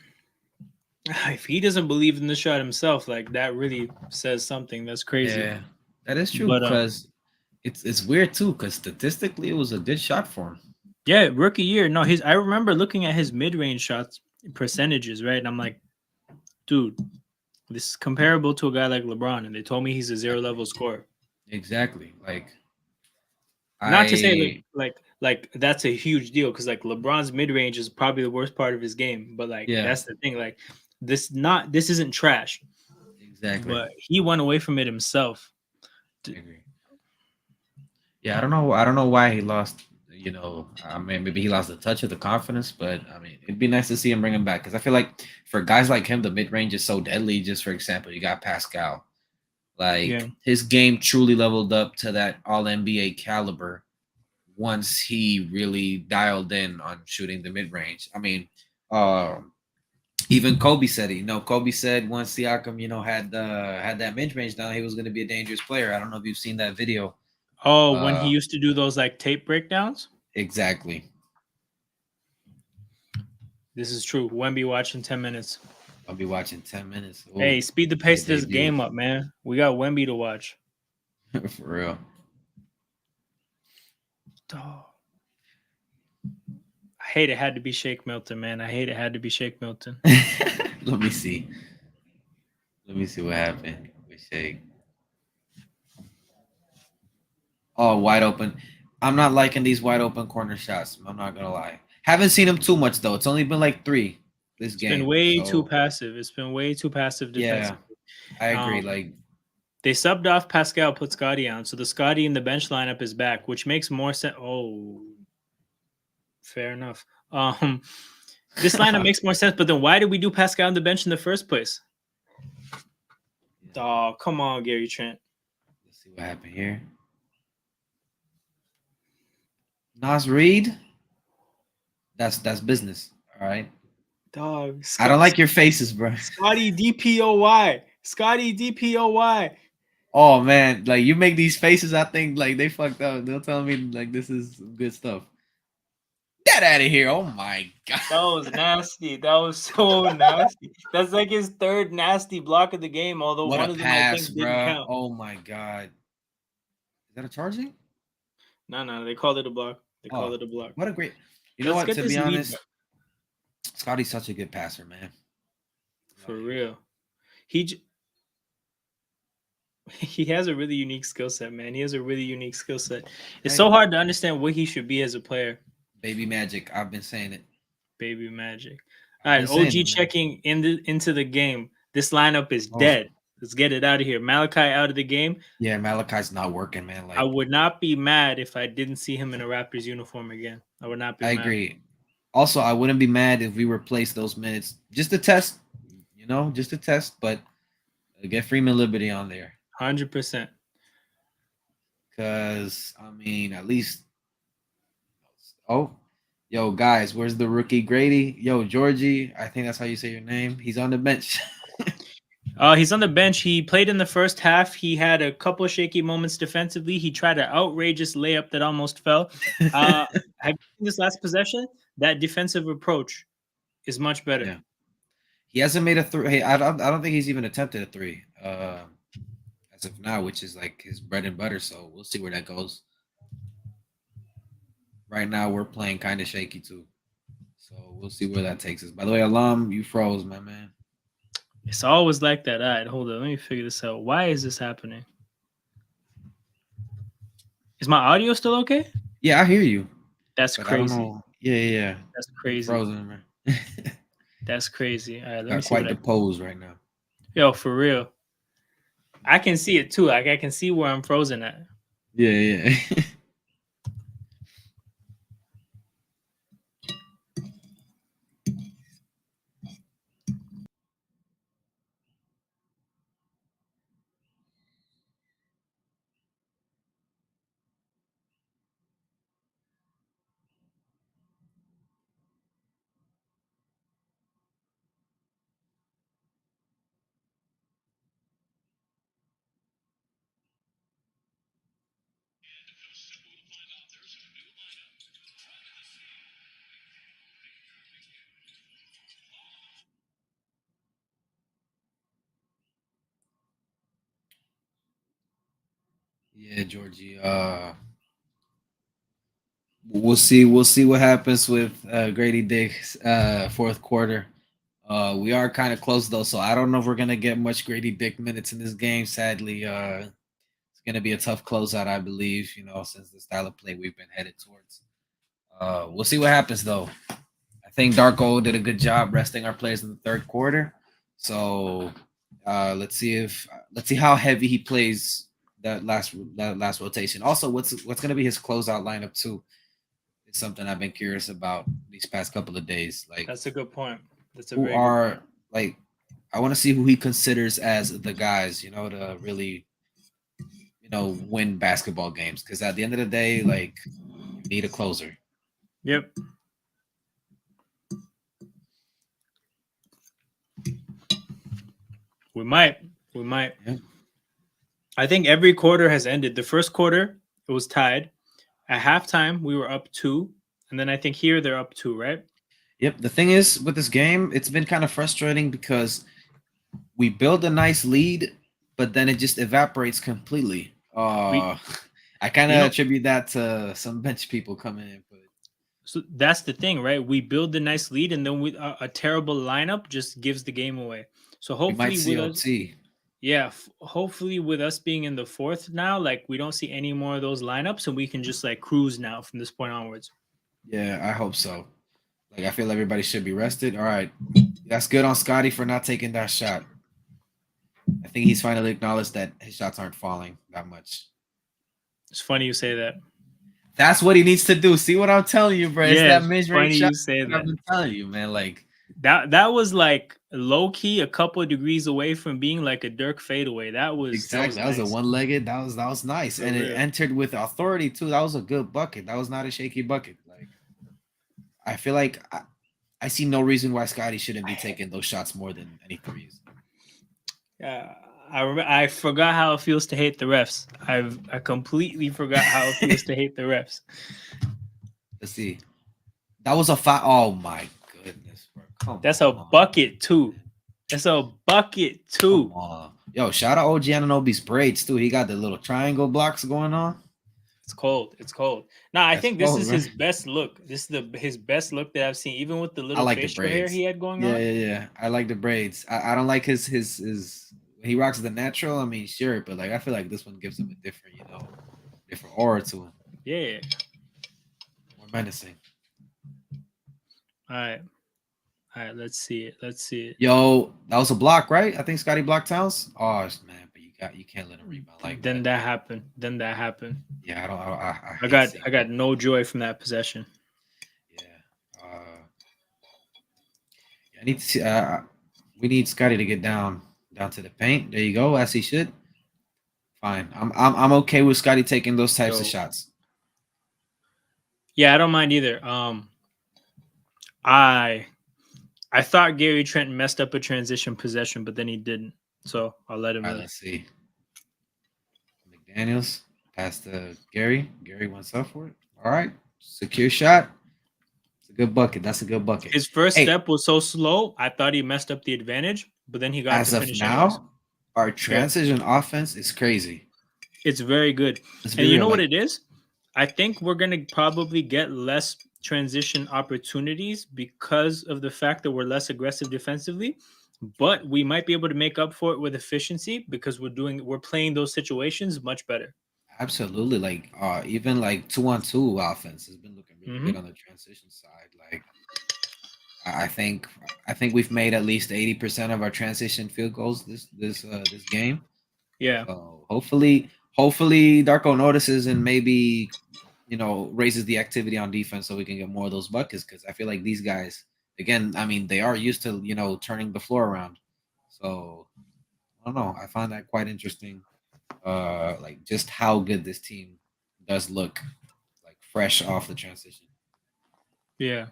if he doesn't believe in the shot himself, like that really says something. That's crazy. Yeah, that is true. But Because it's weird too. Because statistically, it was a good shot for him. yeah, rookie year. No, his I remember looking at his mid-range shots percentages, right? And I'm like, dude, this is comparable to a guy like LeBron, and they told me he's a zero Exactly. level scorer. Exactly. Like Not to say like I, like that's a huge deal because like LeBron's mid range is probably the worst part of his game, but like yeah, that's the thing. Like this isn't trash, exactly. but he went away from it himself. I agree. Yeah, I don't know. I don't know why he lost. I mean, maybe he lost the touch of the confidence, but I mean, it'd be nice to see him bring him back because I feel like for guys like him, the mid range is so deadly. Just for example, you got Pascal. Yeah. Like his game truly leveled up to that All NBA caliber once he really dialed in on shooting the mid range. I mean, uh, even Kobe said it. Kobe said once Siakam, had that mid range down, he was going to be a dangerous player. I don't know if you've seen that video. Oh, when he Uh, used to do those like tape breakdowns. exactly. This is true. Wemby watching 10 minutes. I'll be watching 10 minutes. Oh, Hey, speed the the pace of this debut game up, man. We got Wemby to watch. for real. Dog. I hate it had to be Shake Milton, man. I hate it had to be Shake Milton. Let me see. Let me see what happened with Shake. Oh, wide open. I'm not liking these wide open corner shots. I'm not gonna lie. Haven't seen him too much though. It's only been like three this It's been game. way too So passive. It's been way too passive yeah, defensively. I agree. Um, Like they subbed off Pascal, put Scotty on, so the Scotty in the bench lineup is back, which makes more sense. Oh, Fair enough. Um, this lineup makes more sense, but then why did we do Pascal on the bench in the first place? Yeah, Oh, come on, Gary Trent. let's see what happened here. Nas Reed, that's business. All right. Dog, I don't like your faces, bro. Scotty DPOY. Scotty DPOY. Oh man, like you make these faces, I think like they fucked up. They'll tell me like this is some good stuff. Get out of here! Oh my god! That was nasty. That was so nasty. That's like his third nasty block of the game, although What one a of them I pass, think didn't bro! count. Oh my god! Is that a charging? No, no, they called it a block. They called Oh, it a block. what a great! You know Let's what? get To this be lead honest, back. Scotty's such a good passer, man. For Like, real. He he has a really unique skill set, man. He has a really unique skill set. It's right? so hard to understand what he should be as a player. Baby magic. I've been saying it. Baby magic. All I've right, been saying OG it, man. checking into the game. This lineup is Oh dead. Let's get it out of here. Malachi out of the game. yeah, Malachi's not working, man. I Like would not be mad if I didn't see him in a Raptors uniform again. I would not be I mad. agree. Also, I wouldn't be mad if we replaced those minutes just to test. You know, just to test, but get Freeman Liberty on there. 100%. Cause I mean, at least oh, yo guys, where's the rookie Grady? Yo Georgie, I think that's how you say your name. He's on the bench. He's on the bench. He played in the first half. He had a couple shaky moments defensively. He tried an outrageous layup that almost fell. Have you seen this last possession? That defensive approach is much better. Yeah, he hasn't made a three. Hey, I don't think he's even attempted a three as of now, which is like his bread and butter. So we'll see where that goes. Right now, we're playing kind of shaky too. So we'll see where that takes us. By the way, Alam, you froze, my man. It's always like that. All right, hold on. Let me figure this out. Why is this happening? Is my audio still okay? Yeah, I hear you, That's but I don't crazy. know. Yeah. That's You crazy. frozen, man. That's crazy. All right, let me Got see what quite I the can. pose right now. Yo, for real. I can see it too. Like I can see where I'm frozen at. Yeah. Yeah, Georgie. We'll see. We'll see what happens with Grady Dick's fourth quarter. We are kind of close though, so I don't know if we're gonna get much Grady Dick minutes in this game. Sadly, it's gonna be a tough closeout, I believe. You know, since the style of play we've been headed towards. We'll see what happens though. I think Darko did a good job resting our players in the third quarter. So let's see how heavy he plays that last rotation. Also, what's gonna be his closeout lineup too? It's something I've been curious about these past couple of days. Like That's a good point. That's a who very good point. are like I want to see who he considers as the guys, to really, win basketball games. Because at the end of the day, like you need a closer. Yep. We might. We might. Yeah. I think every quarter has ended. The first quarter, it was tied. At halftime, we were up two. And then I think here they're up two, right? Yep. The thing is with this game, it's been kind of frustrating because we build a nice lead, but then it just evaporates completely. We I kind you of know, attribute that to some bench people coming in, but so that's the thing, right? We build a nice lead and then with a terrible lineup just gives the game away. So we might hopefully see with us, OT. yeah, hopefully with us being in the fourth now, like we don't see any more of those lineups and we can just like cruise now from this point onwards. Yeah, I hope so. Like I feel everybody should be rested. All right, that's good on Scotty for not taking that shot. I think he's finally acknowledged that his shots aren't falling that much. It's funny you say that. That's what he needs to do. See what I'm telling you, bro? It's Yeah, that it's mid-range funny shot you say that I've that. been telling you, man. Like That was like low key a couple of degrees away from being like a Dirk fadeaway. That was exactly. That was a nice one-legged. That was nice, for and it real. entered with authority too. That was a good bucket. That was not a shaky bucket. Like I feel like I see no reason why Scotty shouldn't be taking those shots more than any threes. Yeah, I forgot how it feels to hate the refs. I completely forgot how it feels to hate the refs. Let's see. That was a five. Oh my goodness, bro. Come That's a on, bucket too. That's a bucket come too. on. Yo, shout out OG Ananobi's braids too. He got the little triangle blocks going on. It's cold. It's cold. Now I That's think this cold, is right? his best look. This is his best look that I've seen, even with the I little like the facial hair braids. he had going Yeah, on. yeah, yeah. I like the braids. I don't like his he rocks the natural. I mean, sure, but like I feel like this one gives him a different, different aura to him. Yeah. More menacing. All right. All right. Let's see it. Let's see it. Yo, that was a block, right? I think Scotty blocked Towns. Oh man, but you can't let him rebound like Then that. that happened. Then that happened. Yeah, I don't I I hate got seeing I that. got no joy from that possession. Yeah. I need to see we need Scotty to get down to the paint. There you go, as he should. Fine. I'm okay with Scotty taking those types of Yo. shots. Yeah, I don't mind either. I I thought Gary Trent messed up a transition possession, but then he didn't. So I'll let him All right, live. let's see. McDaniels pass to Gary. Gary wants up for it. All right. Secure shot. It's a good bucket. That's a good bucket. His first Hey, step was so slow. I thought he messed up the advantage, but then he got to as of finish anyways. now, our Yeah, transition offense is crazy. it's very good. Let's be And you real. know what Like, it is? I think we're going to probably get less transition opportunities because of the fact that we're less aggressive defensively, but we might be able to make up for it with efficiency because we're playing those situations much better. absolutely. Like, even like 2-on-2 offense has been looking really good Mhm. on the transition side. Like, I think I think we've made at least 80% of our transition field goals this game. Yeah. So hopefully Darko notices and maybe raises the activity on defense so we can get more of those buckets because I feel like these guys again, I mean, they are used to turning the floor around. So I don't know. I find that quite interesting. Like just how good this team does look, like fresh off the transition. Yeah.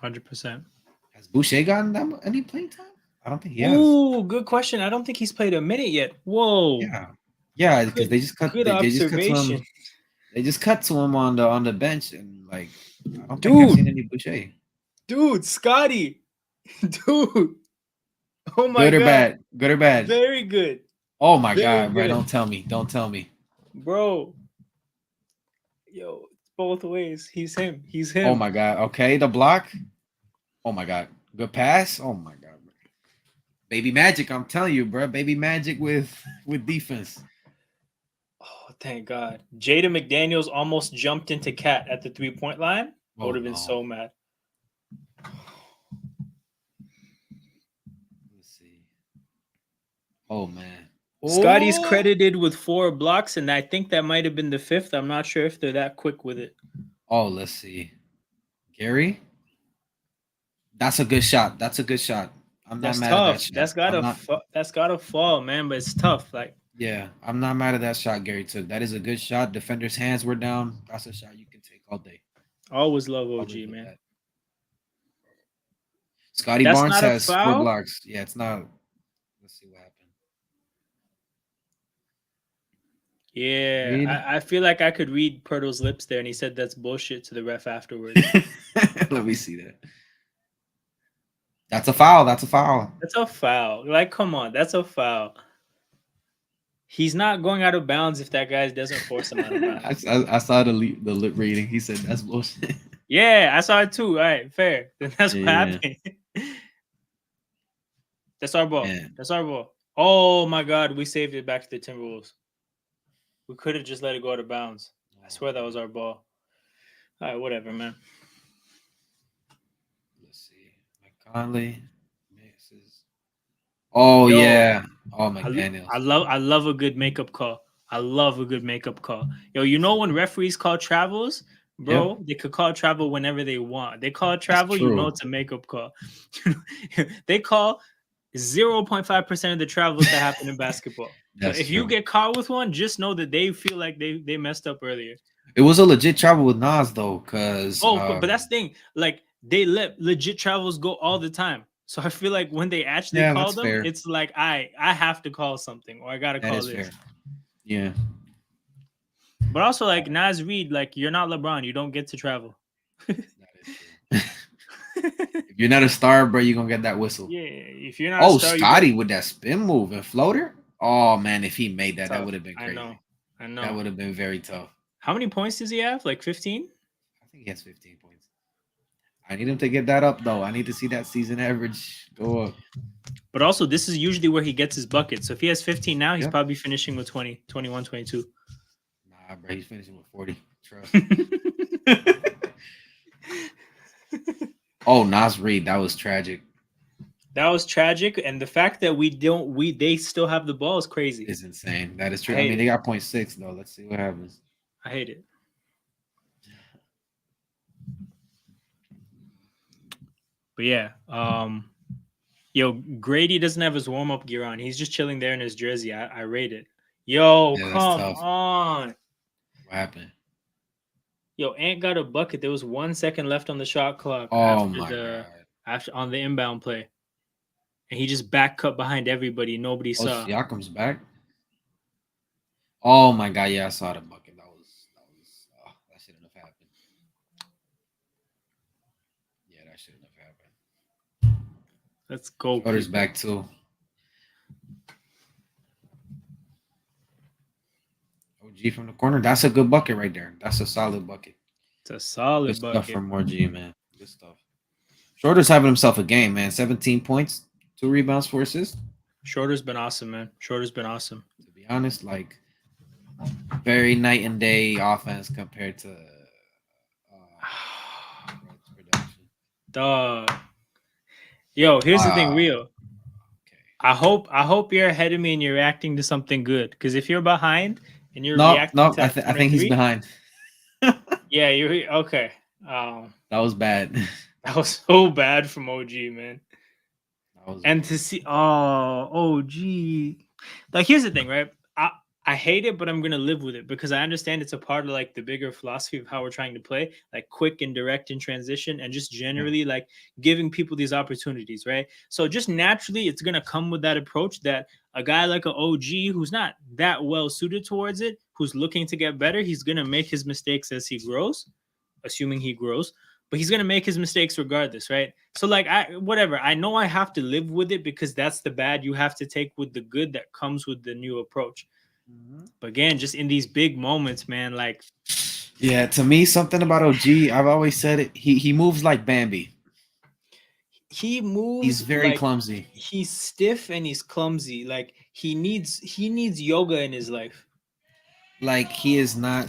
100%. Has Boucher gotten any playing time? I don't think he has. Ooh, good question. I don't think he's played a minute yet. Whoa. Yeah, yeah, because Good good they just cut to observation. him. They just cut to him on the bench, and like I don't think I've Dude, seen any Boucher. dude, Scotty. Dude. Oh my Good or god. bad? Good or bad? Very good. Oh my Very god, bro! good. Don't tell me. Don't tell me. Bro, yo, it's both ways. He's him. He's Oh him. my god. Okay, the block. Oh my god. Good pass. Oh my god, bro. Baby Magic. I'm telling you, bro. Baby Magic with defense. Oh, thank God. Jada McDaniels almost jumped into Cat at the 3-point line. I would Oh have been no. so mad. Let's see. Oh man. Scotty's Oh. credited with 4 blocks, and I think that might have been the fifth. I'm not sure if they're that quick with it. Oh, let's see. Gary. That's a good shot. That's a good shot. I'm not That's mad at that tough. shot. I'm not. That's gotta fall, man. But it's tough. Like Yeah, I'm not mad at that shot Gary took. That is a good shot. Defender's hands were down. That's a shot you can take all day. always love I'll OG, live with man. that. Scotty That's Barnes not a has 4 foul, blocks. Yeah, it's not. Let's see what yeah, happened. I feel like I could read Pirtle's lips there, and he said that's bullshit to the ref afterwards. Read. Let me see that. That's a foul. That's a foul. That's a foul. Like, come on, that's a foul. He's not going out of bounds if that guy doesn't force him out of bounds. I saw the lip reading. He said that's bullshit. Yeah, I saw it too. All right, fair. Then that's what Yeah, happened. That's our ball. man. That's our ball. Oh my God, we saved it back to the Timberwolves. We could have just let it go out of bounds. I Oh swear that was man. our ball. All right, whatever, man. Let's see. McConley misses. Oh Yo, yeah. Oh McDaniel's. I love a good makeup call. I love a good makeup call. Yo, you know when referees call travels, Yep, Bro, they could call travel whenever they want. They call that's travel, you know true. it's a makeup call. They call 0.5% of the travels that happen in basketball. So That's if you true. get caught with one, just know that they feel like they messed up earlier. It was a legit travel with Nas though, cause Oh, but that's the thing. Like they let legit travels go all the time. So I feel like when they actually yeah, call that's them, fair. it's like I have to call something or I gotta That call is fair. this. Yeah, But also like Nas Reed, like you're not LeBron, you don't get to travel. that is true. If you're not a star, bro, you're gonna get that whistle. Yeah, if you're not a Oh, star, you get Scotty with that spin move and floater. Oh man, if he made that, that tough. would have been I crazy. know. I That know. would have been very tough. How many points does he have? Like 15? I think he has 15 points. I need him to get that up though. I need to see that season average go up. But also, this is usually where he gets his buckets. So if he has 15 now, he's Yep. probably finishing with 20, 21, 22. Nah, bro, he's finishing with 40. Trust. Oh, Nas Reed, that was tragic. That was tragic. And the fact that they still have the ball is crazy. Is insane. That is I true. I hate mean, they it. got point six though. Let's see what happens. I hate it. But yeah, yo, Grady doesn't have his warm up gear on. He's just chilling there in his jersey. I rate it. Yo, Yeah, that's come tough. on. What happened? Yo, Ant got a bucket. There was 1 second left on the shot clock Oh my god. after on the inbound play, and he just back cut behind everybody. Nobody Oh, saw. Siakam's back. Oh my god. Yeah, I saw the bucket. That was. Oh, that shouldn't have happened. Yeah, that shouldn't have happened. Let's go, Schroeder's people. back too. OG from the corner. That's a good bucket right there. That's a solid bucket. It's a Good solid stuff bucket. from OG, man. Good stuff. Schroeder's having himself a game, man. 17 points, 2 rebounds, 4 assists. Shorter's been awesome, man. Shorter's been awesome. To be honest, like very night and day offense compared to Red's production. Dog. Yo, here's the thing, Wow. real. Okay. I hope you're ahead of me and you're reacting to something good. Because if you're behind and you're No, reacting no. to that I corner think he's three, behind. That yeah, you're okay. was bad. That was so bad from OG, man. That was And bad. to see, oh, gee, like here's the thing, right? I hate it, but I'm gonna live with it because I understand it's a part of like the bigger philosophy of how we're trying to play, like quick and direct in transition, and just Yeah. generally like giving people these opportunities, right? So just naturally, it's gonna come with that approach that a guy like an OG who's not that well suited towards it, who's looking to get better, he's gonna make his mistakes as he grows, assuming he grows, but he's gonna make his mistakes regardless, right? So like whatever, I know I have to live with it because that's the bad you have to take with the good that comes with the new approach. Mhm. But again, just in these big moments, man, like Yeah, to me, something about OG, I've always said it. He moves like Bambi. he He's moves very like clumsy. he's stiff and he's clumsy. Like he needs yoga in his life. Like he is not,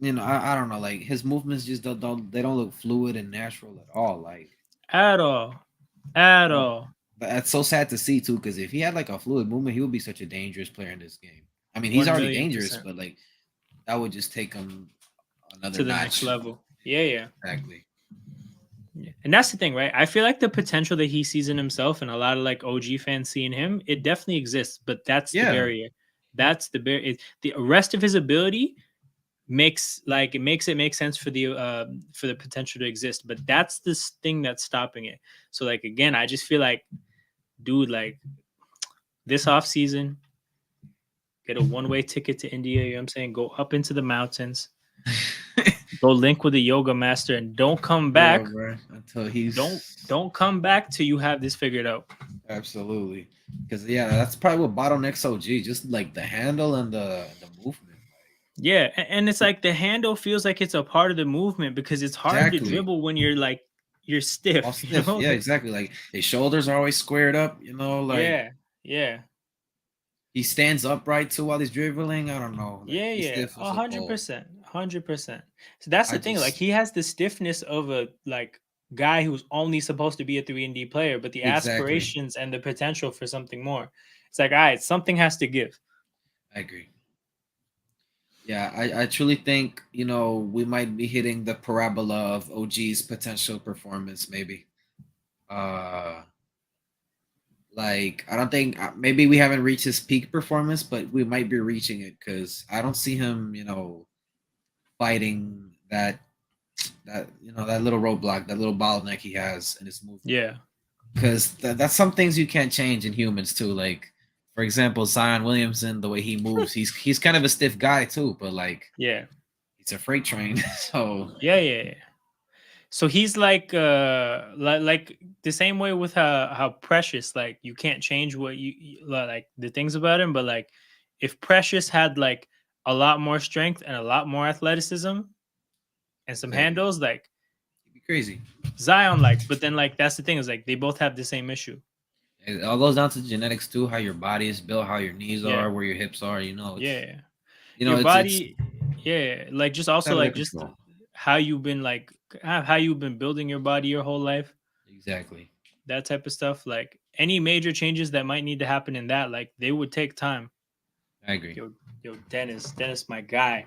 I don't know. Like his movements just they don't look fluid and natural at all. Like, At all. At you know, all. but that's so sad to see too. Because if he had like a fluid movement, he would be such a dangerous player in this game. I mean, he's One already million dangerous, percent but like that would just take him another to the next notch. level. Yeah, yeah. Exactly. Yeah. And that's the thing, right? I feel like the potential that he sees in himself and a lot of like OG fans see in him, it definitely exists, but that's the Yeah. barrier. That's the barrier. The rest of his ability makes it make sense for the potential to exist, but that's this thing that's stopping it. So like again, I just feel like, dude, like this off season, get a one-way ticket to India, you know what I'm saying? Go up into the mountains, go link with a yoga master, and don't come Yeah, back. bro. Until Don't he's don't come back till you have this figured out. absolutely, because yeah, that's probably what bottlenecks OG, just like the handle and the movement. Yeah, and it's like the handle feels like it's a part of the movement because it's hard to Exactly. dribble when you're like you're All stiff, you stiff. know? Yeah, exactly. Like his shoulders are always squared up. Like Yeah, yeah, he stands upright too while he's dribbling. I don't know. Like yeah, he's yeah, stiff as a a hundred pole. percent, 100%. So that's I the thing. Like just he has the stiffness of a like guy who's only supposed to be a 3 and D player, but the exactly. aspirations and the potential for something more. It's like, all right, something has to give. I agree. Yeah, I truly think, we might be hitting the parabola of OG's potential performance, maybe. Uh, like, I don't think, maybe we haven't reached his peak performance, but we might be reaching it because I don't see him, fighting that little roadblock, that little bottleneck he has in his movement. Yeah, Because that's some things you can't change in humans too. Like, for example, Zion Williamson, the way he moves, he's kind of a stiff guy too, but like yeah, he's a freight train. So yeah. So he's like the same way with how Precious, like you can't change what like the things about him, but like if Precious had like a lot more strength and a lot more athleticism and some exactly, handles, like he'd be crazy. Zion, like, but then like that's the thing is like they both have the same issue. It all goes down to genetics too, how your body is built, how your knees Yeah, are, where your hips are. yeah. You know, Your it's body, yeah, like just it's also out of their like just control. how you've been like how you've been building your body your whole life, Exactly, that type of stuff. Like any major changes that might need to happen in that, like they would take time. I agree. Yo, Dennis, my guy.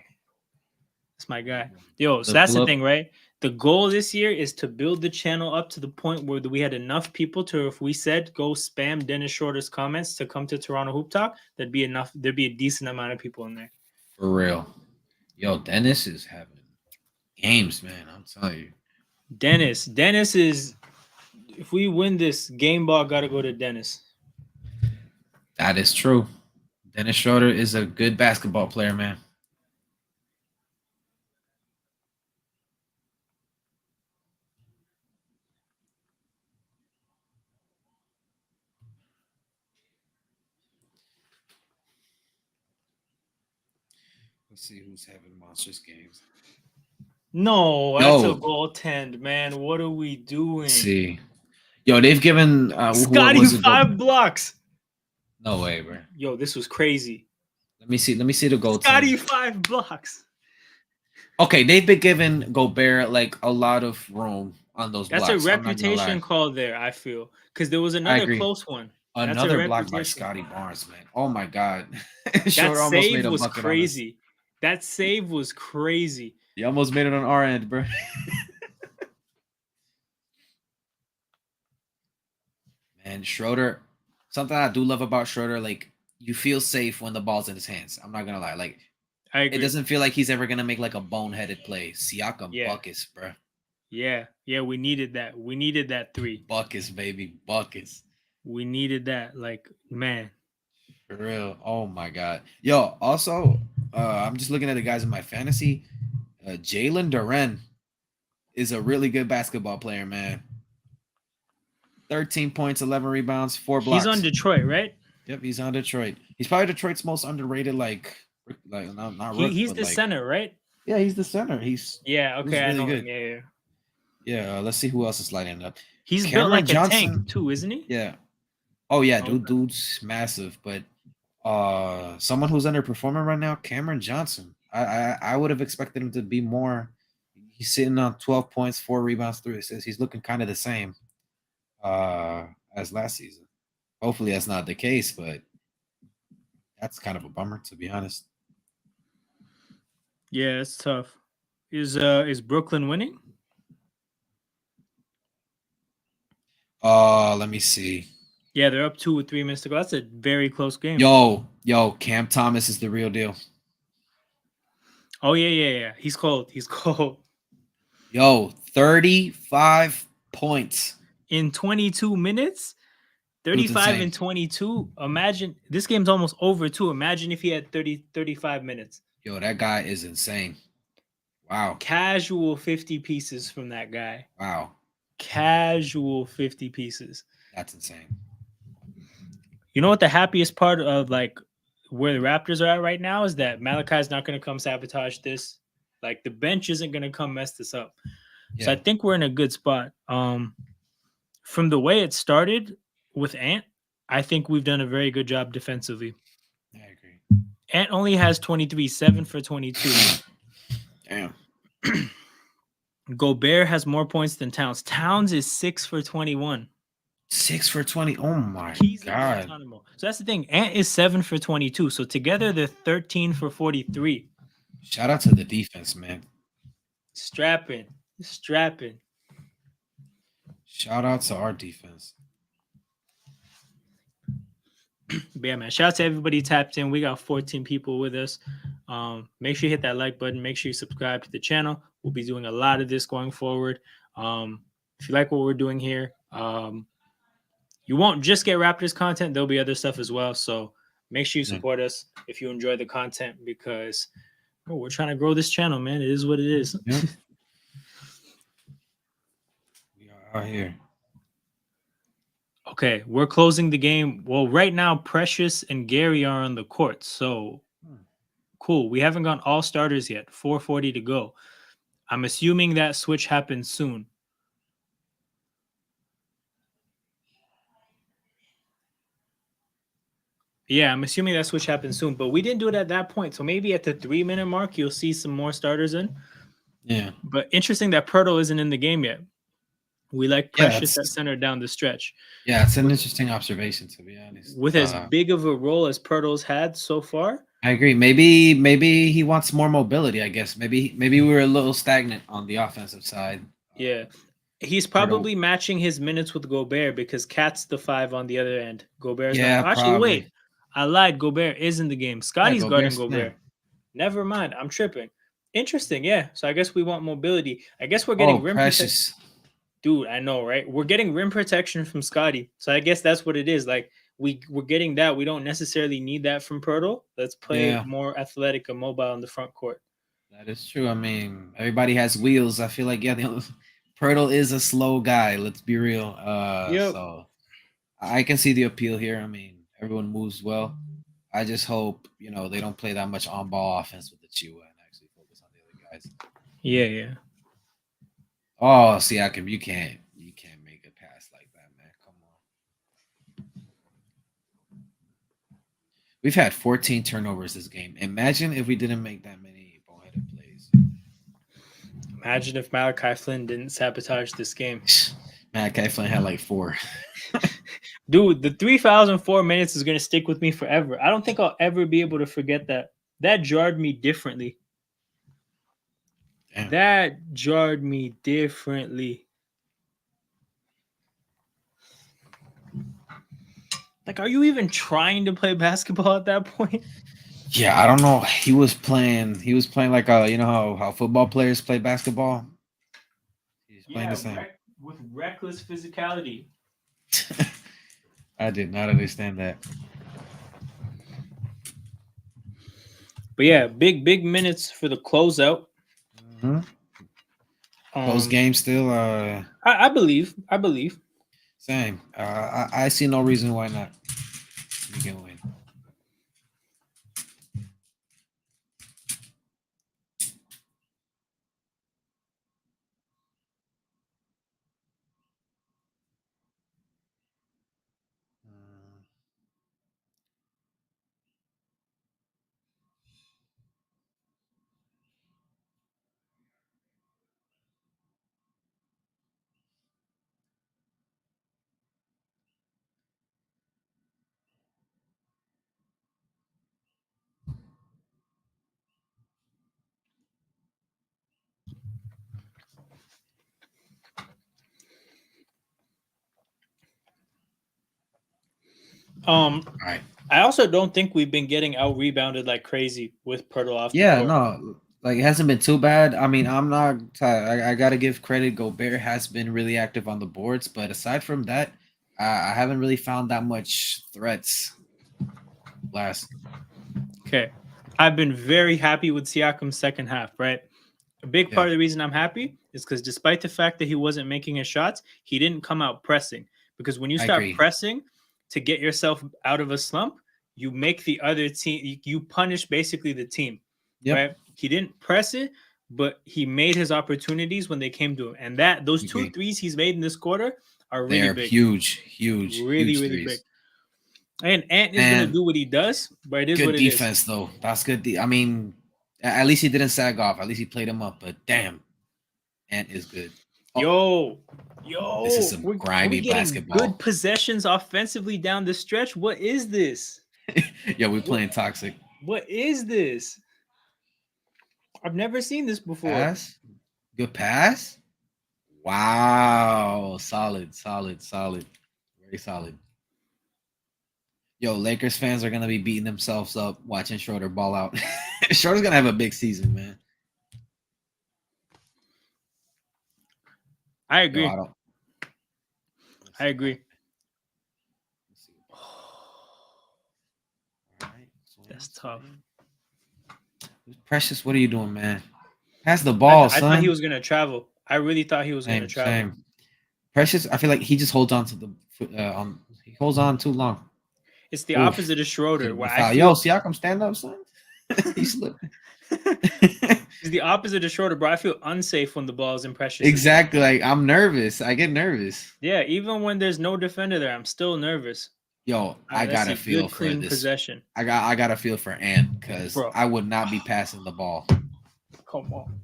That's my guy. Ooh, Yo, so the that's pull the up thing, right? The goal this year is to build the channel up to the point where we had enough people to, if we said go spam Dennis Shorter's comments to come to Toronto Hoop Talk, there'd be enough. There'd be a decent amount of people in there. for real. Yo, Dennis is having games, man. I'm telling you, Dennis is. If we win this game ball, got to go to Dennis. that is true. Dennis Schroeder is a good basketball player, man. Let's see who's having monstrous games. No, that's a Yo, goaltend, man. What are we let's doing? see. Yo, they've given what Scotty was it? Go. five blocks. No way, bro. Yo, this was crazy. Let me see. Let me see the goaltend. Scotty five blocks. Okay, they've been giving Gobert like a lot of room on those That's a blocks. I'm not gonna lie. reputation call there, I feel. Because there was I another agree. close one. That's a Another block by reputation. Scotty Barnes, man. Oh my god, That Schroeder almost made save a was bucket on us. crazy. That save was crazy. He almost made it on our end, bro. Man, Schroeder. Something I do love about Schroeder, like you feel safe when the ball's in his hands. I'm not gonna lie. Like I it agree. doesn't feel like he's ever gonna make like a boneheaded play. Siakam Yeah. buckets, bro. Yeah. We needed that. We needed that three. Buckets, baby, buckets. We needed that. Like, man. For real. Oh my god. Yo, also, I'm just looking at the guys in my fantasy. Jalen Duren is a really good basketball player, man. 13 points, 11 rebounds, four He's on blocks. Detroit, right? Yep, he's on Detroit. He's probably Detroit's most underrated, like not rook, He's but the like center, right? yeah, he's the center. Yeah, He's okay, I really know him. good. Yeah. Yeah, let's see who else is lighting up. He's built Cameron like a tank Johnson. too, isn't he? Yeah. Oh yeah, Okay. dude's massive. But someone who's underperforming right now, Cameron Johnson. I would have expected him to be more. He's sitting on 12 points, 4 rebounds, 3 assists. He's looking kind of the same uh as last season. Hopefully that's not the case, but that's kind of a bummer to be honest. Yeah, it's tough. Is Brooklyn winning? Let me see. Yeah, they're up 2 with 3 minutes to go. That's a very close game. Yo, Cam Thomas is the real deal. Oh yeah. He's cold. He's cold. Yo, 35 points. In 22 minutes, Dude's 35 insane. and 22. Imagine this game's almost over too. Imagine if he had 35 minutes. Yo, that guy is insane. Wow. Casual 50 pieces from that guy. Wow. Casual 50 pieces. That's insane. You know what the happiest part of like where the Raptors are at right now is that Malachi's not going to come sabotage this. Like the bench isn't going to come mess this up. So I Yeah, think we're in a good spot. From the way it started with Ant, I think we've done a very good job defensively. I agree. Ant only has 23, 7 for 22. Damn. Gobert has more points than Towns. Towns is 6 for 21. 6 for 20. Oh my He's a god. Guantanamo. So that's the thing. Ant is 7 for 22. So together they're 13 for 43. Shout out to the defense, man. Strapping, strapping. Shout out to our defense. But yeah, man. Shout out to everybody tapped in. We got 14 people with us. Make sure you hit that like button. Make sure you subscribe to the channel. We'll be doing a lot of this going forward. If you like what we're doing here, you won't just get Raptors content. There'll be other stuff as well. So make sure you Yeah. support us if you enjoy the content because we're trying to grow this channel, man. It is what it is. Yeah. We are out here. Okay, we're closing the game. Well, right now, Precious and Gary are on the court. So Hmm. cool. We haven't gone all starters yet. 4:40 to go. I'm assuming that switch happens soon. Yeah, I'm assuming that switch happens soon, but we didn't do it at that point. So maybe at the 3 minute mark, you'll see some more starters in. Yeah. But interesting that Pirtle isn't in the game yet. We like Yeah, Precious at center down the stretch. it's an With, interesting observation to be honest. with as big of a role as Pirtle's had so far, I agree. Maybe he wants more mobility. I guess maybe we were a little stagnant on the offensive side. yeah, he's Pirtle- probably matching his minutes with Gobert because Cat's the 5 on the other end. Gobert's not. yeah, Actually, probably. wait, I lied. Gobert is in the game. Yeah, Scotty's guarding Gobert's yeah. Gobert. Never mind. I'm tripping. Interesting. Yeah. So I guess we want mobility. I guess we're Oh, getting rim protection. Precious. Dude, I know, right? We're getting rim protection from Scotty. So I guess that's what it is. Like we're getting that. We don't necessarily need that from Pirtle. Let's play Yeah, more athletic and mobile in the front court. that is true. I mean, everybody has wheels. I feel like Pirtle is a slow guy. Let's be real. Yep. So I can see the appeal here. I mean, everyone moves well. I just hope they don't play that much on ball offense with the Chua and actually focus on the other guys. Yeah, yeah. Oh, see, you can't make a pass like that, man. Come on. We've had 14 turnovers this game. Imagine if we didn't make that many ball-headed plays. Imagine if Malachi Flynn didn't sabotage this game. Malachi Flynn had like 4. Dude, the 3 fouls in 4 minutes is gonna stick with me forever. I don't think I'll ever be able to forget that. That jarred me differently. Damn. That jarred me differently. Like, are you even trying to play basketball at that point? Yeah, I don't know. He was playing like how football players play basketball. He's playing the same. With reckless physicality. I did not understand that. But yeah, big minutes for the closeout. Mm-hmm. Close game still. I believe. Same. I see no reason why not. We can win. All right. I also don't think we've been getting out rebounded like crazy with Pirtle off the Yeah, court. no, like it hasn't been too bad. I mean, I'm not. I gotta give credit. Gobert has been really active on the boards, but aside from that, I haven't really found that much threats. Last. Okay. I've been very happy with Siakam's second half, right? A big part of the reason I'm happy is because despite the fact that he wasn't making his shots, he didn't come out pressing. Because when you start pressing to get yourself out of a slump, you make the other team, you punish basically the team, right? He didn't press it, but he made his opportunities when they came to him. And those 2 threes he's made in this quarter are really big. Huge, really threes. Big. And Ant is going to do what he does, but it is what it is. Good defense, though. That's good. I mean, at least he didn't sag off. At least he played him up. But damn, Ant is good. Yo, this is some grimy basketball. Good possessions offensively down the stretch. What is this? Yeah, we're playing toxic. What is this? I've never seen this before. Pass. Good pass. Wow. Solid, solid, solid. Very solid. Yo, Lakers fans are gonna be beating themselves up watching Schroeder ball out. Schroeder's gonna have a big season, man. I Yo, I agree. don't. Let's I see what agree. happened. Let's see what happened. All right, That's swing, tough. swing. Precious, what are you doing, man? Pass the I, ball, I thought he son. was gonna travel. I really thought he was gonna Same, travel. same. Precious, I feel like he just holds on to the he holds on too long. It's the Oof, opposite of should Schroeder, have where been I foul. Yo, feel Siakam, stand up, son. He slipped. it's the opposite of Schroeder, bro. I feel unsafe when the ball is in Precious's hand. Exactly. Like I'm nervous. I get nervous. Yeah, even when there's no defender there, I'm still nervous. Yo, All I right, let's got a see. feel Good, for clean this. possession, I got a feel for Ant because bro. I would not be passing the ball. Come on.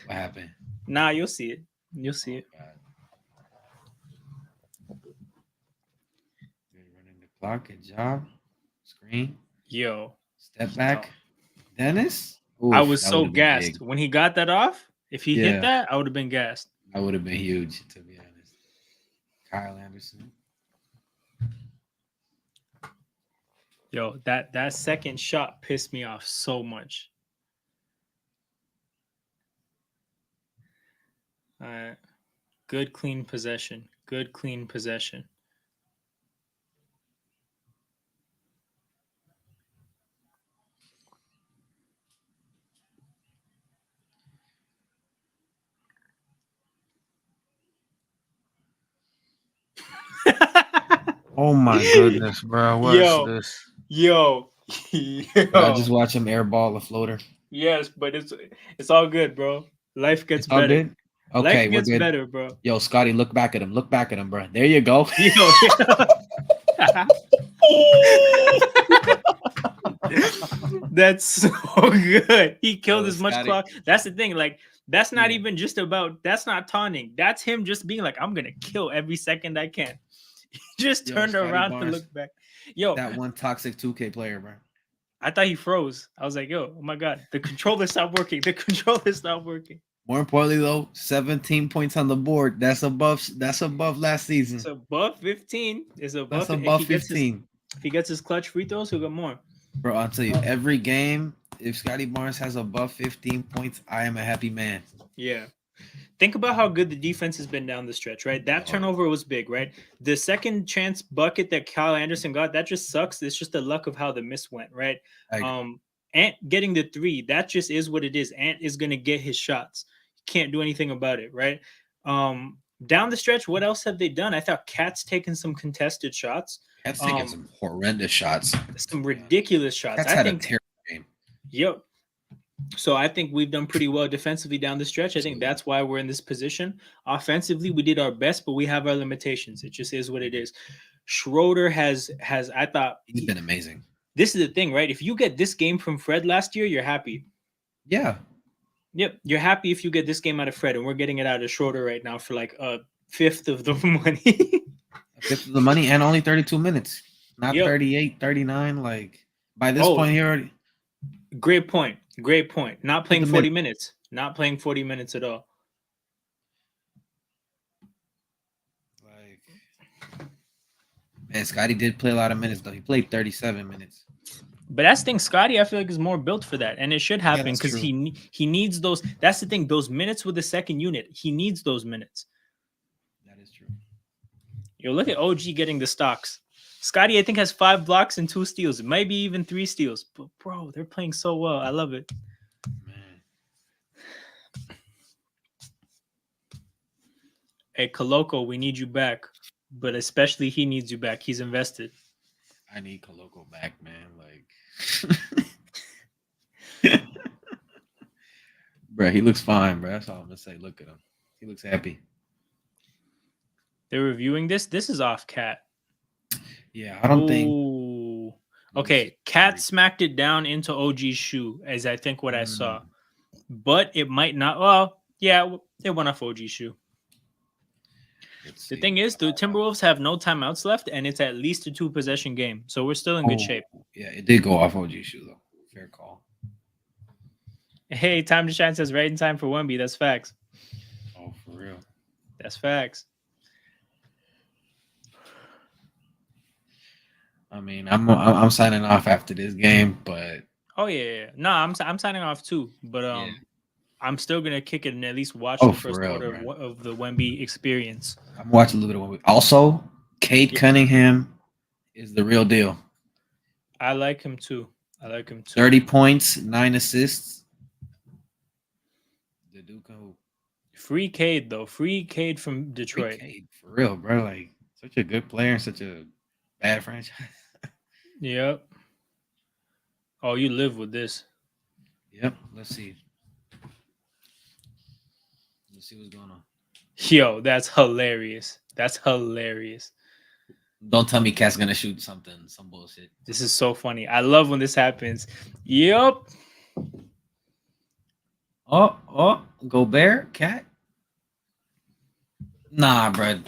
What happened? Nah, you'll see it. You'll see Oh it. God. Good running the clock. Good job. Screen. Yo, Step yo. back. Dennis. I Oof, was that would so have been big. gassed when he got that off. If he hit Yeah, that, I would have been gassed. that would have been huge, to be honest. Kyle Anderson. Yo, that second shot pissed me off so much. All right. Good, clean possession. Good, clean possession. Oh my goodness, bro. What's yo, this? yo, Did I just yo. watch him airball a floater? Yes, but it's all good, bro. Life gets It's all better. good. Life Okay, we're gets good. better, bro. Yo, Scotty, look back at him. Look back at him, bro. There you go. Yo, that's so good. He killed Yo, as much Scotty. clock. That's the thing. Like, that's not Yeah. even just about. That's not taunting. That's him just being like, I'm gonna kill every second I can. He just Yo, turned Scotty around to Barnes, look back. Yo, that one toxic 2K player, bro. I thought he froze. I was like, yo, oh my god, the controller stopped working. The controller stopped working. More importantly, though, 17 points on the board. That's above last It's season. above 15. It's That's above. above 15. If he gets his clutch free throws, he'll get more. Bro, I'll tell you, every game, if Scotty Barnes has above 15 points, I am a happy man. Yeah. Think about how good the defense has been down the stretch, right? That turnover was big, right? The second chance bucket that Kyle Anderson got, that just sucks. It's just the luck of how the miss went, right? I agree. Ant getting the three, that just is what it is. Ant is gonna get his shots. Can't do anything about it, right? Down the stretch, what else have they done? I thought Cat's taken some contested shots. Cat's taking Um, some horrendous shots. some ridiculous shots. Cat's I had a think, terrible game. yep. So I think we've done pretty well defensively down the stretch. I think Absolutely. that's why we're in this position. Offensively, we did our best, but we have our limitations. It just is what it is. Schroeder has I thought He's been amazing. this is the thing, right? If you get this game from Fred last year, you're happy. Yeah. Yep, you're happy if you get this game out of Fred, and we're getting it out of Schroeder right now for like a fifth of the money. A fifth of the money and only 32 minutes. Not Yep. 38, 39. Like, by this Oh, point, he already. great point. Great point. Not playing the 40 minute. minutes. Not playing 40 minutes at all. Like, man, Scotty did play a lot of minutes, though. He played 37 minutes. But that's the thing, Scotty, I feel like is more built for that, and it should happen that's because true. he needs those. That's the thing, those minutes with the second unit, he needs those minutes. That is true. Yo, look at OG getting the stocks. Scotty, I think, has 5 blocks and 2 steals, maybe even 3 steals. But bro, they're playing so well. I love it. Man. Hey, Coloco, we need you back, but especially he needs you back. He's invested. I need Coloco back, man. Like, bro, he looks fine, bro. That's all I'm gonna say. Look at him. He looks happy. They're reviewing this. This is off Cat. Yeah, I don't think. Ooh. Okay, Cat smacked it down into OG's shoe, as I think what I saw. But it might not. Well, yeah, it went off OG's shoe. The thing is, the Timberwolves have no timeouts left, and it's at least a 2 possession game. So we're still in good shape. Yeah, it did go off OG shoe, though. Fair call. Hey, time to shine says right in time for Wemby. That's facts. Oh, for real. That's facts. I mean, I'm signing off after this game, but Oh yeah. No, I'm signing off too, but yeah. I'm still gonna kick it and at least watch Oh, the for first real, quarter man. of the Wemby experience. I'm watching a little bit of what also, Cade Yeah, Cunningham is the real deal. I like him too. I like him too. 30 points, 9 assists. The Duke who Free Cade though. Free Cade from free Detroit. Cade for real, bro. Like such a good player and such a bad franchise. Yep. Oh, you live with this. Yep. Let's see. Let's see what's going on. Yo, that's hilarious. That's hilarious. Don't tell me Cat's gonna shoot something, some bullshit. This is so funny. I love when this happens. Yep. Oh, Gobert, Cat. Nah, bro.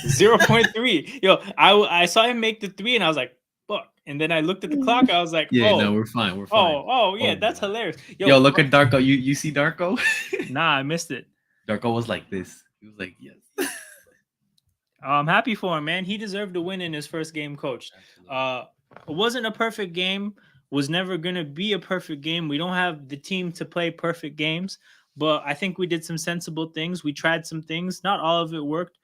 0.3. Yo, I saw him make the three and I was like, fuck. And then I looked at the clock. I was like, Yeah, oh, no, we're fine. We're fine. yeah, Oh that's my. hilarious. Yo, Yo, look at Darko. You see Darko? nah, I missed it. Darko was like this. He was like, yes. I'm happy for him, man. He deserved to win in his first game coached. Absolutely. It wasn't a perfect game. Was never gonna be a perfect game. We don't have the team to play perfect games, but I think we did some sensible things. We tried some things. Not all of it worked.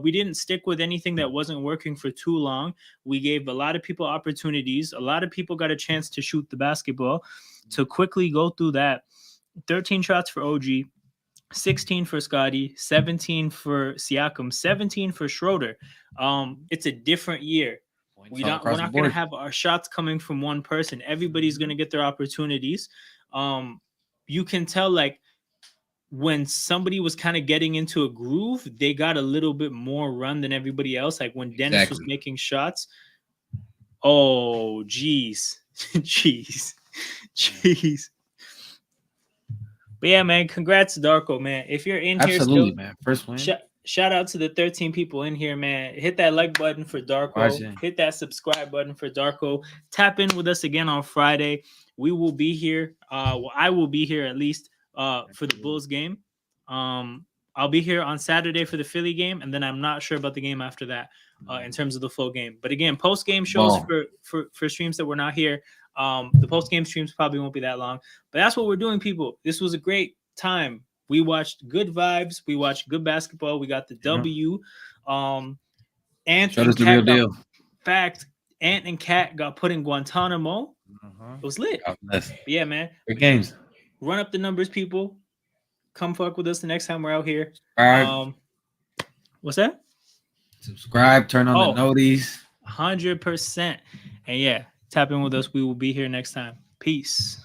We didn't stick with anything that wasn't working for too long. We gave a lot of people opportunities. A lot of people got a chance to shoot the basketball. To quickly go through that, 13 shots for OG, 16 for Scotty, 17 for Siakam, 17 for Schroeder. It's a different year. Points We all don't we're across the not gonna board. have our shots coming from one person. Everybody's gonna get their opportunities. Um, you can tell like when somebody was kind of getting into a groove, they got a little bit more run than everybody else. Like when Dennis was Exactly. making shots. Oh, jeez. Jeez. Jeez. But yeah, man, congrats, Darko, man. If you're in here Absolutely, still, man. First win. shout out to the 13 people in here, man. Hit that like button for Darko. Watching. Hit that subscribe button for Darko. Tap in with us again on Friday. We will be here. Well, I will be here at least for the Bulls game. I'll be here on Saturday for the Philly game, and then I'm not sure about the game after that in terms of the full game. But again, post game shows Ball. for streams that we're not here. The post game streams probably won't be that long, but that's what we're doing, people. This was a great time. We watched good vibes. We watched good basketball. We got the W. Ant Showed and us the real Cat got deal. fact. Ant and Cat got put in Guantanamo. It was lit. God bless. But yeah, man. Good games. Run up the numbers, people. Come fuck with us the next time we're out here. Subscribe. What's that? Subscribe. Turn on the noties. 100%. And yeah, tap in with us. We will be here next time. Peace.